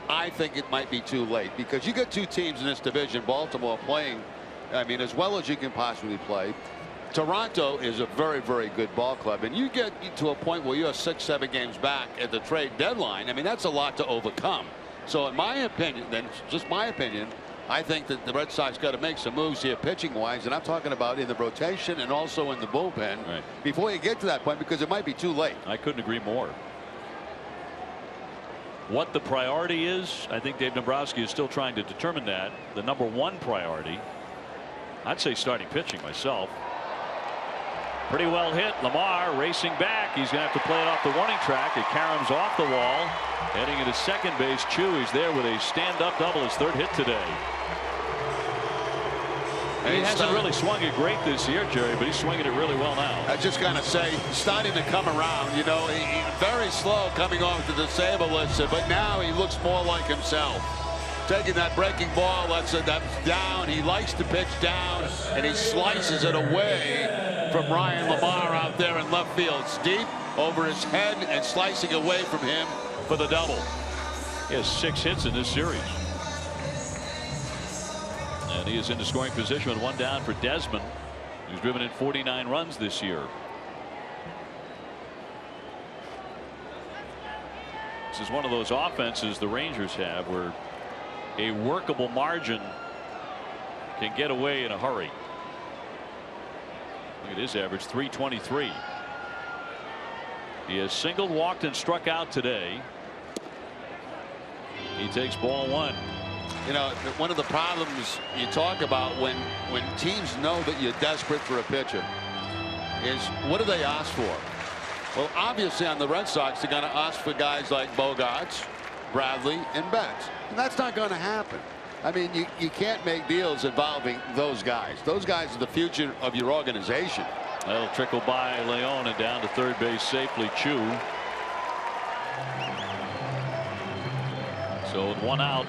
I think it might be too late, because you got two teams in this division, Baltimore playing, I mean, as well as you can possibly play. Toronto is a very, very good ball club, and you get to a point where you're 6-7 games back at the trade deadline. I mean, that's a lot to overcome. So in my opinion, then just my opinion, I think that the Red Sox got to make some moves here pitching wise, and I'm talking about in the rotation and also in the bullpen before you get to that point, because it might be too late. I couldn't agree more. What the priority is, I think Dave Dombrowski is still trying to determine that. The number one priority, I'd say starting pitching myself. Pretty well hit. Lamar racing back. He's going to have to play it off the warning track. It caroms off the wall. Heading into second base. Chewy's there with a stand-up double. His third hit today. He hasn't really swung it great this year, Jerry, but he's swinging it really well now. I just gotta say, starting to come around. You know, he's very slow coming off the disabled list, but now he looks more like himself. Taking that breaking ball, that's down. He likes to pitch down, and he slices it away from Ryan Lamar out there in left field. It's deep over his head and slicing away from him for the double. He has 6 hits in this series. And he is in the scoring position with 1 down for Desmond, who's driven in 49 runs this year. This is one of those offenses the Rangers have where a workable margin can get away in a hurry. Look at his average, 323. He has singled, walked, and struck out today. He takes ball 1. You know, one of the problems you talk about when teams know that you're desperate for a pitcher is, what do they ask for? Well, obviously on the Red Sox, they're going to ask for guys like Bogarts, Bradley, and Betts. And that's not going to happen. I mean, you can't make deals involving those guys. Those guys are the future of your organization. That'll trickle by Leon and down to third base safely. Chew. So with 1 out,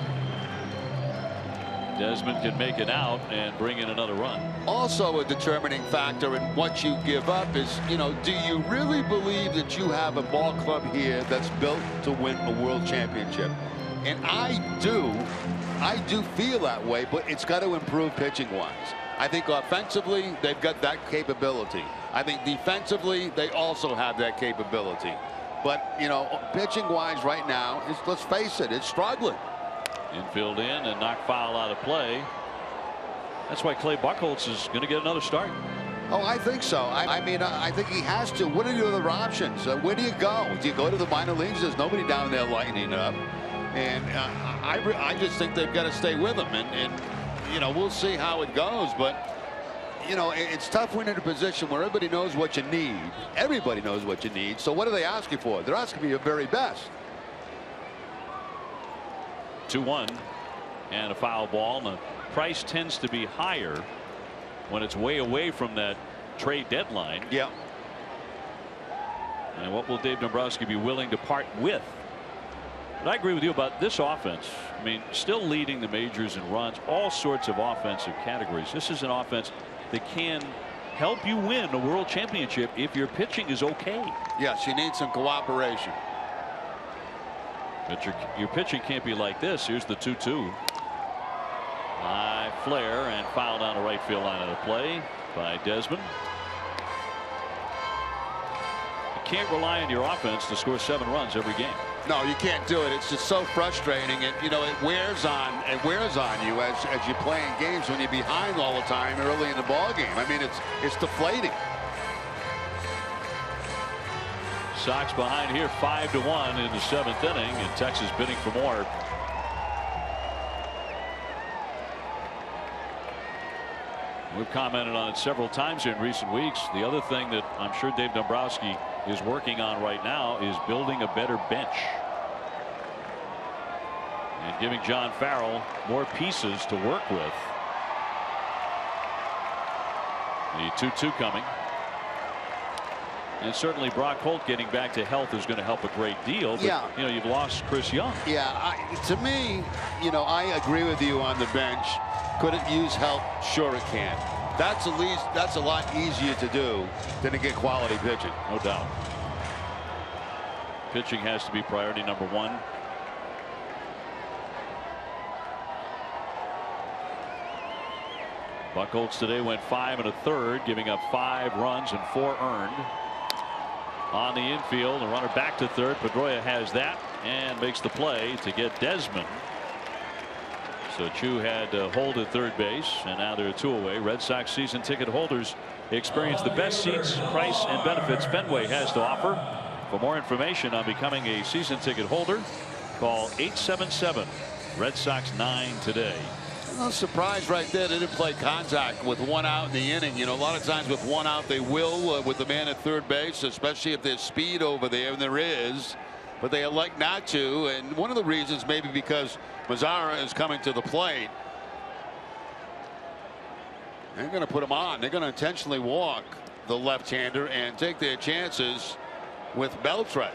Desmond can make it out and bring in another run. Also a determining factor in what you give up is, you know, do you really believe that you have a ball club here that's built to win a world championship? And I do feel that way, but it's got to improve pitching wise. I think offensively they've got that capability. I think defensively they also have that capability. But, you know, pitching wise right now, let's face it, it's struggling. Infield in and knocked foul out of play. That's why Clay Buchholz is going to get another start. Oh, I think so. I mean, I think he has to. What are the other options? Where do you go? Do you go to the minor leagues? There's nobody down there lighting up. And I just think they've got to stay with him. And you know, we'll see how it goes. But, you know, it's tough when you're in a position where everybody knows what you need. Everybody knows what you need. So what are they asking for? They're asking for your very best. 2-1 and a foul ball. And the price tends to be higher when it's way away from that trade deadline. Yeah. And what will Dave Dombrowski be willing to part with? But I agree with you about this offense. I mean, still leading the majors in runs, all sorts of offensive categories. This is an offense that can help you win a world championship if your pitching is okay. Yes, you need some cooperation. But your pitching can't be like this. Here's the 2-2. High flare and foul down the right field line of the play by Desmond. You can't rely on your offense to score 7 runs every game. No, you can't do it. It's just so frustrating. And, you know, it wears on you as you're playing games when you're behind all the time early in the ball game. I mean, it's deflating. Sox behind here 5-1 in the 7th inning, and Texas bidding for more. We've commented on it several times here in recent weeks. The other thing that I'm sure Dave Dombrowski is working on right now is building a better bench and giving John Farrell more pieces to work with. The 2-2 coming. And certainly Brock Holt getting back to health is going to help a great deal. But, Yeah. you know, you've lost Chris Young. Yeah, to me, you know, I agree with you on the bench. Could it use help? Sure it can. That's a lot easier to do than to get quality pitching. No doubt. Pitching has to be priority number one. Buchholz today went 5 1/3, giving up 5 runs and 4 earned. On the infield, the runner back to third. Pedroia has that and makes the play to get Desmond. So Chu had to hold at third base, and now they're 2 away. Red Sox season ticket holders experience the best seats, price, and benefits Fenway has to offer. For more information on becoming a season ticket holder, call 877 Red Sox 9 today. I'm surprised right there they didn't play contact with 1 out in the inning. You know, a lot of times with 1 out they will with the man at third base, especially if there's speed over there, and there is, but they elect not to. And one of the reasons maybe because Mazzara is coming to the plate. They're going to put him on. They're going to intentionally walk the left-hander and take their chances with Beltre.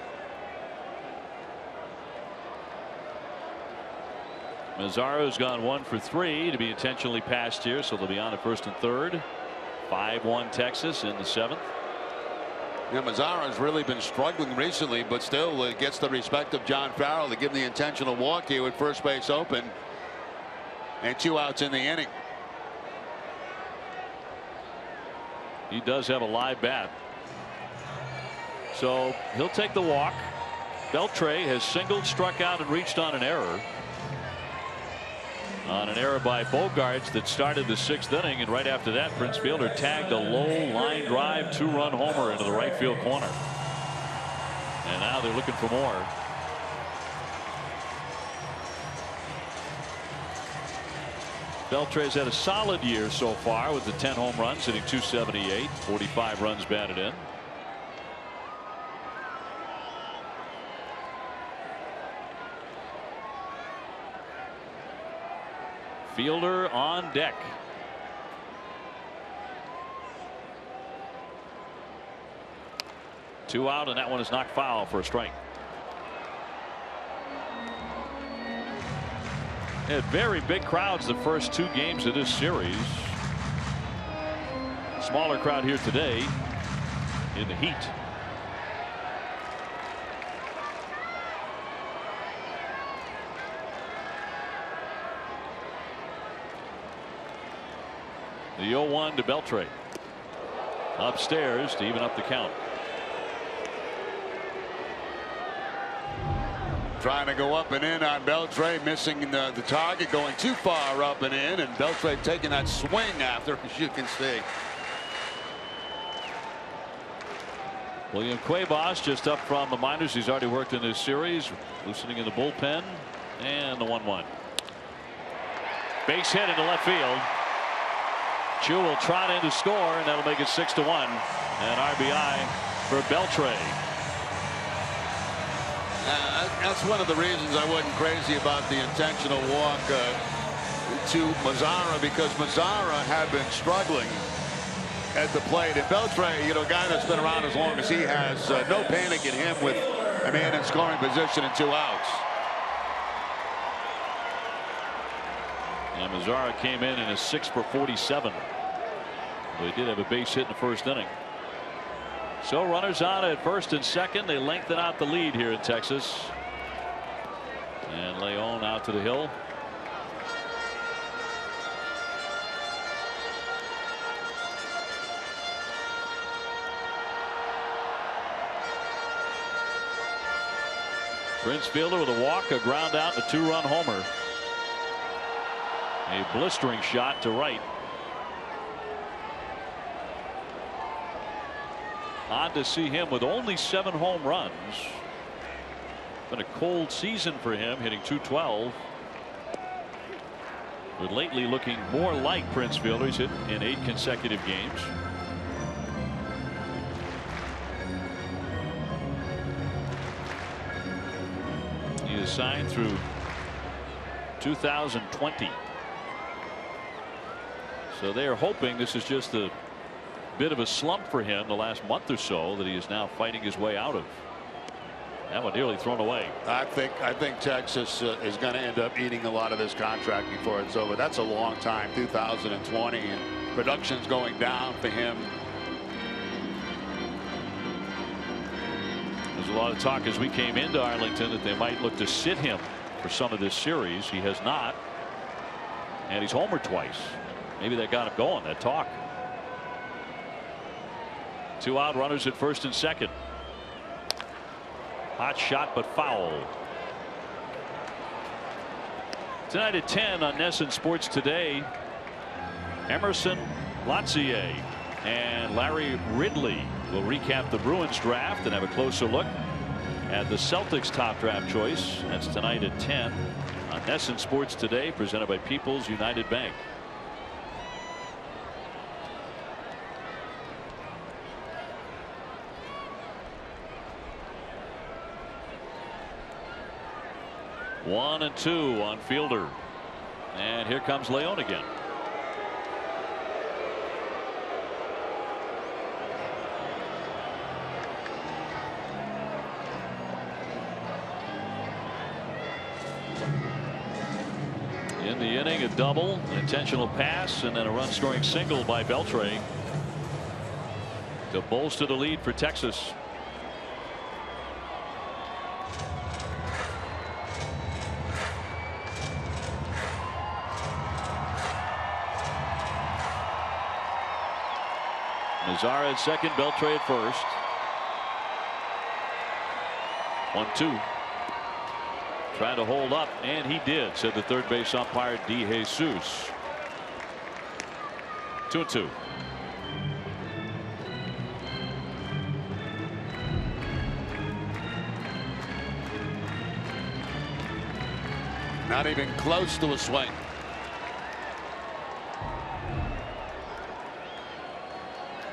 Mazzaro's gone 1 for 3 to be intentionally passed here, so they'll be on at first and third. 5-1 Texas in the 7th. Yeah, Mazzara has really been struggling recently, but still gets the respect of John Farrell to give him the intentional walk here with first base open and 2 outs in the inning. He does have a live bat, so he'll take the walk. Beltre has singled, struck out, and reached on an error. On an error by Bogarts that started the 6th inning, and right after that Prince Fielder tagged a low line drive 2-run homer into the right field corner. And now they're looking for more. Beltre's had a solid year so far with the 10 home runs, hitting .278, 45 runs batted in. Fielder on deck. Two out, and that one is knocked foul for a strike. They had very big crowds the first 2 games of this series. Smaller crowd here today in the heat. The 0-1 to Beltre. Upstairs to even up the count. Trying to go up and in on Beltre, missing the target, going too far up and in, and Beltre taking that swing after, as you can see. William Cuevas just up from the minors. He's already worked in this series, loosening in the bullpen, and the 1-1. Base hit into left field. Chu will trot in to score, and that'll make it 6-1. An RBI for Beltre. That's one of the reasons I wasn't crazy about the intentional walk to Mazzara, because Mazzara had been struggling at the plate. And Beltre, you know, a guy that's been around as long as he has, no panic in him with a man in scoring position and 2 outs. And Mazzara came in a 6 for 47. They did have a base hit in the first inning. So runners on at first and second. They lengthen out the lead here in Texas. And Leon out to the hill. Prince Fielder with a walk, a ground out, and a 2-run homer. A blistering shot to right. Odd to see him with only 7 home runs. Been a cold season for him, hitting .212. But lately looking more like Prince Fielder. He's hit in 8 consecutive games. He is signed through 2020. So they are hoping this is just the bit of a slump for him the last month or so that he is now fighting his way out of. That one nearly thrown away. I think Texas is going to end up eating a lot of this contract before it's over. That's a long time, 2020, and production's going down for him. There's a lot of talk as we came into Arlington that they might look to sit him for some of this series. He has not, and he's homered twice. Maybe that got him going, that talk. 2 out, runners at first and second. Hot shot, but foul. Tonight at 10 on NESN Sports Today, Emerson Lotzier and Larry Ridley will recap the Bruins draft and have a closer look at the Celtics top draft choice. That's tonight at 10 on NESN Sports Today, presented by People's United Bank. One and two on Fielder, and here comes Leon again. In the inning, a double, an intentional pass, and then a run-scoring single by Beltre to bolster the lead for Texas. Mazara at second, Beltre at first. 1-2. Trying to hold up, and he did, said the third base umpire De Jesus. 2-2. Not even close to a swing.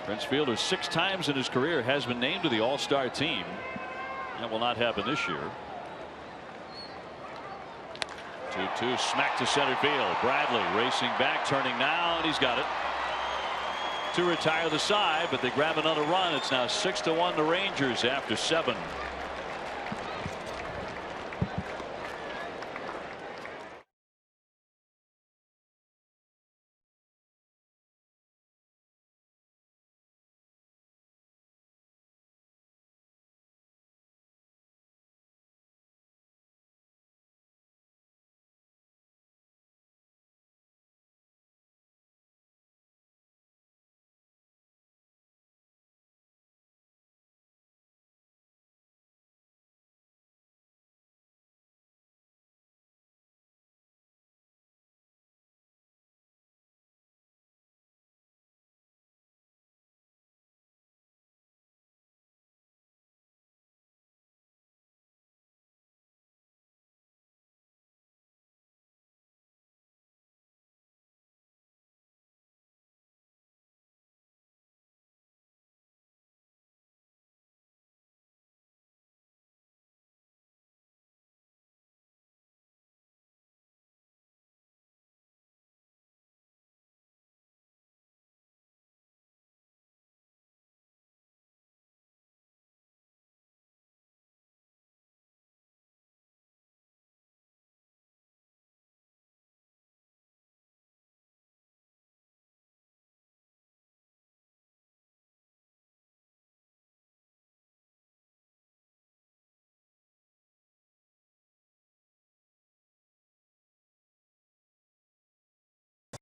Prince Fielder 6 times in his career has been named to the All-Star team. That will not happen this year. 2-2, smack to center field. Bradley racing back, turning now, and he's got it to retire the side, but they grab another run. It's now 6-1 the Rangers after 7.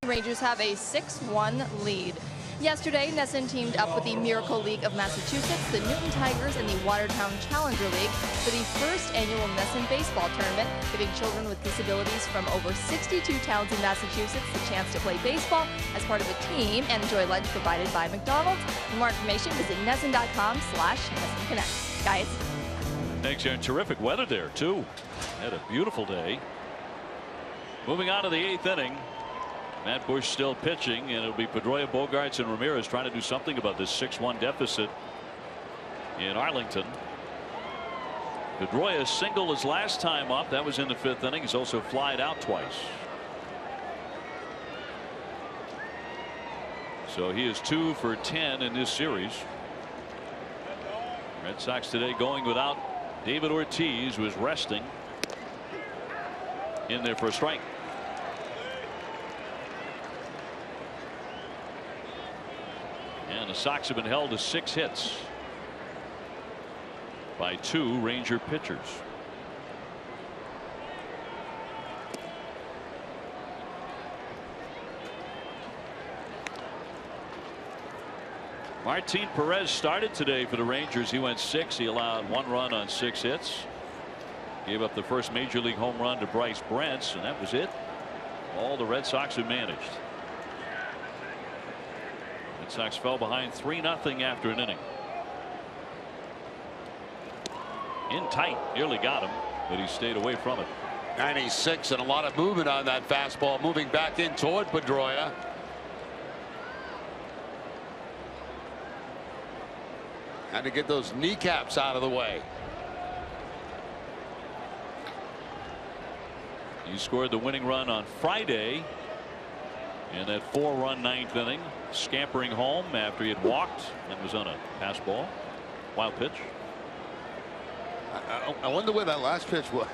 Rangers have a 6-1 lead. Yesterday, NESN teamed up with the Miracle League of Massachusetts, the Newton Tigers, and the Watertown Challenger League for the first annual NESN baseball tournament, giving children with disabilities from over 62 towns in Massachusetts the chance to play baseball as part of a team and enjoy lunch provided by McDonald's. For more information, visit NESN.com/NESNConnect. Guys. Thanks, Aaron. Terrific weather there, too. Had a beautiful day. Moving on to the 8th inning. Matt Bush still pitching, and it'll be Pedroia, Bogarts, and Ramirez trying to do something about this 6-1 deficit in Arlington. Pedroia singled his last time up. That was in the 5th inning. He's also flied out twice. So he is 2 for 10 in this series. Red Sox today going without David Ortiz, who is resting, in there for a strike. And the Sox have been held to 6 hits by 2 Ranger pitchers. Martin Perez started today for the Rangers. He went 6. He allowed 1 run on 6 hits. Gave up the first major league home run to Bryce Brent, and that was it. All the Red Sox have managed. Red Sox fell behind 3-0 after an inning. In tight, nearly got him, but he stayed away from it. 96 and a lot of movement on that fastball, moving back in toward Pedroia. Had to get those kneecaps out of the way. He scored the winning run on Friday in that 4-run 9th inning, scampering home after he had walked and was on a pass ball. Wild pitch. I wonder where that last pitch was.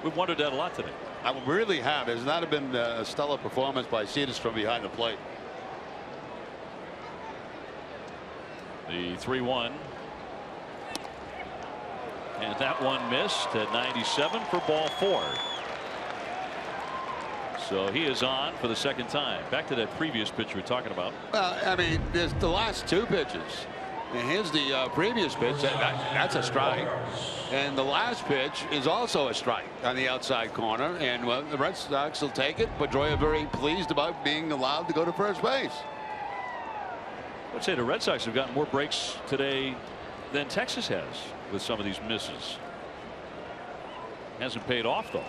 We've wondered that a lot today. I really have. There's not been a stellar performance by Cetus from behind the plate. The 3-1. And that one missed at 97 for ball 4. So he is on for the second time. Back to that previous pitch we were talking about. Well, I mean, there's the last 2 pitches. And here's the previous pitch. That's a strike. And the last pitch is also a strike on the outside corner. And well, the Red Sox will take it. Pedroia very pleased about being allowed to go to first base. I would say the Red Sox have gotten more breaks today than Texas has with some of these misses. Hasn't paid off though.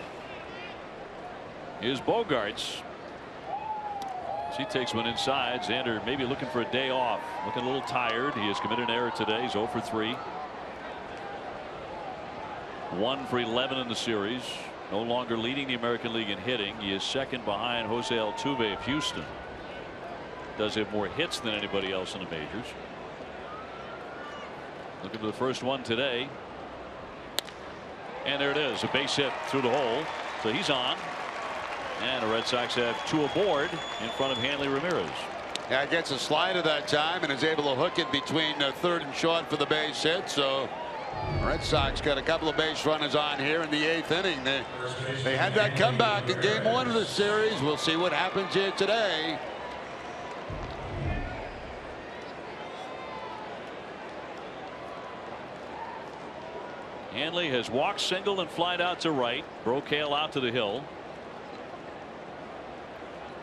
Here's Bogarts. As he takes one inside. Xander maybe looking for a day off, looking a little tired. He has committed an error today. He's 0 for 3. 1 for 11 in the series. No longer leading the American League in hitting. He is second behind Jose Altuve of Houston. Does have more hits than anybody else in the majors. Looking for the first one today. And there it is, a base hit through the hole. So he's on. And the Red Sox have 2 aboard in front of Hanley Ramirez. Yeah, gets a slider that time and is able to hook it between third and short for the base hit. So Red Sox got a couple of base runners on here in the 8th inning. They had that comeback in game 1 of the series. We'll see what happens here today. Hanley has walked, singled, and flied out to right. Brocail out to the hill.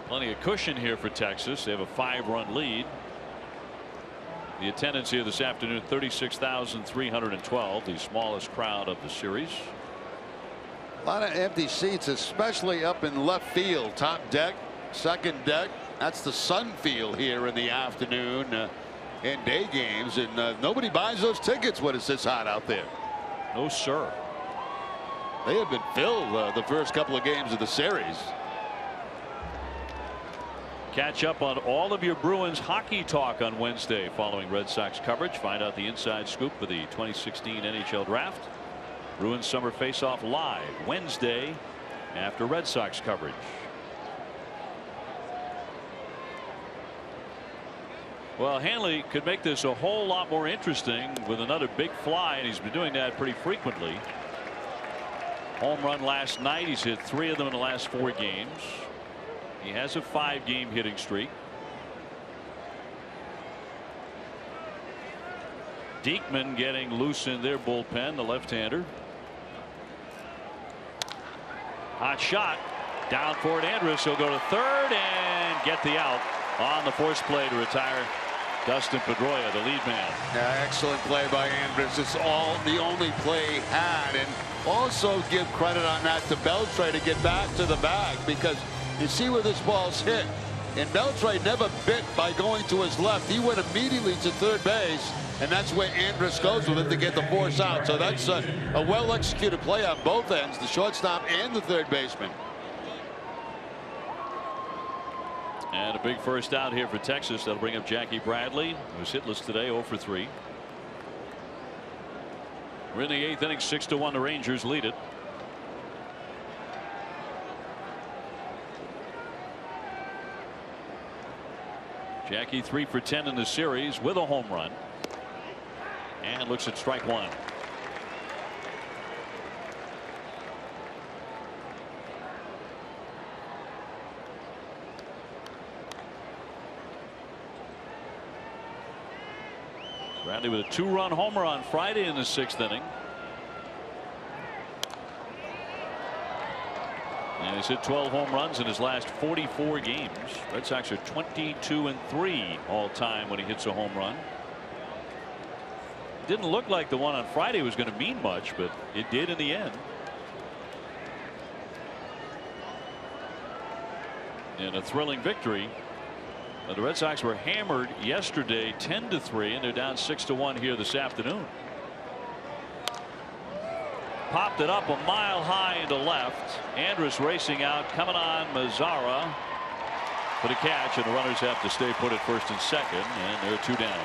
Plenty of cushion here for Texas. They have a 5-run lead. The attendance here this afternoon, 36,312, the smallest crowd of the series. A lot of empty seats, especially up in left field. Top deck, second deck. That's the Sun field here in the afternoon and day games. And nobody buys those tickets when it's this hot out there. No, sir. They have been filled the first couple of games of the series. Catch up on all of your Bruins hockey talk on Wednesday following Red Sox coverage. Find out the inside scoop for the 2016 NHL Draft. Bruins Summer Face-Off live Wednesday after Red Sox coverage. Well, Hanley could make this a whole lot more interesting with another big fly, and he's been doing that pretty frequently. Home run last night. He's hit 3 of them in the last 4 games. He has a 5-game hitting streak. Diekman getting loose in their bullpen, the left-hander. Hot shot down for it. Andrus. He'll go to third and get the out on the force play to retire Dustin Pedroia, the lead man. Yeah, excellent play by Andrus. It's the only play he had. And also give credit on that to Beltre to get back to the bag, because you see where this ball's hit. And Beltre never bit by going to his left. He went immediately to third base, and that's where Andrus goes with it to get the force out. So that's a well-executed play on both ends, the shortstop and the third baseman. And a big first out here for Texas. That'll bring up Jackie Bradley, who's hitless today, 0 for 3. We're in the 8th inning, 6-1. The Rangers lead it. Jackie 3 for 10 in the series with a home run. And looks at strike one. Bradley with a 2-run homer on Friday in the 6th inning. And he's hit 12 home runs in his last 44 games. Red Sox are 22-3 all time when he hits a home run. Didn't look like the one on Friday was going to mean much, but it did in the end. And a thrilling victory. The Red Sox were hammered yesterday 10-3, and they're down 6-1 here this afternoon. Popped it up a mile high into left. Andrus racing out, coming on Mazzara for the catch, and the runners have to stay put at first and second, and they're 2 down.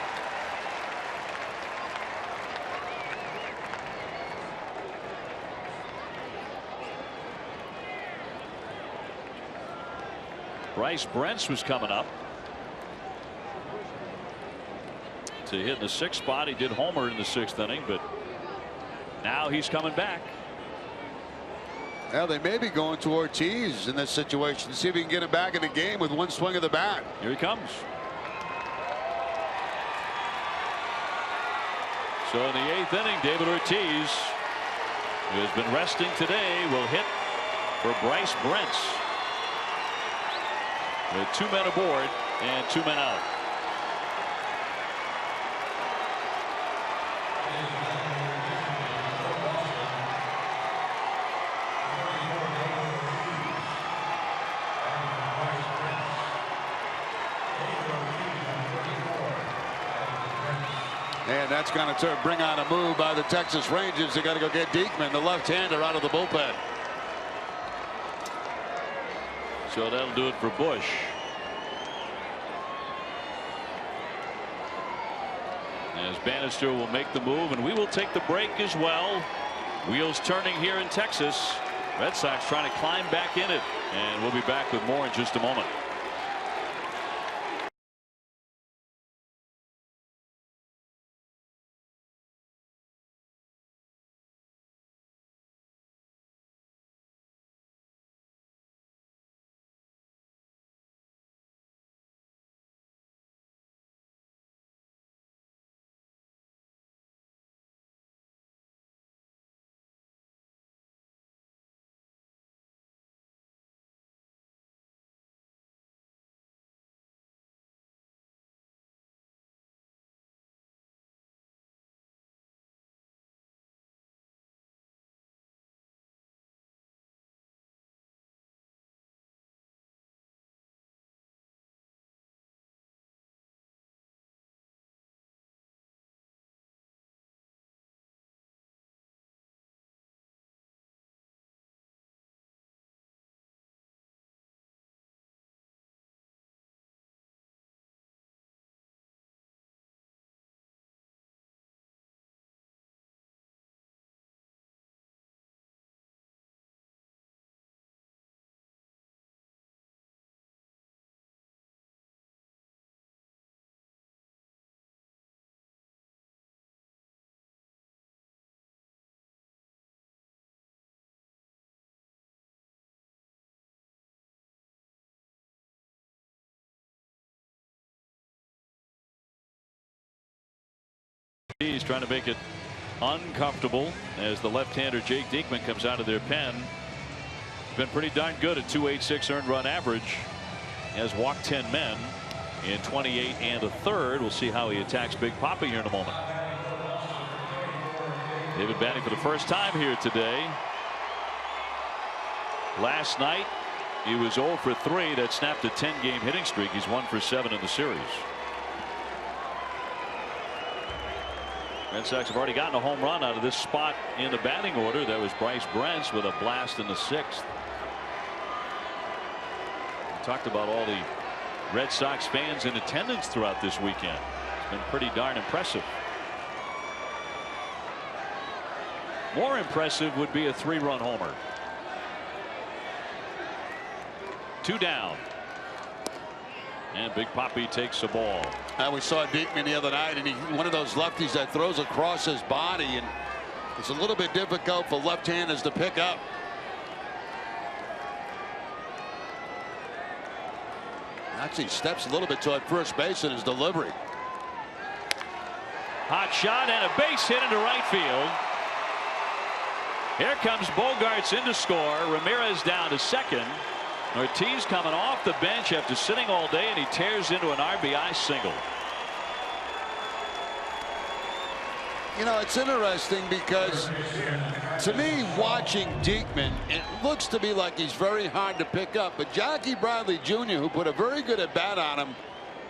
Bryce Brent was coming up to hit in the 6th spot. He did homer in the 6th inning, but now he's coming back. Well, they may be going to Ortiz in this situation. See if he can get him back in the game with one swing of the bat. Here he comes. So in the 8th inning, David Ortiz, who has been resting today, will hit for Bryce Brent. With 2 men aboard and 2 men out. And that's going to bring on a move by the Texas Rangers. They got to go get Diekman, the left-hander, out of the bullpen. So that'll do it for Bush. As Bannister will make the move, and we will take the break as well. Wheels turning here in Texas. Red Sox trying to climb back in it, and we'll be back with more in just a moment. He's trying to make it uncomfortable as the left-hander Jake Diekman comes out of their pen. Been pretty darn good at .286 earned run average. He has walked 10 men in 28 1/3. We'll see how he attacks Big Papa here in a moment. David batting for the first time here today. Last night he was 0 for 3. That snapped a 10-game hitting streak. He's 1 for 7 in the series. Red Sox have already gotten a home run out of this spot in the batting order. That was Bryce Brent with a blast in the 6th. We talked about all the Red Sox fans in attendance throughout this weekend. It's been pretty darn impressive. More impressive would be a 3-run homer. 2 down. And Big Papi takes the ball. We saw Diekman the other night, and he's one of those lefties that throws across his body, and it's a little bit difficult for left-handers to pick up. Actually steps a little bit toward first base in his delivery. Hot shot and a base hit into right field. Here comes Bogarts in to score. Ramirez down to second. Ortiz coming off the bench after sitting all day, and he tears into an RBI single. You know, it's interesting because to me, watching Diekman, it looks to me like he's very hard to pick up. But Jackie Bradley Jr., who put a very good at bat on him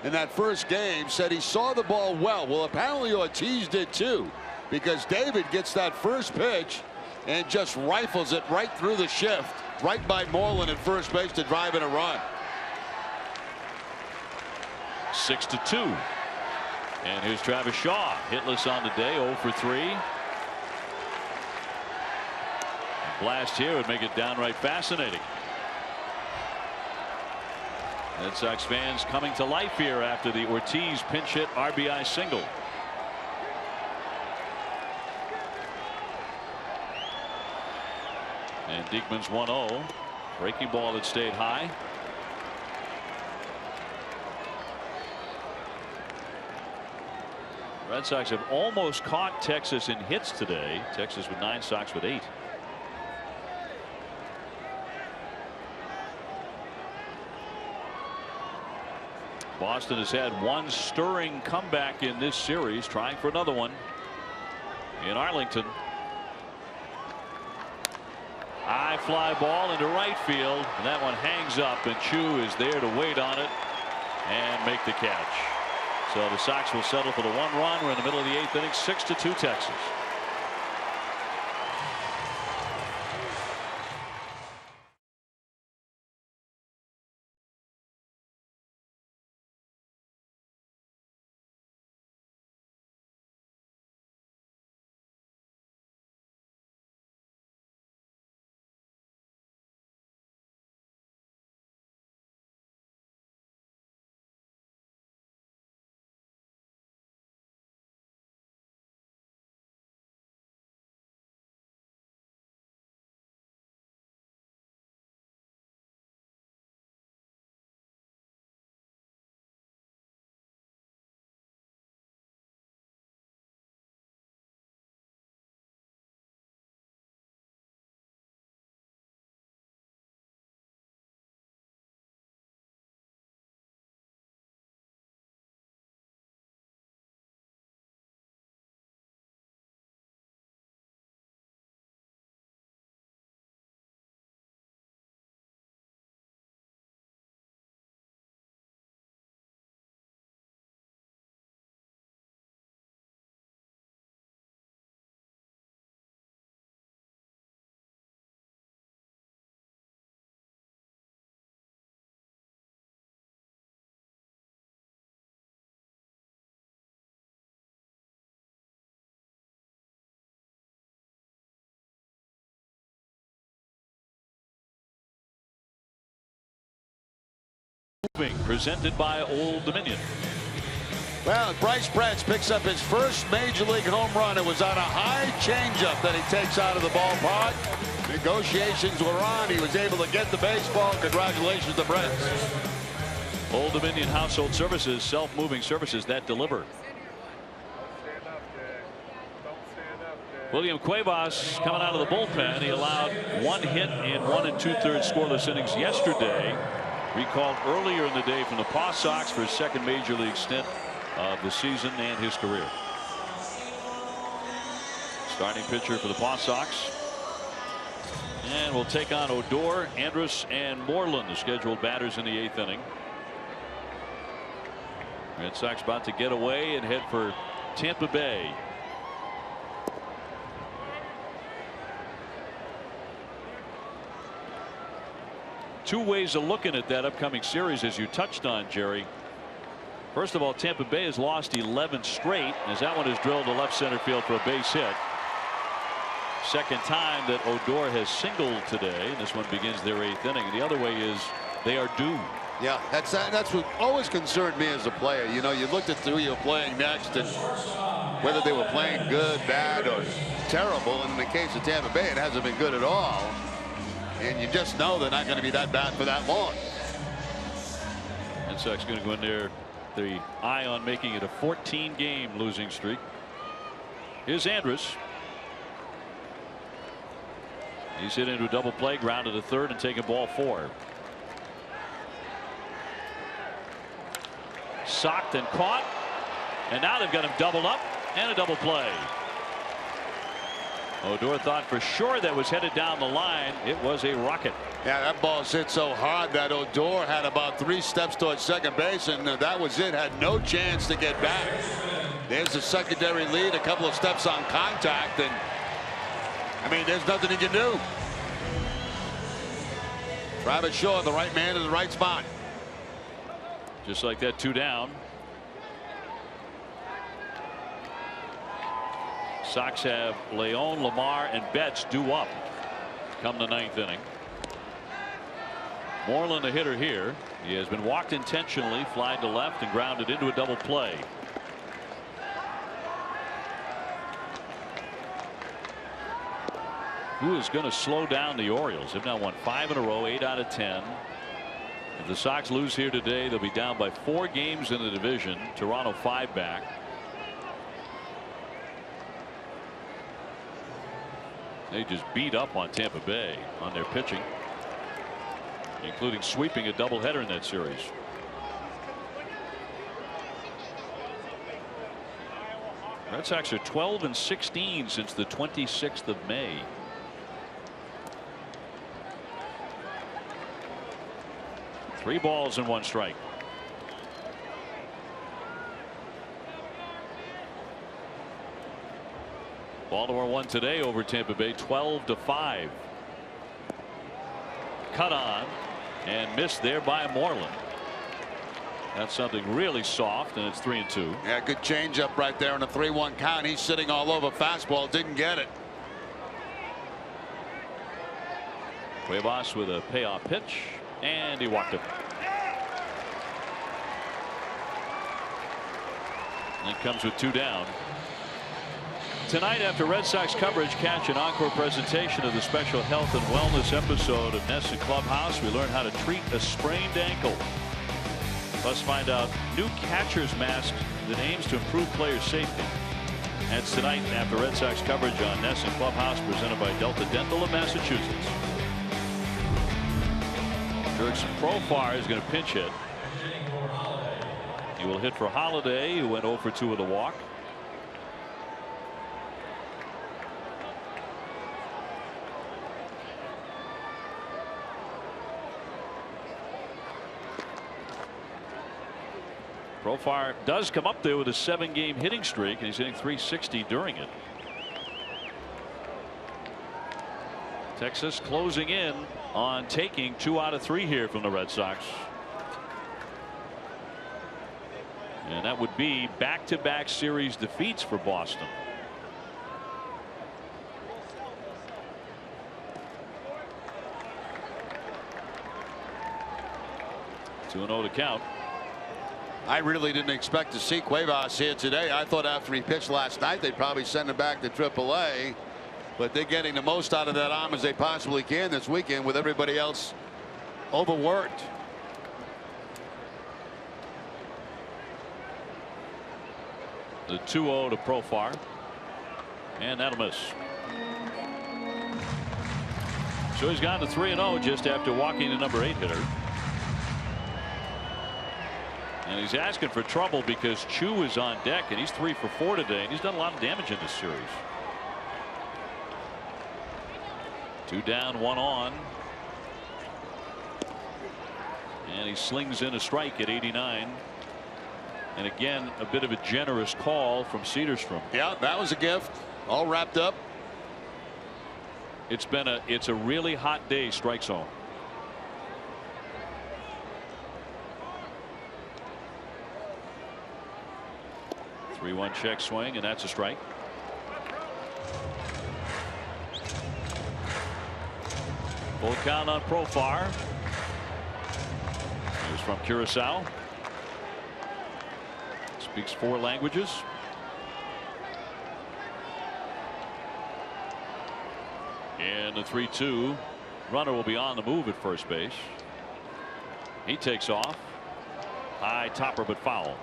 in that first game, said he saw the ball well. Well, apparently Ortiz did too, because David gets that first pitch and just rifles it right through the shift, right by Moreland at first base to drive in a run. 6-2. And here's Travis Shaw, hitless on the day, 0 for 3. A blast here would make it downright fascinating. Red Sox fans coming to life here after the Ortiz pinch hit RBI single. And Diekman's 1-0. Breaking ball that stayed high. Red Sox have almost caught Texas in hits today. Texas with 9, Sox with 8. Boston has had one stirring comeback in this series, trying for another one in Arlington. High fly ball into right field, and that one hangs up, and Chu is there to wait on it and make the catch. So the Sox will settle for the 1 run. We're in the middle of the 8th inning. 6-2 Texas. Presented by Old Dominion. Well, Bryce Brent picks up his first major league home run. It was on a high changeup that he takes out of the ballpark. Negotiations were on. He was able to get the baseball. Congratulations to Brent. Old Dominion Household Services, self-moving services that deliver. William Cuevas coming out of the bullpen. He allowed 1 hit in 1 2/3 scoreless innings yesterday. Recalled earlier in the day from the Paw Sox for his second major league stint of the season and his career. Starting pitcher for the Paw Sox. And we'll take on Odor, Andrus, and Moreland, the scheduled batters in the 8th inning. Red Sox about to get away and head for Tampa Bay. two ways of looking at that upcoming series, as you touched on, Jerry. First of all, Tampa Bay has lost 11 straight, as that one is drilled to left center field for a base hit. Second time that Odor has singled today, and this one begins their 8th inning. And the other way is they are due. Yeah, that's what always concerned me as a player. You know, you looked at who you're playing next and whether they were playing good, bad, or terrible. And in the case of Tampa Bay, it hasn't been good at all. And you just know they're not going to be that bad for that long. Red Sox going to go in there, the eye on making it a 14-game losing streak. Here's Andrus. He's hit into a double play, grounded to third, and taking ball 4. Socked and caught, and now they've got him doubled up and a double play. Odor thought for sure that was headed down the line. It was a rocket. Yeah, that ball's hit so hard that Odor had about 3 steps towards second base, and that was it. Had no chance to get back. There's the secondary lead, a couple of steps on contact, and I mean, there's nothing he can do. Travis Shaw, the right man in the right spot. Just like that, 2 down. Sox have Leon, Lamar, and Betts due up come the 9th inning. Moreland, the hitter here. He has been walked intentionally, flied to left, and grounded into a double play. Who is going to slow down the Orioles? They've now won 5 in a row, 8 out of 10. If the Sox lose here today, they'll be down by 4 games in the division. Toronto 5 back. They just beat up on Tampa Bay on their pitching, including sweeping a doubleheader in that series. Red Sox are 12-16 since the 26th of May. Three balls and 1 strike. Baltimore won today over Tampa Bay 12-5. Cut on and missed there by Moreland. That's something really soft, and it's 3-2. Yeah, good changeup right there in a 3-1 count. He's sitting all over fastball, didn't get it. Cuevas with a payoff pitch, and he walked it. And it comes with 2 down. Tonight, after Red Sox coverage, catch an encore presentation of the special health and wellness episode of NESN Clubhouse. We learn how to treat a sprained ankle. Plus, find out new catcher's mask that aims to improve player safety. That's tonight after Red Sox coverage on NESN Clubhouse, presented by Delta Dental of Massachusetts. Jurickson Profar is going to pinch hit. He will hit for Holiday, who went 0 for 2 with a walk. Profar does come up there with a 7-game hitting streak, and he's hitting .360 during it. Texas closing in on taking 2 out of 3 here from the Red Sox. And that would be back-to-back series defeats for Boston. Two 2-0 to count. I really didn't expect to see Cuevas here today. I thought after he pitched last night, they'd probably send him back to AAA. But they're getting the most out of that arm as they possibly can this weekend with everybody else overworked. The 2-0 to Profar, and that'll miss. So he's gone to 3-0 just after walking the number 8 hitter. And he's asking for trouble because Chu is on deck, and he's 3 for 4 today, and he's done a lot of damage in this series. 2 down, 1 on. And he slings in a strike at 89. And again, a bit of a generous call from Cedarstrom. Yeah, that was a gift. All wrapped up. It's a really hot day, strike zone. 3-1 check swing, and that's a strike. Full count on Profar. He was from Curacao. Speaks 4 languages. And the 3-2. Runner will be on the move at first base. He takes off. High topper, but foul.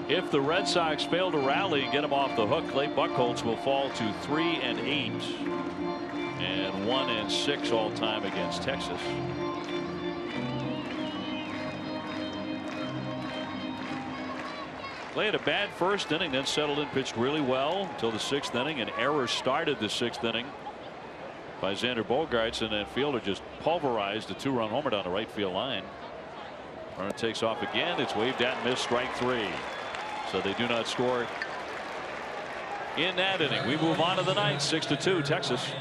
If the Red Sox fail to rally and get him off the hook, Clay Buchholz will fall to 3-8 and 1-6 all time against Texas. Clay had a bad first inning, then settled in, pitched really well until the 6th inning. An error started the 6th inning by Xander Bogaerts, and that fielder just pulverized a 2-run homer down the right field line. Runner takes off again. It's waved at and missed, strike 3. So they do not score in that inning. We move on to the 9th, 6-2 Texas.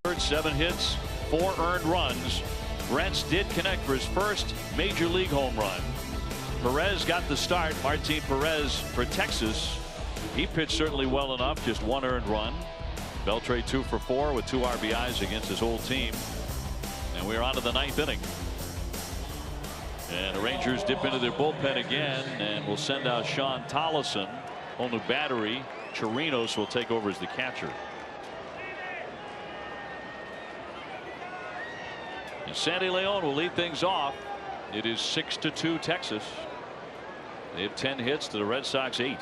Third, 7 hits, 4 earned runs. Brent did connect for his first major league home run. Perez got the start. Martin Perez for Texas. He pitched certainly well enough. Just 1 earned run. Beltre 2 for 4 with 2 RBIs against his old team. And we're on to the 9th inning. And the Rangers dip into their bullpen again and will send out Sean Tollison. Whole new battery. Chirinos will take over as the catcher. And Sandy Leon will lead things off. It is 6-2 Texas. They have 10 hits to the Red Sox 8.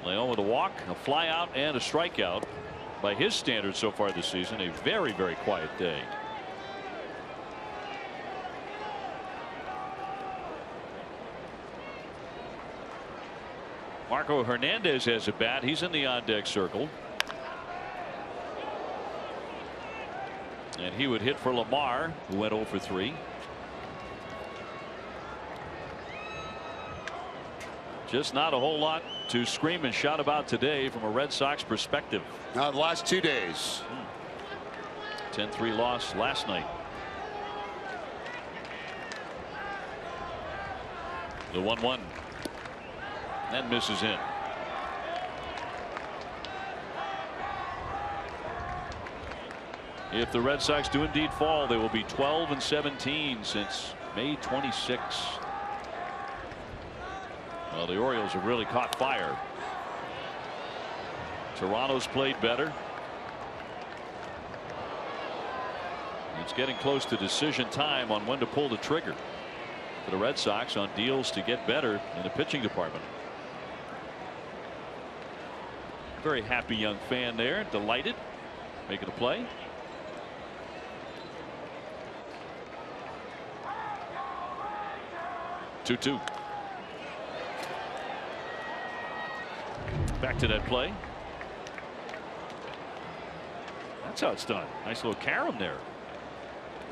Leon with a walk, a fly out, and a strikeout. By his standards so far this season, a very, very quiet day. Marco Hernandez has a bat. He's in the on-deck circle. And he would hit for Lamar, who went 0 for 3. Just not a whole lot to scream and shout about today from a Red Sox perspective. Now the last 2 days. 10-3 loss last night. The 1-1. That misses in. If the Red Sox do indeed fall, they will be 12-17 since May 26. Well, the Orioles have really caught fire. Toronto's played better. It's getting close to decision time on when to pull the trigger for the Red Sox on deals to get better in the pitching department. Very happy young fan there, delighted, making a play. Two. Back to that play. That's how it's done. Nice little carom there.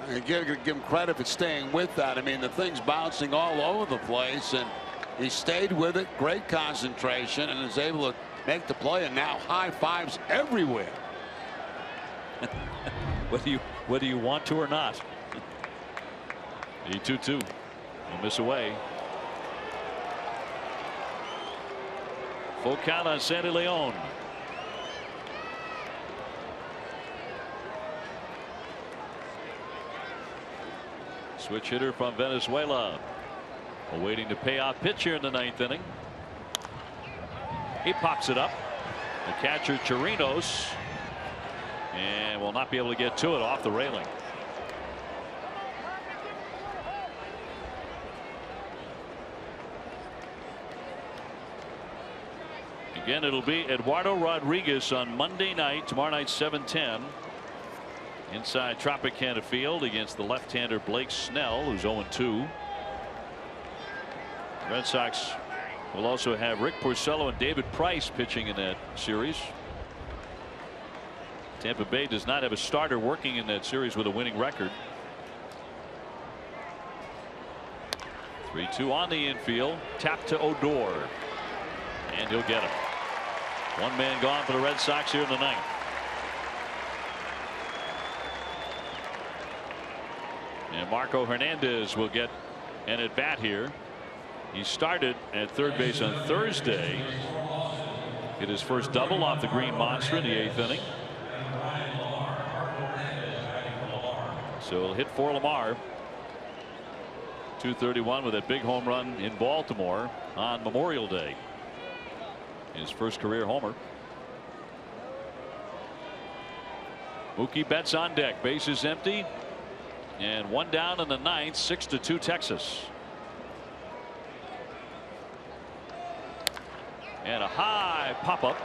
I give him credit for staying with that. I mean, the thing's bouncing all over the place, and he stayed with it. Great concentration, and is able to make the play, and now high fives everywhere. whether you want to or not. The 2-2. He'll miss away. Full count on Sandy Leon. Switch hitter from Venezuela. Awaiting the payoff pitch here in the 9th inning. He pops it up. The catcher Chirinos, and will not be able to get to it off the railing. Again, it'll be Eduardo Rodriguez on Monday night. Tomorrow night, 7:10. Inside Tropicana Field against the left-hander Blake Snell, who's 0-2. Red Sox will also have Rick Porcello and David Price pitching in that series. Tampa Bay does not have a starter working in that series with a winning record. 3-2 on the infield. Tap to Odor, and he'll get him. One man gone for the Red Sox here in the 9th. And Marco Hernandez will get an at bat here. He started at third base on Thursday. Hit his first double off the Green Monster in the 8th inning. So he'll hit for Lamar. 231 with a big home run in Baltimore on Memorial Day. His first career homer. Mookie Betts on deck. Bases empty. And one down in the 9th. 6-2 Texas. And a high pop-up.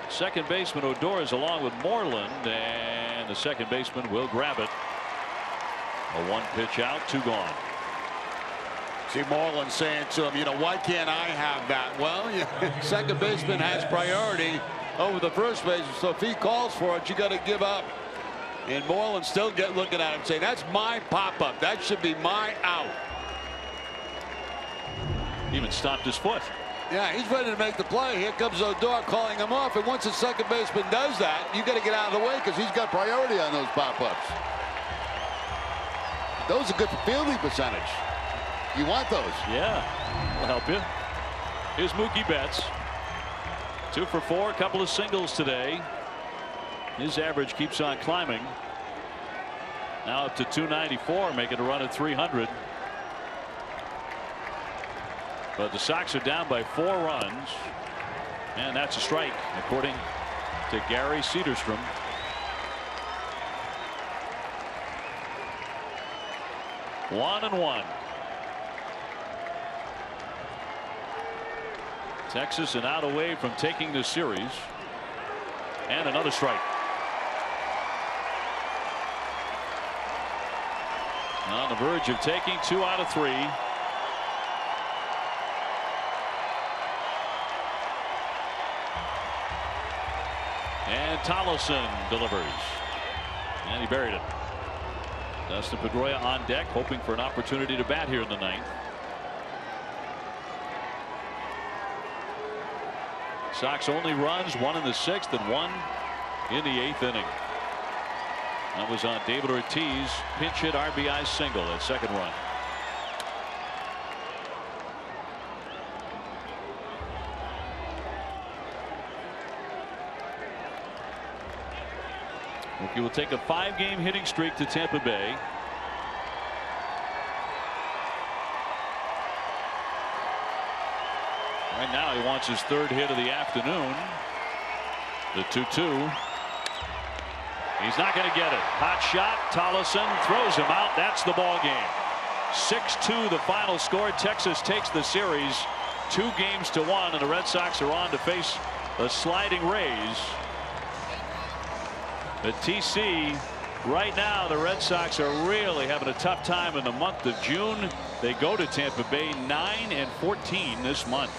Second baseman Odor is along with Moreland, and the second baseman will grab it. A one pitch out, 2 gone. See Moreland saying to him, you know, why can't I have that? Well, second baseman has priority over the first baseman, so if he calls for it, you got to give up. And Moreland still looking at him saying, that's my pop-up. That should be my out. Even stopped his foot. Yeah, he's ready to make the play. Here comes Odor calling him off. And once the second baseman does that, you got to get out of the way because he's got priority on those pop-ups. Those are good for fielding percentage. You want those. Yeah, will help you. Here's Mookie Betts. 2 for 4, a couple of singles today. His average keeps on climbing. Now up to 294, making a run at 300. But the Sox are down by 4 runs, and that's a strike, according to Gary Cederstrom. One and one. Texas an out away from taking the series, and another strike. On the verge of taking 2 out of 3. And Tollefson delivers, and he buried it. Dustin Pedroia on deck, hoping for an opportunity to bat here in the 9th. Sox only runs, 1 in the 6th and 1 in the 8th inning. That was on David Ortiz pinch hit RBI single at second run. He will take a 5-game hitting streak to Tampa Bay. Right now he wants his 3rd hit of the afternoon. The 2-2. He's not going to get it. Hot shot. Tollefson throws him out. That's the ball game. 6-2 the final score. Texas takes the series 2-1, and the Red Sox are on to face the sliding Rays. The TC right now, the Red Sox are really having a tough time in the month of June. They go to Tampa Bay 9-14 this month.